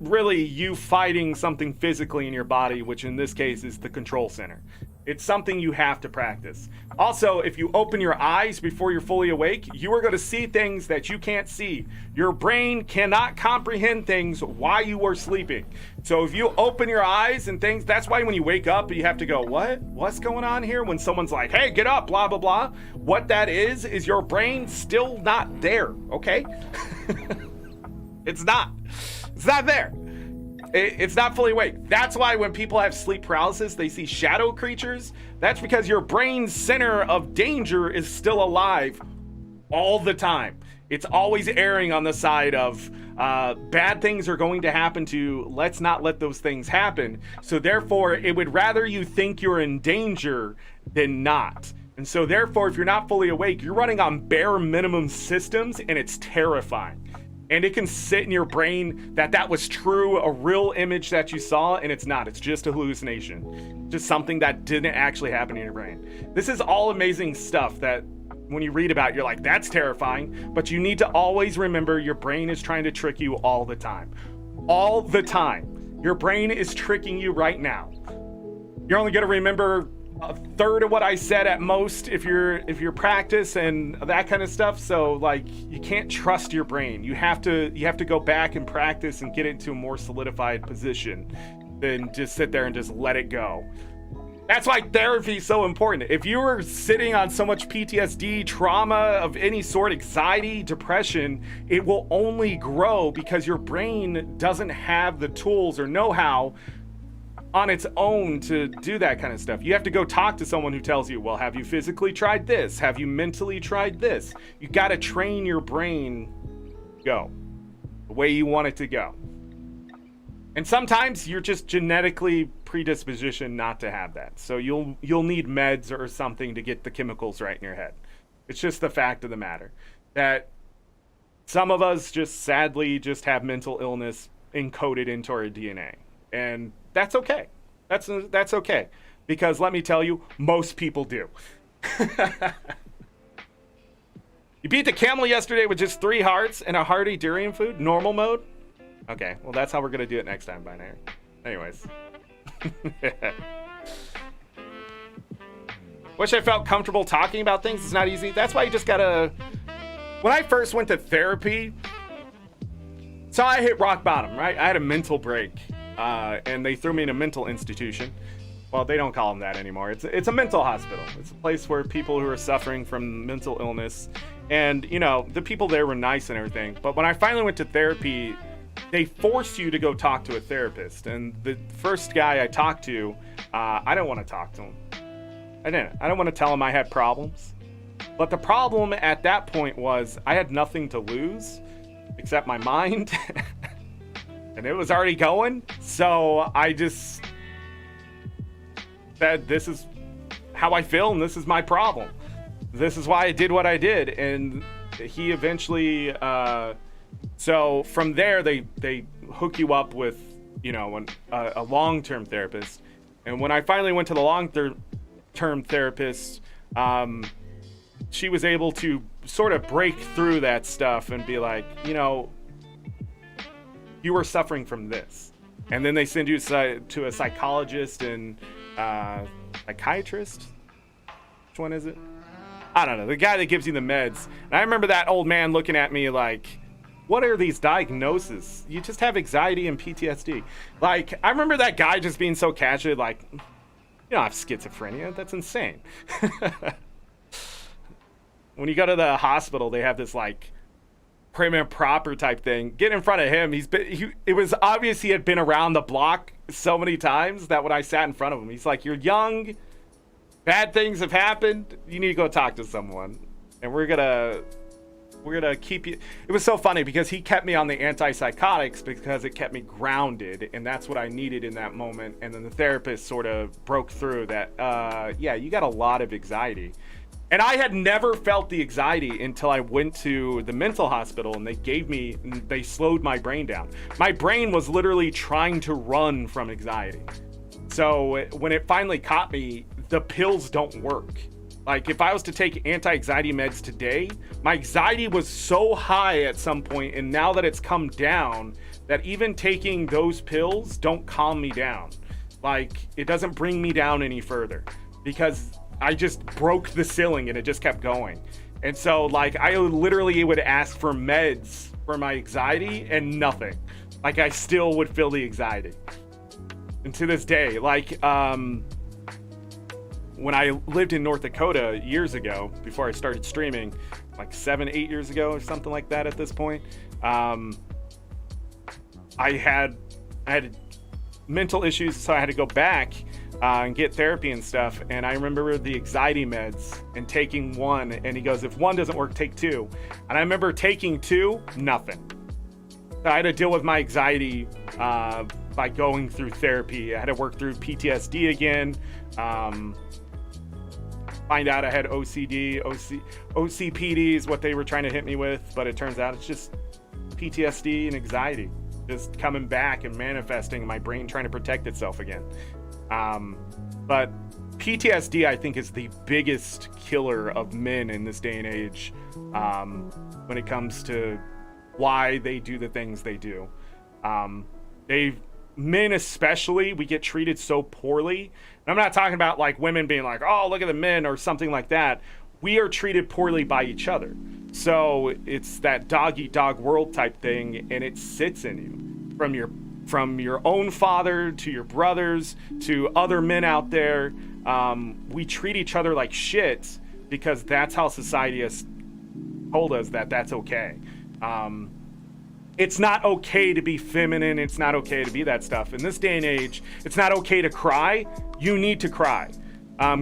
really you fighting something physically in your body, which in this case is the control center. It's something you have to practice. Also, if you open your eyes before you're fully awake, you are going to see things that you can't see. Your brain cannot comprehend things while you are sleeping. So if you open your eyes and things, that's why when you wake up, you have to go, what? What's going on here? When someone's like, hey, get up, blah, blah, blah. What that is your brain still not there, okay? It's not there. It's not fully awake. That's why when people have sleep paralysis, they see shadow creatures. That's because your brain's center of danger is still alive all the time. It's always erring on the side of bad things are going to happen to you. Let's not let those things happen. So therefore, it would rather you think you're in danger than not. And so therefore, if you're not fully awake, you're running on bare minimum systems, and it's terrifying. And it can sit in your brain that was true, a real image that you saw, and it's not. It's just a hallucination. Just something that didn't actually happen in your brain. This is all amazing stuff that when you read about, you're like, that's terrifying. But you need to always remember your brain is trying to trick you all the time. All the time. Your brain is tricking you right now. You're only going to remember a third of what I said at most if you're practice and that kind of stuff. So like, you can't trust your brain. You have to go back and practice and get it into a more solidified position than just sit there and just let it go. That's why therapy is so important. If you are sitting on so much PTSD, trauma of any sort, anxiety, depression, it will only grow because your brain doesn't have the tools or know-how on its own to do that kind of stuff. You have to go talk to someone who tells you, well, have you physically tried this? Have you mentally tried this? You got to train your brain to go the way you want it to go. And sometimes you're just genetically predispositioned not to have that. So you'll need meds or something to get the chemicals right in your head. It's just the fact of the matter that some of us just sadly just have mental illness encoded into our DNA. And that's okay. That's okay. Because let me tell you, most people do. You beat the camel yesterday with just 3 hearts and a hearty durian food, normal mode? Okay, well that's how we're gonna do it next time, Binary. Anyways. Wish I felt comfortable talking about things. It's not easy. That's why you just gotta... When I first went to therapy, so I hit rock bottom, right? I had a mental break, and they threw me in a mental institution. Well, they don't call them that anymore. It's a mental hospital. It's a place where people who are suffering from mental illness, and, you know, the people there were nice and everything. But when I finally went to therapy, they force you to go talk to a therapist. And the first guy I talked to, I didn't want to talk to him. I didn't want to tell him I had problems. But the problem at that point was I had nothing to lose except my mind. And it was already going. So I just said, this is how I feel and this is my problem. This is why I did what I did. And he eventually, so from there, they hook you up with, you know, a long-term therapist. And when I finally went to the long-term therapist, she was able to sort of break through that stuff and be like, you know, you were suffering from this. And then they send you to a psychologist and psychiatrist. Which one is it? I don't know. The guy that gives you the meds. And I remember that old man looking at me like, what are these diagnoses? You just have anxiety and PTSD. Like, I remember that guy just being so casual, like, you don't have schizophrenia. That's insane. When you go to the hospital, they have this, like, prim and proper type thing. Get in front of him. It was obvious he had been around the block so many times that when I sat in front of him, he's like, you're young. Bad things have happened. You need to go talk to someone. And we're gonna keep you. It was so funny because he kept me on the antipsychotics because it kept me grounded, and that's what I needed in that moment. And then the therapist sort of broke through that, yeah, you got a lot of anxiety. And I had never felt the anxiety until I went to the mental hospital and they slowed my brain down. My brain was literally trying to run from anxiety. So when it finally caught me, the pills don't work. Like, if I was to take anti-anxiety meds today, my anxiety was so high at some point, and now that it's come down, that even taking those pills don't calm me down. Like, it doesn't bring me down any further because I just broke the ceiling and it just kept going. And so, like, I literally would ask for meds for my anxiety and nothing. Like, I still would feel the anxiety. And to this day, like, when I lived in North Dakota years ago, before I started streaming, like 7-8 years ago or something like that at this point, I had mental issues, so I had to go back and get therapy and stuff. And I remember the anxiety meds and taking one, and he goes, if one doesn't work, take two. And I remember taking two, nothing. So I had to deal with my anxiety by going through therapy. I had to work through PTSD again. Find out I had OCPD is what they were trying to hit me with, but it turns out it's just PTSD and anxiety just coming back and manifesting in my brain trying to protect itself again. But PTSD, I think, is the biggest killer of men in this day and age when it comes to why they do the things they do. Men especially, we get treated so poorly. And I'm not talking about like women being like, oh, look at the men or something like that. We are treated poorly by each other. So it's that dog eat dog world type thing, and it sits in you from your own father to your brothers to other men out there. We treat each other like shit because that's how society has told us that that's okay. It's not okay to be feminine. It's not okay to be that stuff. In this day and age, it's not okay to cry. You need to cry.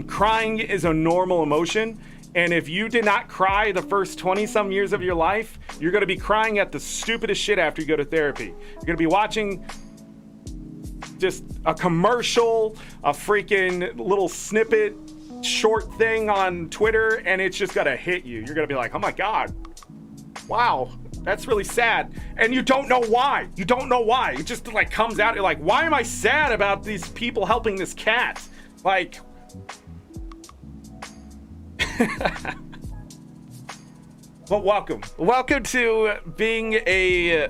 Crying is a normal emotion. And if you did not cry the first 20-some years of your life, you're going to be crying at the stupidest shit after you go to therapy. You're going to be watching just a commercial, a freaking little snippet, short thing on Twitter, and it's just going to hit you. You're going to be like, oh my God, wow. That's really sad. And you don't know why. You don't know why. It just like comes out. You're like, why am I sad about these people helping this cat? Like, but welcome to being a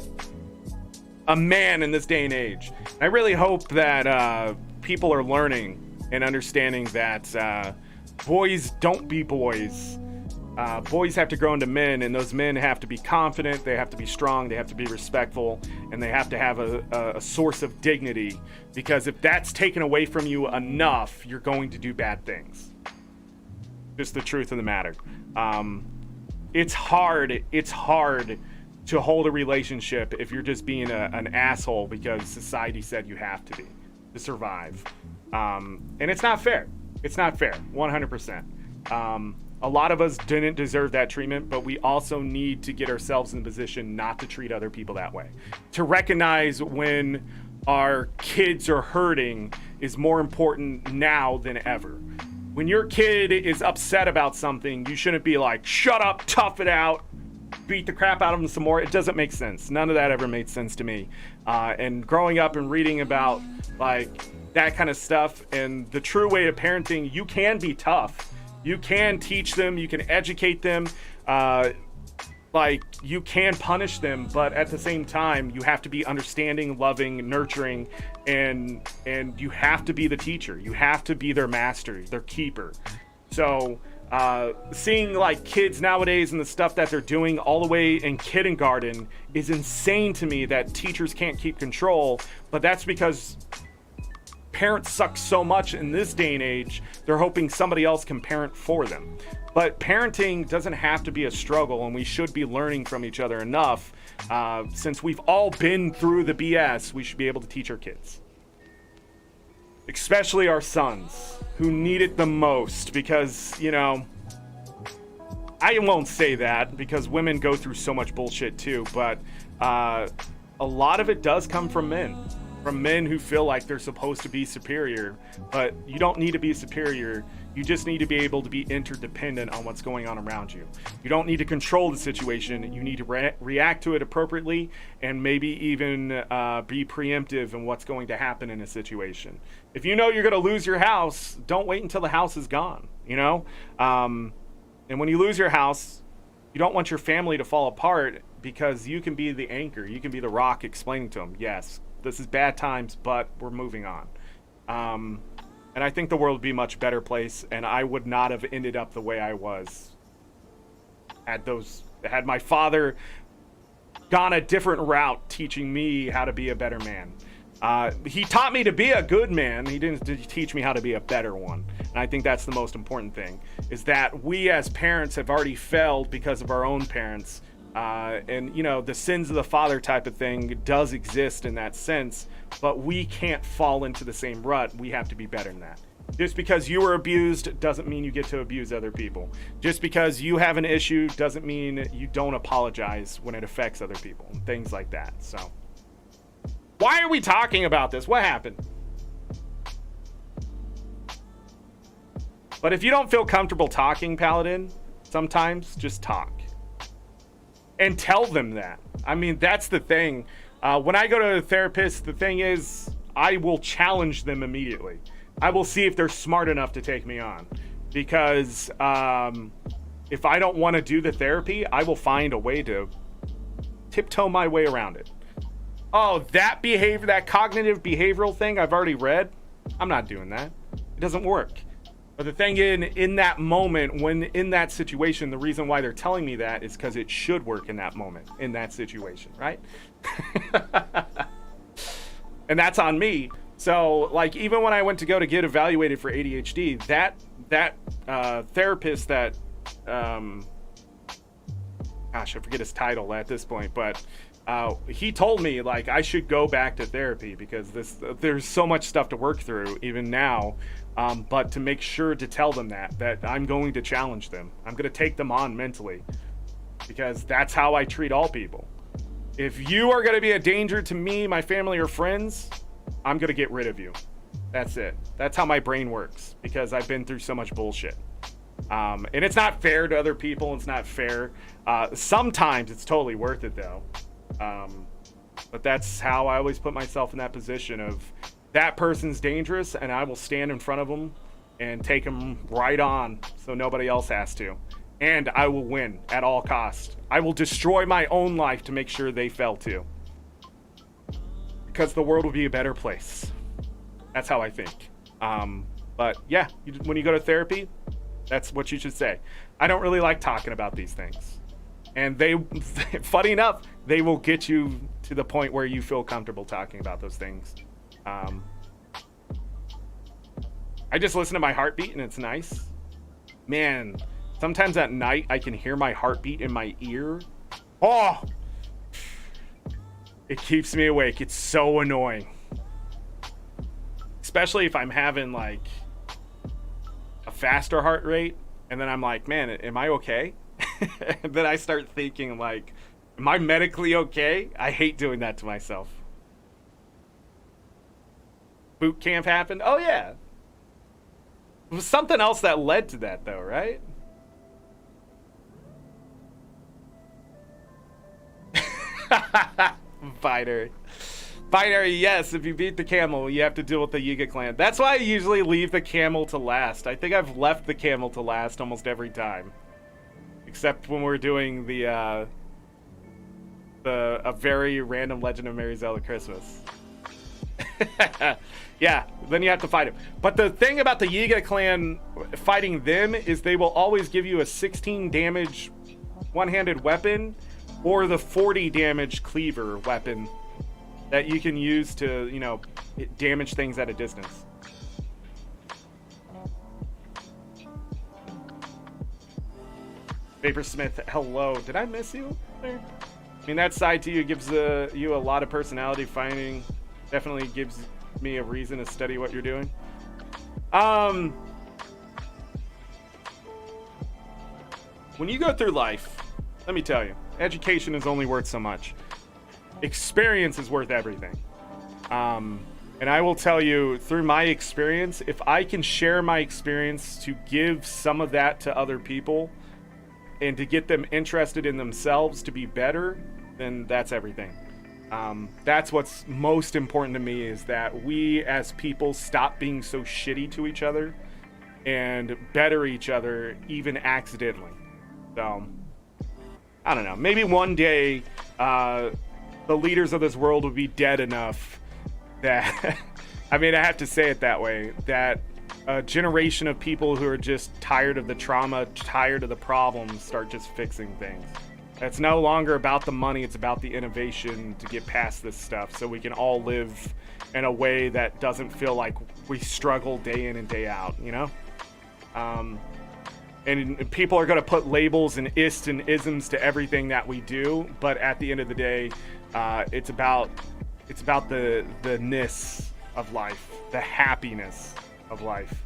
man in this day and age. I really hope that people are learning and understanding that boys don't be boys. Boys have to grow into men, and those men have to be confident, they have to be strong, they have to be respectful, and they have to have a source of dignity, because if that's taken away from you enough, you're going to do bad things. Just the truth of the matter. It's hard to hold a relationship if you're just being an asshole because society said you have to be to survive. And it's not fair. It's not fair, 100%. A lot of us didn't deserve that treatment, but we also need to get ourselves in a position not to treat other people that way. To recognize when our kids are hurting is more important now than ever. When your kid is upset about something, you shouldn't be like, shut up, tough it out, beat the crap out of them some more. It doesn't make sense. None of that ever made sense to me. And growing up and reading about like that kind of stuff and the true way of parenting, you can be tough. You can teach them, you can educate them, like you can punish them, but at the same time, you have to be understanding, loving, nurturing, and you have to be the teacher. You have to be their master, their keeper. So seeing like kids nowadays and the stuff that they're doing all the way in kindergarten is insane to me that teachers can't keep control, but that's because parents suck so much in this day and age, they're hoping somebody else can parent for them. But parenting doesn't have to be a struggle, and we should be learning from each other enough. Since we've all been through the BS, we should be able to teach our kids. Especially our sons, who need it the most, because, you know, I won't say that, because women go through so much bullshit too, but a lot of it does come from men. From men who feel like they're supposed to be superior, but you don't need to be superior. You just need to be able to be interdependent on what's going on around you. You don't need to control the situation. You need to react to it appropriately and maybe even be preemptive in what's going to happen in a situation. If you know you're going to lose your house, don't wait until the house is gone, you know? And when you lose your house, you don't want your family to fall apart, because you can be the anchor. You can be the rock explaining to them, yes, this is bad times, but we're moving on. And I think the world would be a much better place, and I would not have ended up the way I was had my father gone a different route teaching me how to be a better man. He taught me to be a good man. He didn't teach me how to be a better one. And I think that's the most important thing, is that we as parents have already failed because of our own parents. And you know, the sins of the father type of thing does exist in that sense, but we can't fall into the same rut. We have to be better than that. Just because you were abused doesn't mean you get to abuse other people. Just because you have an issue doesn't mean you don't apologize when it affects other people and things like that. So why are we talking about this? What happened? But if you don't feel comfortable talking, Paladin, sometimes just talk. And tell them that. I mean, that's the thing. When I go to a therapist, the thing is, I will challenge them immediately. I will see if they're smart enough to take me on. Because if I don't want to do the therapy, I will find a way to tiptoe my way around it. Oh, that behavior, that cognitive behavioral thing I've already read, I'm not doing that. It doesn't work. But the thing in that moment, when in that situation, the reason why they're telling me that is because it should work in that moment, in that situation, right? And that's on me. So, like, even when I went to get evaluated for ADHD, that therapist that, gosh, I forget his title at this point, but he told me, like, I should go back to therapy because there's so much stuff to work through, even now. But to make sure to tell them that I'm going to challenge them. I'm going to take them on mentally, because that's how I treat all people. If you are going to be a danger to me, my family, or friends, I'm going to get rid of you. That's it. That's how my brain works, because I've been through so much bullshit. And it's not fair to other people. It's not fair. Sometimes it's totally worth it, though. But that's how I always put myself in that position of, that person's dangerous, and I will stand in front of them and take them right on so nobody else has to. And I will win at all costs. I will destroy my own life to make sure they fail too. Because the world will be a better place. That's how I think. But yeah, when you go to therapy, That's what you should say. I don't really like talking about these things. And they, funny enough, they will get you to the point where you feel comfortable talking about those things. I just listen to my heartbeat and it's nice. Man, sometimes at night I can hear my heartbeat in my ear. Oh! It keeps me awake. It's so annoying. Especially if I'm having like a faster heart rate and then I'm like, man, am I okay? And then I start thinking like, am I medically okay? I hate doing that to myself. Boot camp happened? Oh yeah. It was something else that led to that though, right? Binary, yes. If you beat the camel, you have to deal with the Yiga clan. That's why I usually leave the camel to last. I think I've left the camel to last almost every time. Except when we're doing a very random Legend of Mary Zelda Christmas. Yeah, then you have to fight him. But the thing about the Yiga clan fighting them is they will always give you a 16 damage one-handed weapon or the 40 damage cleaver weapon that you can use to, you know, damage things at a distance. Vaporsmith, hello. Did I miss you there? I mean, that side to you gives you a lot of personality. Finding definitely gives me a reason to study what you're doing. When you go through life, let me tell you, education is only worth so much. Experience is worth everything. And I will tell you, through my experience, if I can share my experience to give some of that to other people and to get them interested in themselves to be better, then that's everything. That's what's most important to me, is that we as people stop being so shitty to each other and better each other, even accidentally. So, I don't know. Maybe one day, the leaders of this world will be dead enough that, I mean, I have to say it that way, that a generation of people who are just tired of the trauma, tired of the problems, start just fixing things. It's no longer about the money, it's about the innovation to get past this stuff so we can all live in a way that doesn't feel like we struggle day in and day out, you know? And people are going to put labels and ists and isms to everything that we do, but at the end of the day, it's about the ness of life, the happiness of life.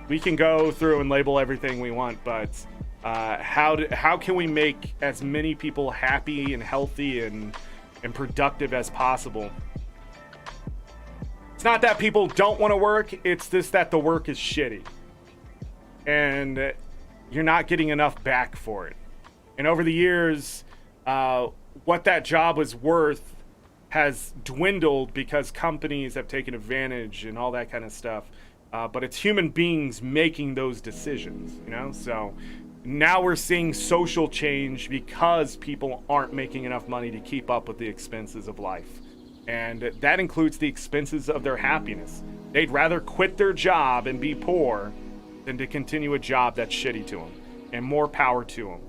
We can go through and label everything we want, but how can we make as many people happy and healthy and productive as possible? It's not that people don't want to work, it's just that the work is shitty. And you're not getting enough back for it. And over the years, what that job was worth has dwindled because companies have taken advantage and all that kind of stuff. But it's human beings making those decisions, you know? So now we're seeing social change because people aren't making enough money to keep up with the expenses of life. And that includes the expenses of their happiness. They'd rather quit their job and be poor than to continue a job that's shitty to them. And more power to them.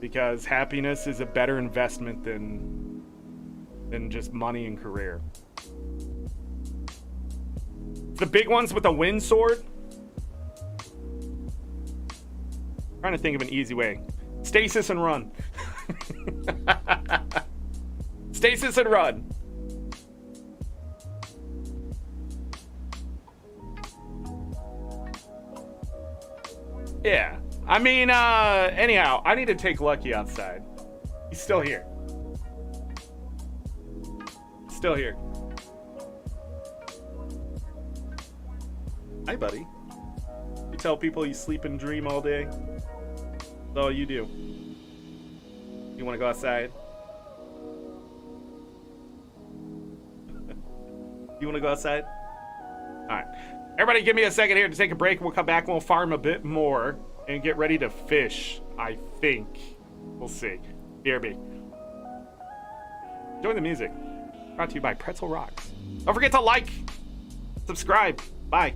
Because happiness is a better investment than just money and career. The big ones with a wind sword? I'm trying to think of an easy way. Stasis and run. Stasis and run. Yeah. I mean, anyhow, I need to take Lucky outside. He's still here. Still here. Hi, buddy. You tell people you sleep and dream all day. That's all you do. You want to go outside? You want to go outside? Alright. Everybody give me a second here to take a break. We'll come back and we'll farm a bit more and get ready to fish, I think. We'll see. BRB. Enjoy the music. Brought to you by Pretzel Rocks. Don't forget to like, subscribe. Bye.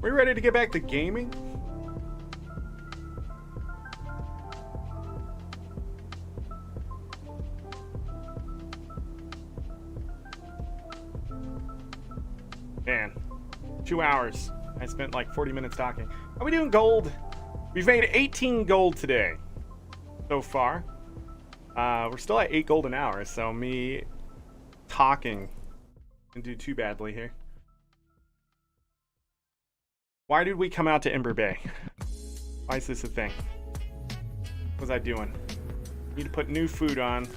We ready to get back to gaming? Man, 2 hours. I spent like 40 minutes talking. Are we doing gold? We've made 18 gold today so far. We're still at 8 gold an hour, so me talking didn't do too badly here. Why did we come out to Ember Bay? Why is this a thing? What was I doing? Need to put new food on.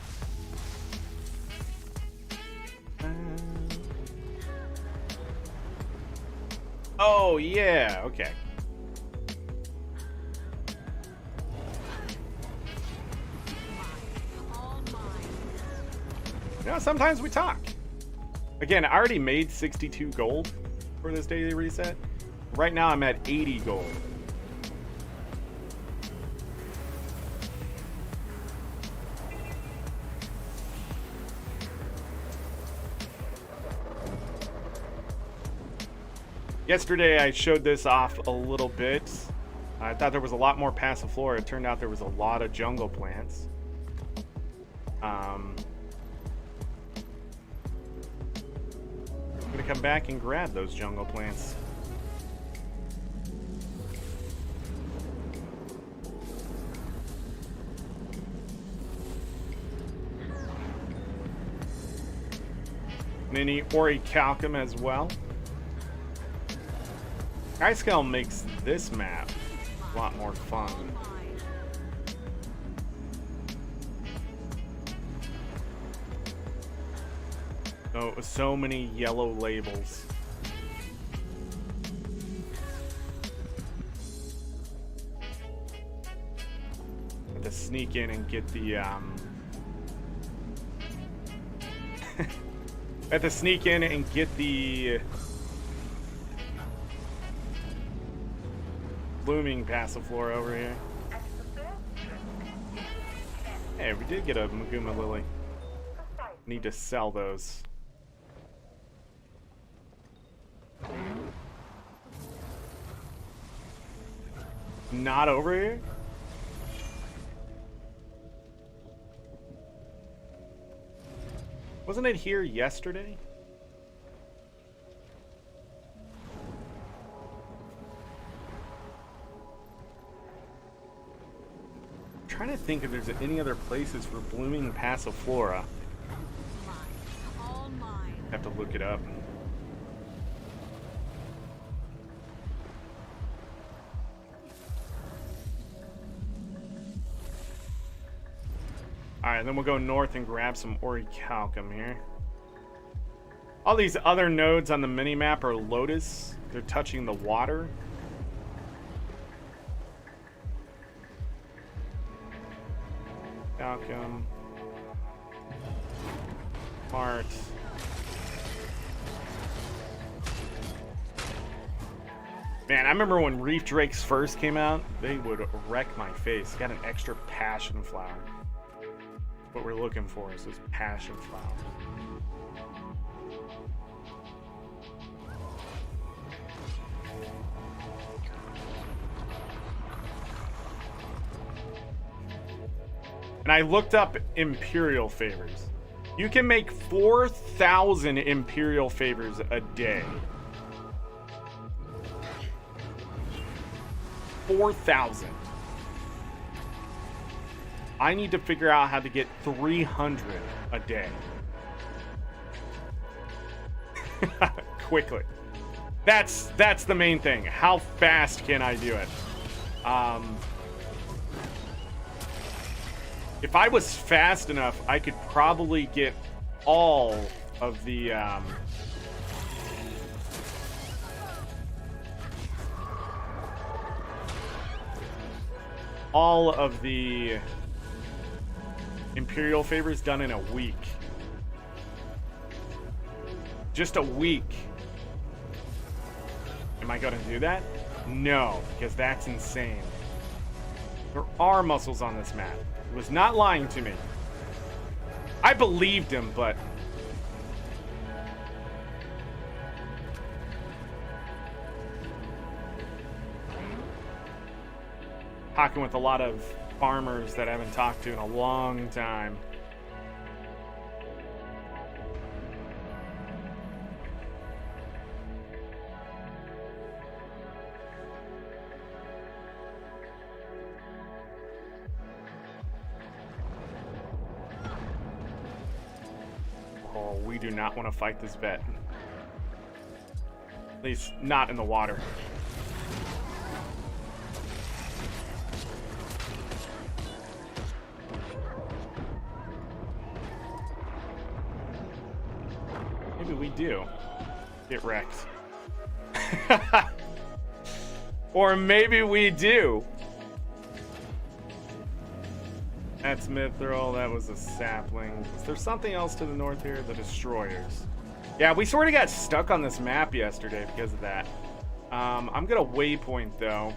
Oh, yeah, okay. You know, sometimes we talk. Again, I already made 62 gold for this daily reset. Right now I'm at 80 gold. Yesterday I showed this off a little bit. I thought there was a lot more passiflora. It turned out there was a lot of jungle plants. I'm gonna come back and grab those jungle plants. Mini orichalcum as well. Skyscale makes this map a lot more fun. So many yellow labels. Have to sneak in and get the have to sneak in and get the blooming passiflora over here. Hey, we did get a Maguma Lily. Need to sell those. Not over here? Wasn't it here yesterday? I'm trying to think if there's any other places for blooming passiflora. Have to look it up. Alright, then we'll go north and grab some orichalcum here. All these other nodes on the minimap are lotus. They're touching the water. Calcum. Heart. Man, I remember when reef drakes first came out, they would wreck my face. Got an extra passion flower. What we're looking for is this passion flower. And I looked up Imperial favors. You can make 4,000 Imperial favors a day. 4,000. I need to figure out how to get 300 a day. Quickly. That's the main thing. How fast can I do it? If I was fast enough, I could probably get all of the Imperial favors done in a week. Just a week. Am I gonna do that? No, because that's insane. There are muscles on this map. He was not lying to me. I believed him, but talking with a lot of farmers that I haven't talked to in a long time. Oh, we do not want to fight this vet. At least not in the water. Maybe we do. Get wrecked. Or maybe we do. That's mithril. That was a sapling. Is there something else to the north here? The destroyers. Yeah, we sort of got stuck on this map yesterday because of that. I'm gonna waypoint though.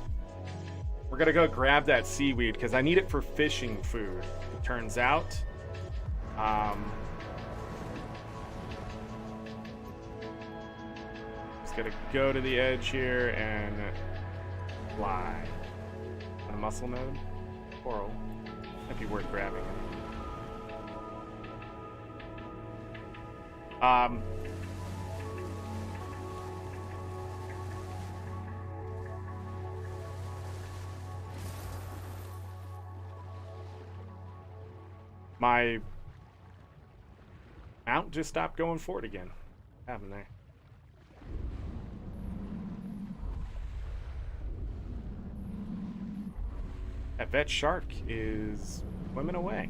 We're gonna go grab that seaweed because I need it for fishing food. It turns out. Just gotta go to the edge here and fly. On a muscle node? Coral. Might be worth grabbing. My mount just stopped going forward again. What happened there? That vet shark is swimming away.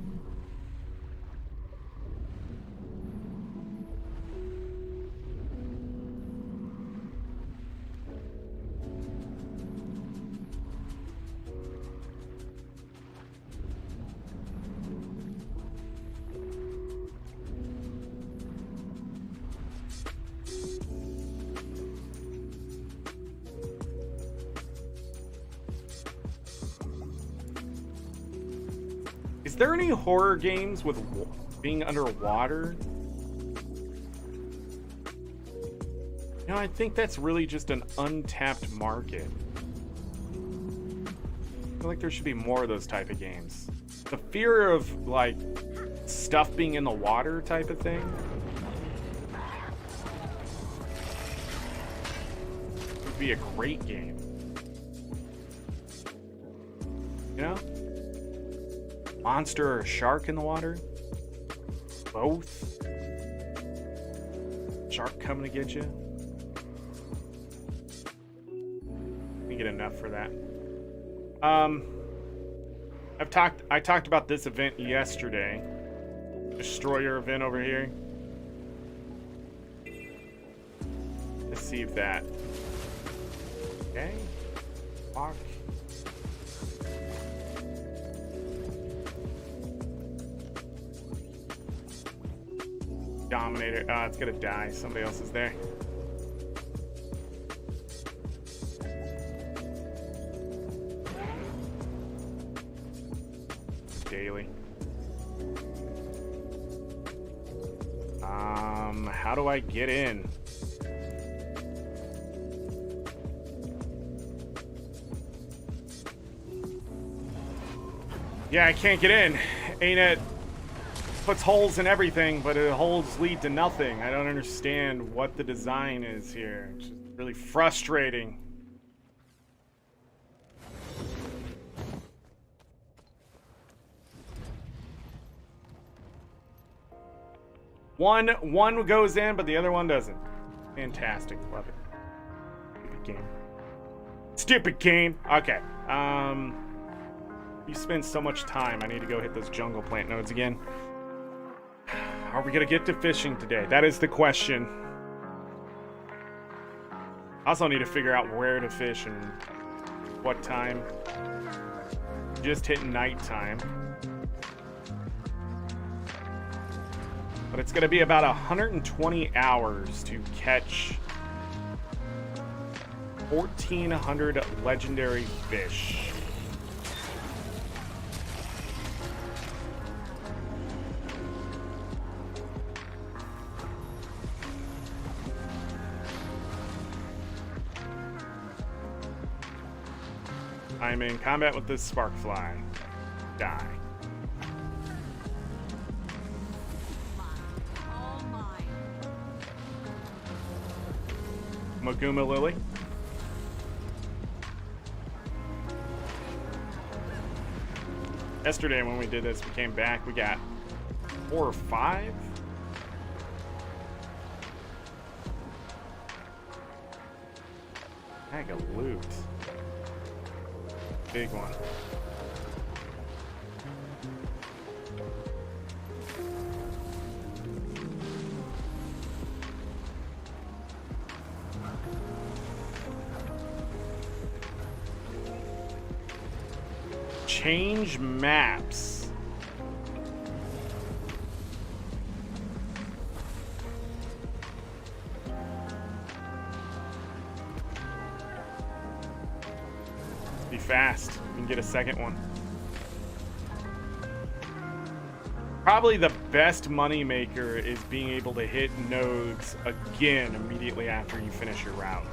Is there any horror games with being underwater? You know, I think that's really just an untapped market. I feel like there should be more of those type of games. The fear of, like, stuff being in the water type of thing. Would be a great game. You know? Monster or a shark in the water? Both? Shark coming to get you? We get enough for that. I talked about this event yesterday. Destroyer event over here. Let's see if that. Okay. Walk. Dominator. It's gonna die. Somebody else is there. Daily. How do I get in? Yeah, I can't get in. ArenaNet puts holes in everything, but the holes lead to nothing. I don't understand what the design is here. It's just really frustrating. One goes in, but the other one doesn't. Fantastic. Love it. Stupid game. Stupid game. Okay. You spend so much time. I need to go hit those jungle plant nodes again. Are we gonna get to fishing today? That is the question. I also need to figure out where to fish and what time. Just hitting nighttime. But it's gonna be about 120 hours to catch 1,400 legendary fish. I'm in combat with this Sparkfly. Die. All mine. Maguma Lily. Yesterday when we did this, we came back, we got 4 or 5? Bag of loot. Big one. Change maps. Be fast. We can get a second one. Probably the best money maker is being able to hit nodes again immediately after you finish your route.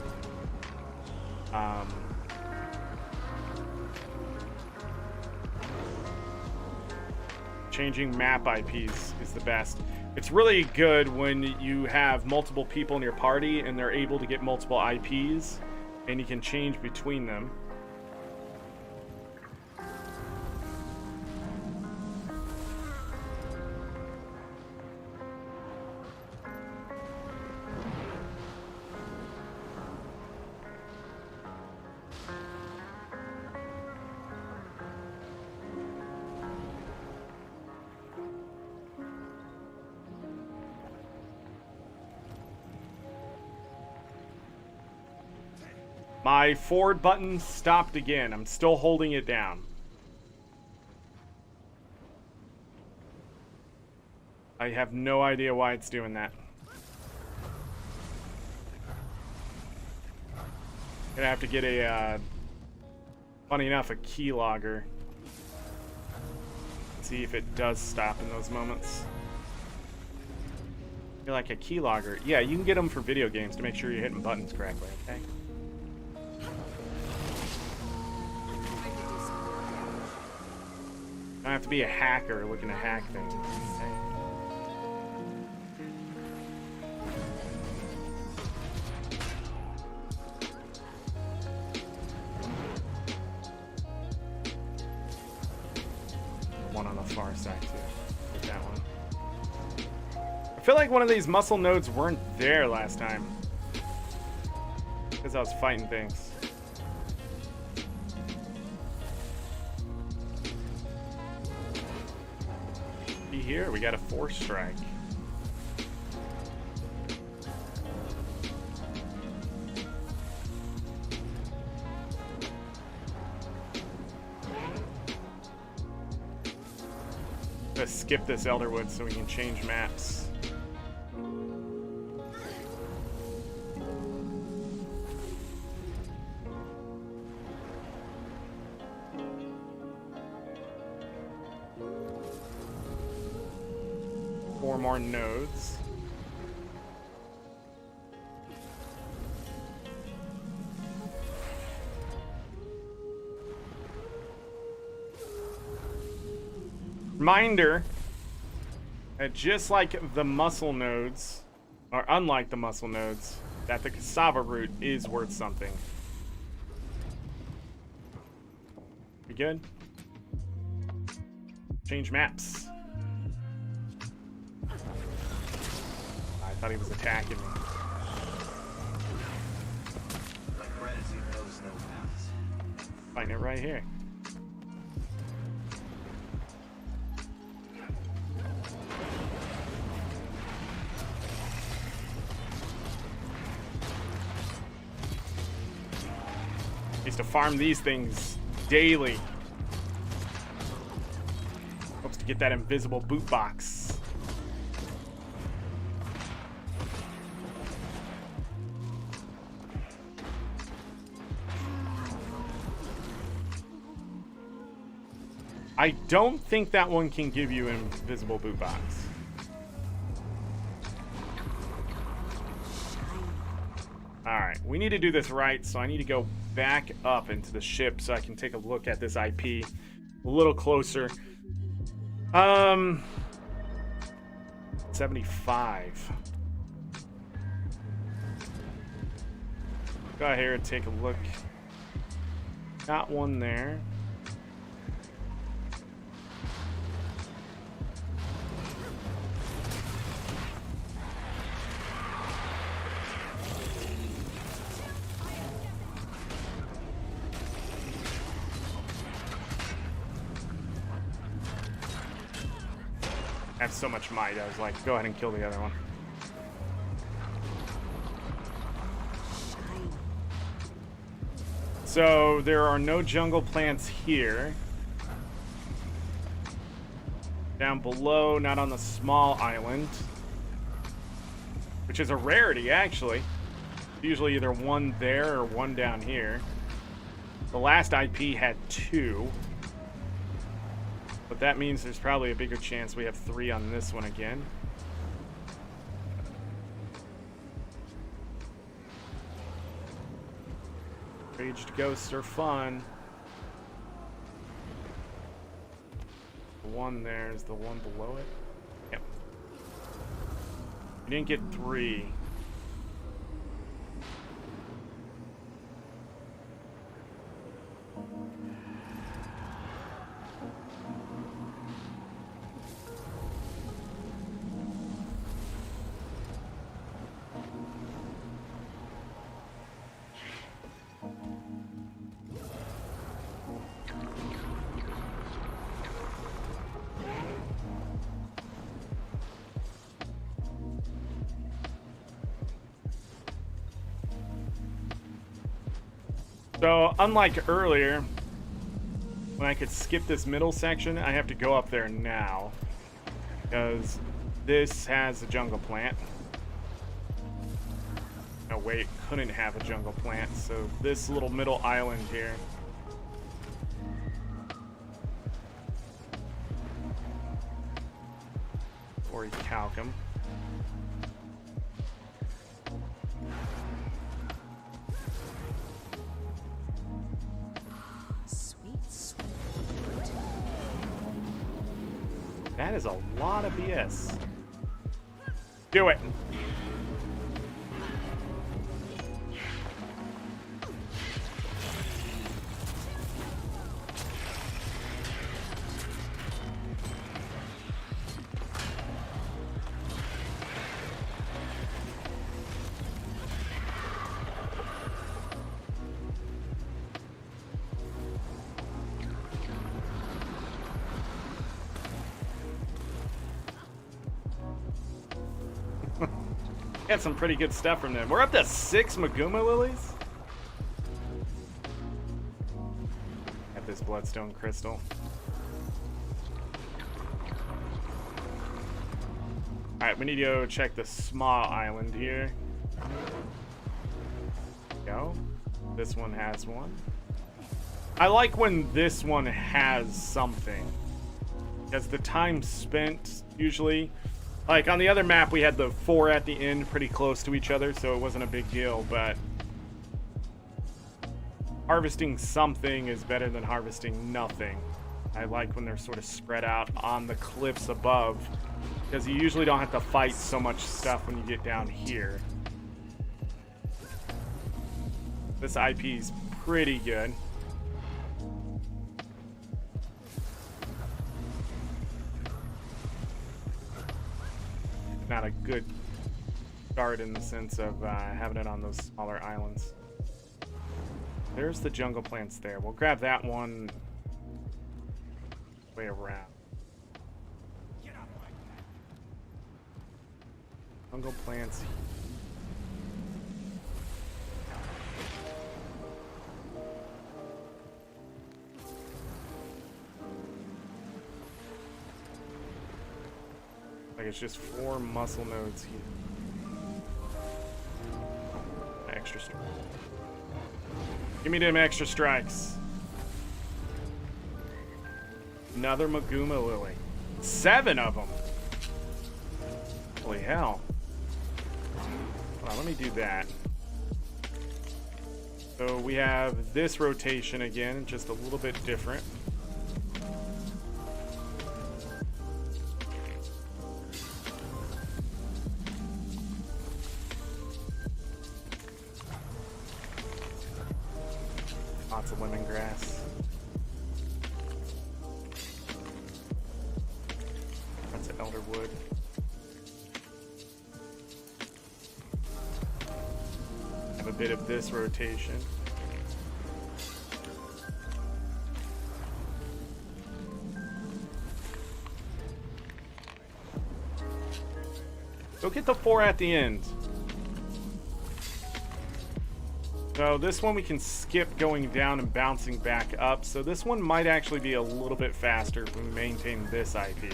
Changing map IPs is the best. It's really good when you have multiple people in your party and they're able to get multiple IPs and you can change between them. My forward button stopped again. I'm still holding it down. I have no idea why it's doing that. Gonna have to get a, funny enough, a keylogger. See if it does stop in those moments. You're like a keylogger. Yeah, you can get them for video games to make sure you're hitting buttons correctly, okay? I don't have to be a hacker looking to hack things. Okay? One on the far side too. Get that one. I feel like one of these muscle nodes weren't there last time. Because I was fighting things. Here we got a 4 strike. Let's skip this Elderwood so we can change maps. More nodes. Reminder that just like the muscle nodes, or unlike the muscle nodes, that the cassava root is worth something. We good? Change maps. I thought he was attacking me. Find it right here. I used to farm these things daily. Hopes to get that invisible boot box. I don't think that one can give you an invisible boot box. Alright, we need to do this right, so I need to go back up into the ship so I can take a look at this IP a little closer. 75. Go here and take a look. Got one there. I have so much might, I was like, go ahead and kill the other one. So there are no jungle plants here. Down below, not on the small island. Which is a rarity, actually. Usually either one there or one down here. The last IP had 2. But that means there's probably a bigger chance we have 3 on this one again. Raged ghosts are fun. The one there is the one below it. Yep. We didn't get 3. So, unlike earlier, when I could skip this middle section, I have to go up there now. Because this has a jungle plant. No, wait, couldn't have a jungle plant. So, this little middle island here. Or Calcum. That is a lot of BS. Do it. Got some pretty good stuff from them. We're up to 6 Maguma lilies. Got this bloodstone crystal. Alright, we need to go check the small island here. Go. This one has one. I like when this one has something. Because the time spent usually... Like, on the other map, we had the 4 at the end pretty close to each other, so it wasn't a big deal, but... Harvesting something is better than harvesting nothing. I like when they're sort of spread out on the cliffs above, because you usually don't have to fight so much stuff when you get down here. This IP is pretty good. Not a good start in the sense of having it on those smaller islands. There's the jungle plants there. We'll grab that one way around. Jungle plants. Like it's just 4 muscle nodes here. Extra strike. Give me them extra strikes. Another Maguma lily. 7 of them. Holy hell. Hold on, let me do that. So we have this rotation again, just a little bit different. Lots of lemongrass. That's an elderwood. Have a bit of this rotation. Go get the 4 at the end. So this one we can skip going down and bouncing back up. So this one might actually be a little bit faster if we maintain this IP.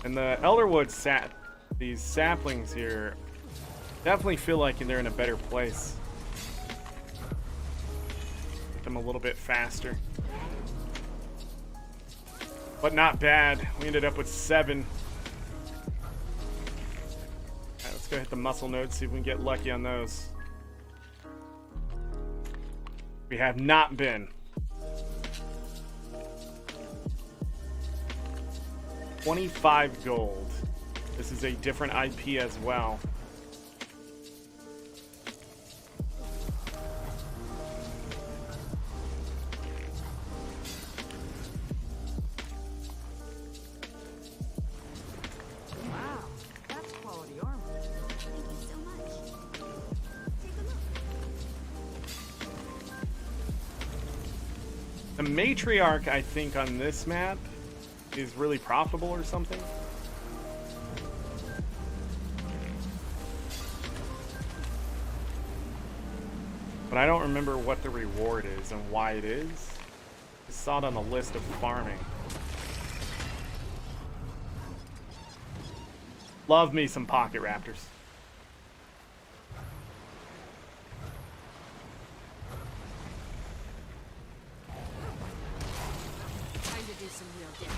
And the Elderwood these saplings here, definitely feel like they're in a better place. Get them a little bit faster. But not bad. We ended up with 7. Alright, let's go hit the muscle nodes, see if we can get lucky on those. We have not been. 25 gold. This is a different IP as well. Wow, that's quality armor. Thank you so much. Take a look. The matriarch, I think, on this map is really profitable or something. But I don't remember what the reward is and why it is. I saw it on the list of farming. Love me some pocket raptors. Time to do some real damage.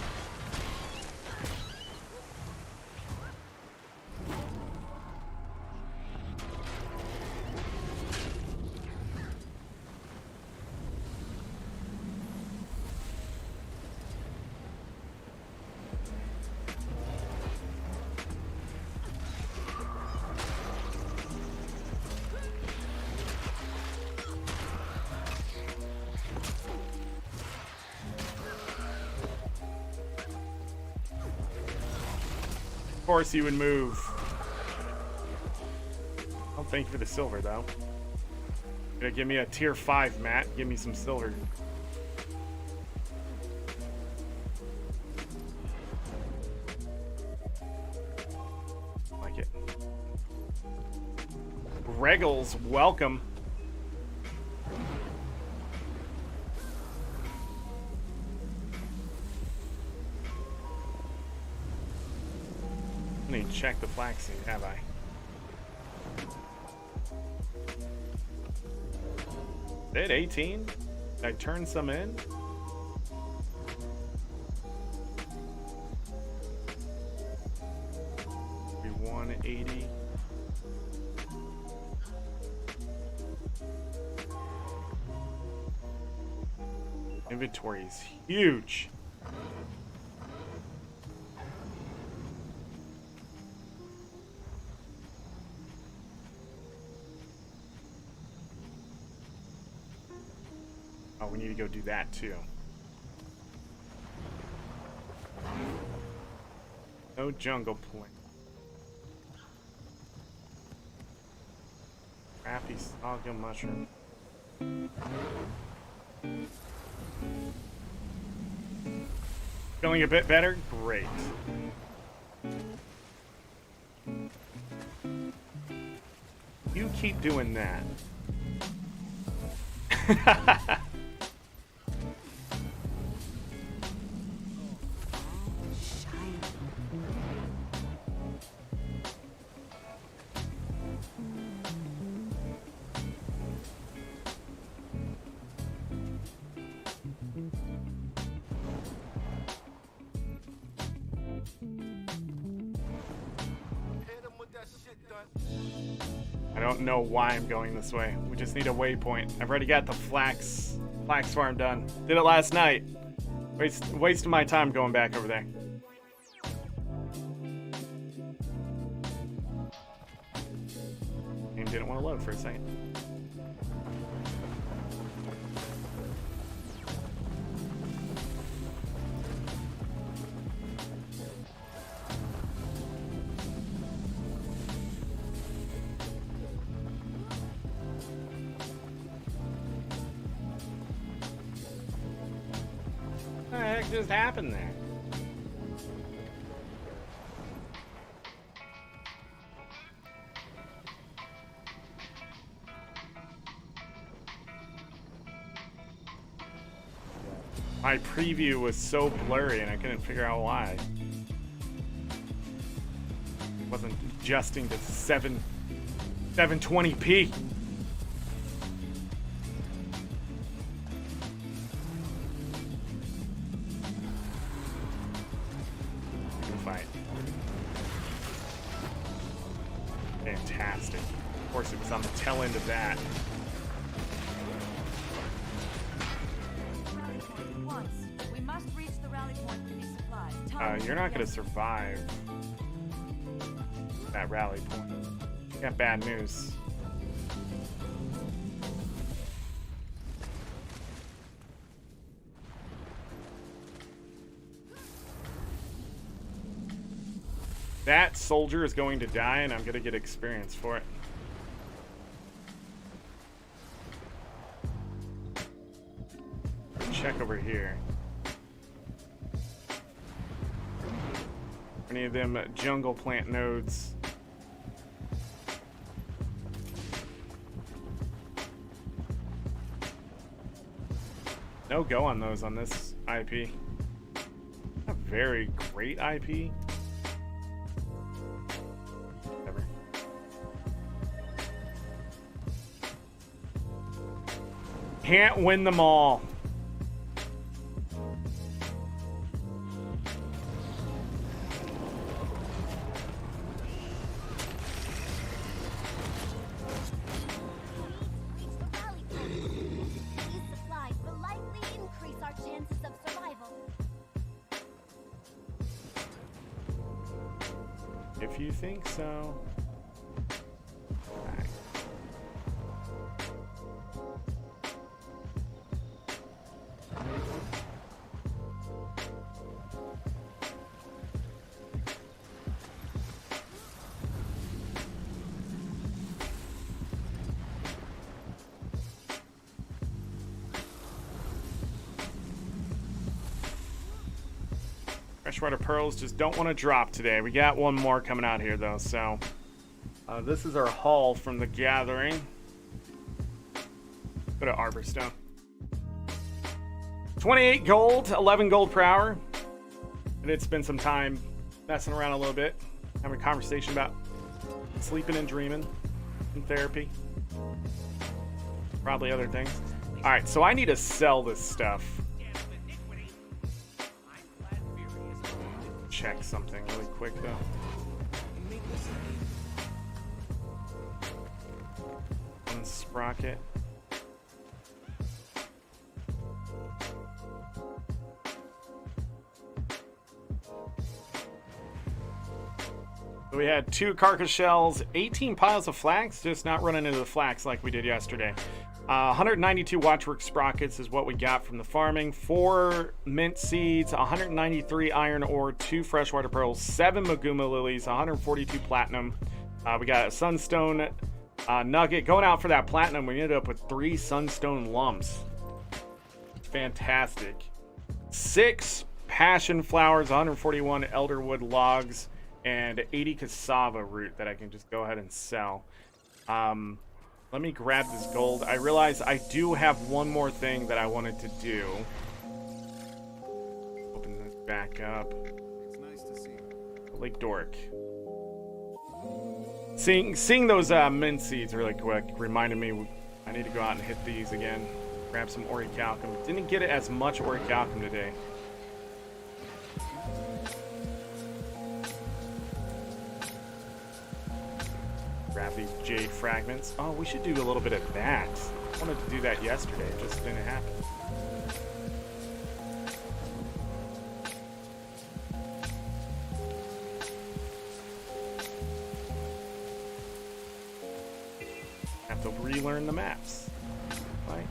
Of course you would move. Oh, thank you for the silver, though. Gonna give me a tier 5, Matt. Give me some silver. Like it. Regals, welcome. I need to check the flaxseed, have I? Did 18? Did I turn some in? Be 180. Inventory is huge. Oh, we need to go do that too. No jungle plant. Crappy sorghum mushroom. Feeling a bit better? Great. You keep doing that. Shiny. I don't know why I'm going this way. We just need a waypoint. I've already got the flax farm done. Did it last night. Wasting my time going back over there. Game didn't want to load for a second. What the heck just happened there? My preview was so blurry and I couldn't figure out why. It wasn't adjusting to 720p. Fight. Fantastic. Of course, it was on the tail end of that. We must reach the rally point for these supplies. You're not going to survive that rally point. You got bad news. That soldier is going to die, and I'm going to get experience for it. Check over here. Any of them jungle plant nodes. No go on those on this IP. A very great IP. Whatever. Can't win them all. If you think so. Right. Freshwater pearls just don't want to drop today. We got one more coming out here though, so this is our haul from the gathering. Go to Arborstone. 28 gold, 11 gold per hour. And it's been some time messing around a little bit, having a conversation about sleeping and dreaming and therapy. Probably other things. All right, so I need to sell this stuff. Check something really quick though. One sprocket. So we had 2 carcass shells, 18 piles of flax, just not running into the flax like we did yesterday. 192 watchwork sprockets is what we got from the farming. 4 mint seeds, 193 iron ore, 2 freshwater pearls, 7 maguma lilies, 142 platinum. We got a sunstone nugget. Going out for that platinum, we ended up with 3 sunstone lumps. Fantastic. 6 passion flowers, 141 elderwood logs, and 80 cassava root that I can just go ahead and sell. Let me grab this gold. I realize I do have one more thing that I wanted to do. Open this back up. It's nice to see. Lake Doric. Seeing those mint seeds really quick reminded me I need to go out and hit these again. Grab some orichalcum. Didn't get it as much orichalcum today. Grab these jade fragments. Oh, we should do a little bit of that. I wanted to do that yesterday, it just didn't happen. Have to relearn the maps. Like.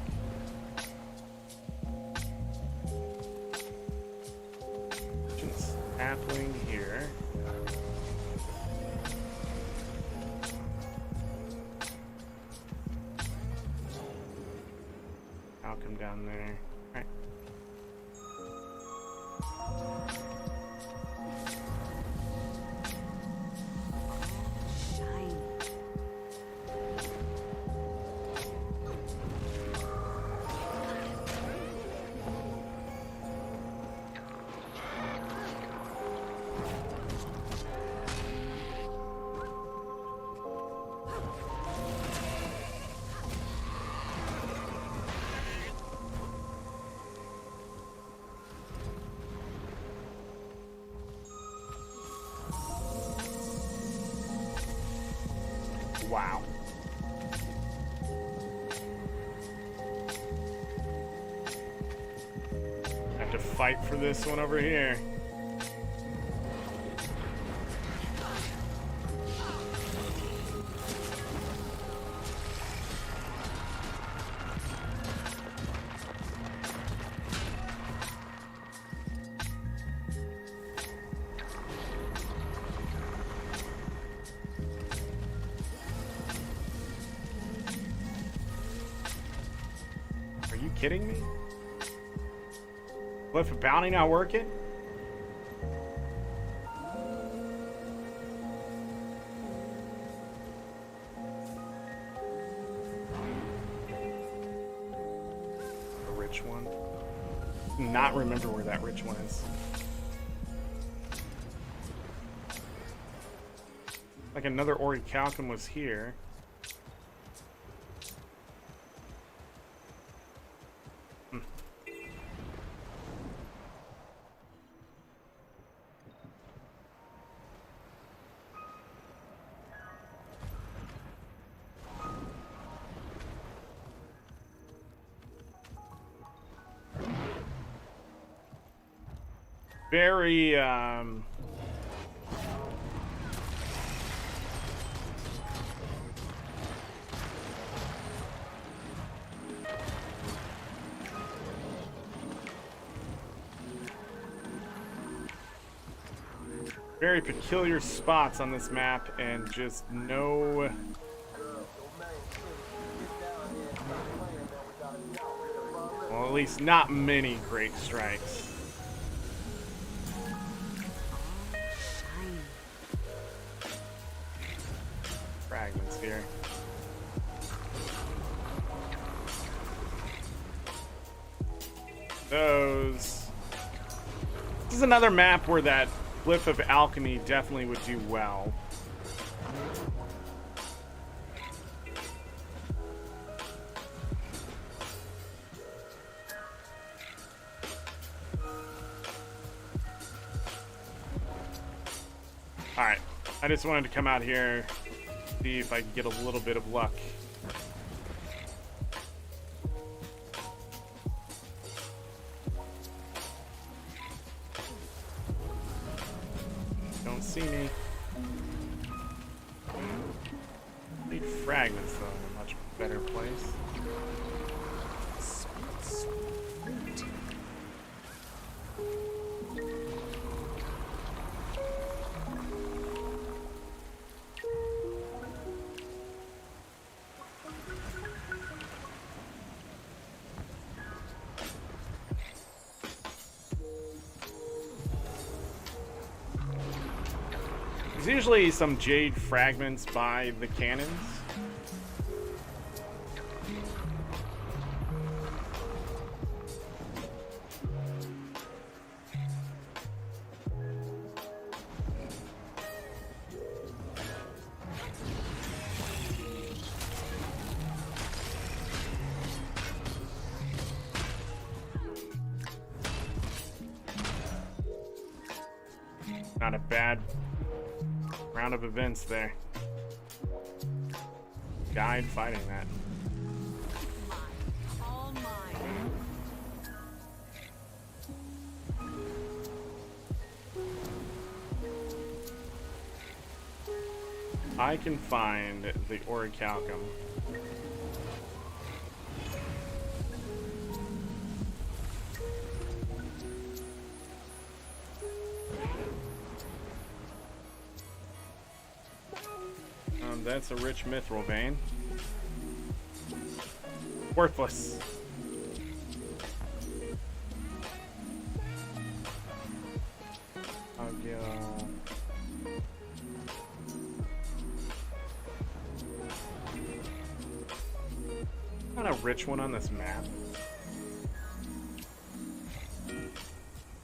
Sapling here. I'll come down there. All right. Shiny. Wow. Have to fight for this one over here. Are you kidding me? Cliff of Bounty not working? A rich one? Not remember where that rich one is. Like another orichalcum was here. Very, very peculiar spots on this map, and just no... Well, at least not many great strikes. Fragments here. Those. This is another map where that Glyph of Alchemy definitely would do well. Alright, I just wanted to come out here, see if I can get a little bit of luck. Don't see me. Need fragments though, in a much better place. There's usually some jade fragments by the cannons. Not a bad round of events there. died fighting that. All mine. I can find the orichalcum. That's a rich mithril vein. Worthless. I'll get, not a rich one on this map.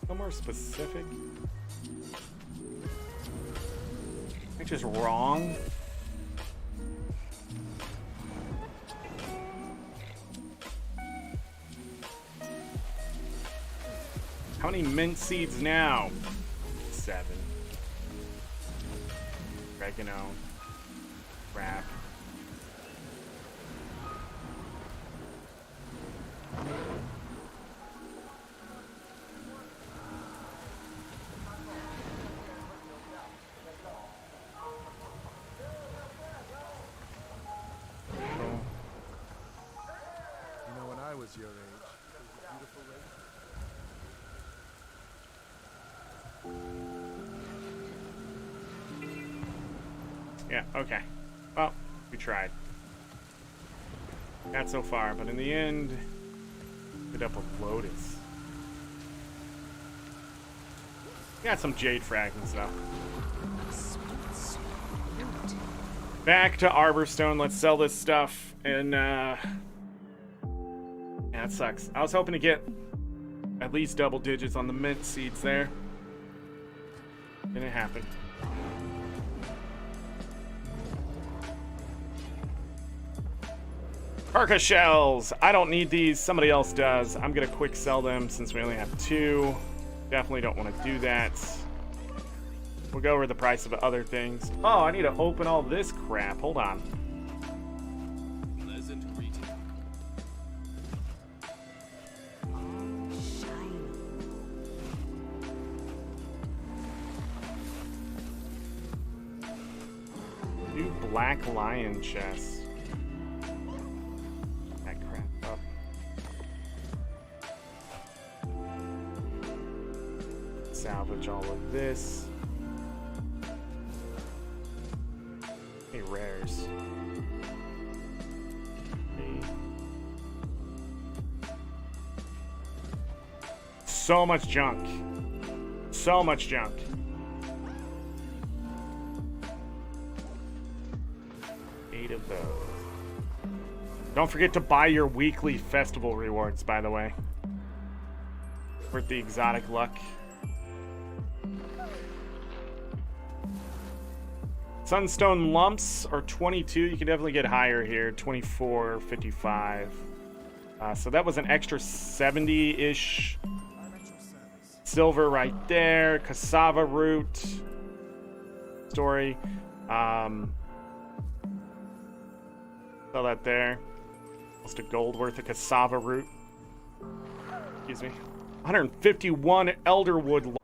Somewhere specific. It's just wrong. How many mint seeds now? 7. Oregano. Wrap. You know, when I was your age, it was a beautiful lake. Yeah, okay. Well, we tried. Not so far, but in the end, ended up with Lotus. Got some jade fragments though. Back to Arborstone. Let's sell this stuff. And yeah, it sucks. I was hoping to get at least double digits on the mint seeds there. Didn't happen. Parka shells. I don't need these. Somebody else does. I'm gonna quick sell them since we only have 2. Definitely don't want to do that. We'll go over the price of other things. Oh, I need to open all this crap. Hold on. Pleasant greeting. New black lion chests. That crap up. Salvage all of this. Hey, rares. Hey. So much junk. So much junk. Of those. Don't forget to buy your weekly festival rewards, by the way. Worth the exotic luck. Sunstone lumps are 22. You can definitely get higher here. 24, 55. So that was an extra 70-ish. Silver right there. Cassava root. Story. Sell that there. Almost a gold worth of cassava root. Excuse me. 151 elderwood.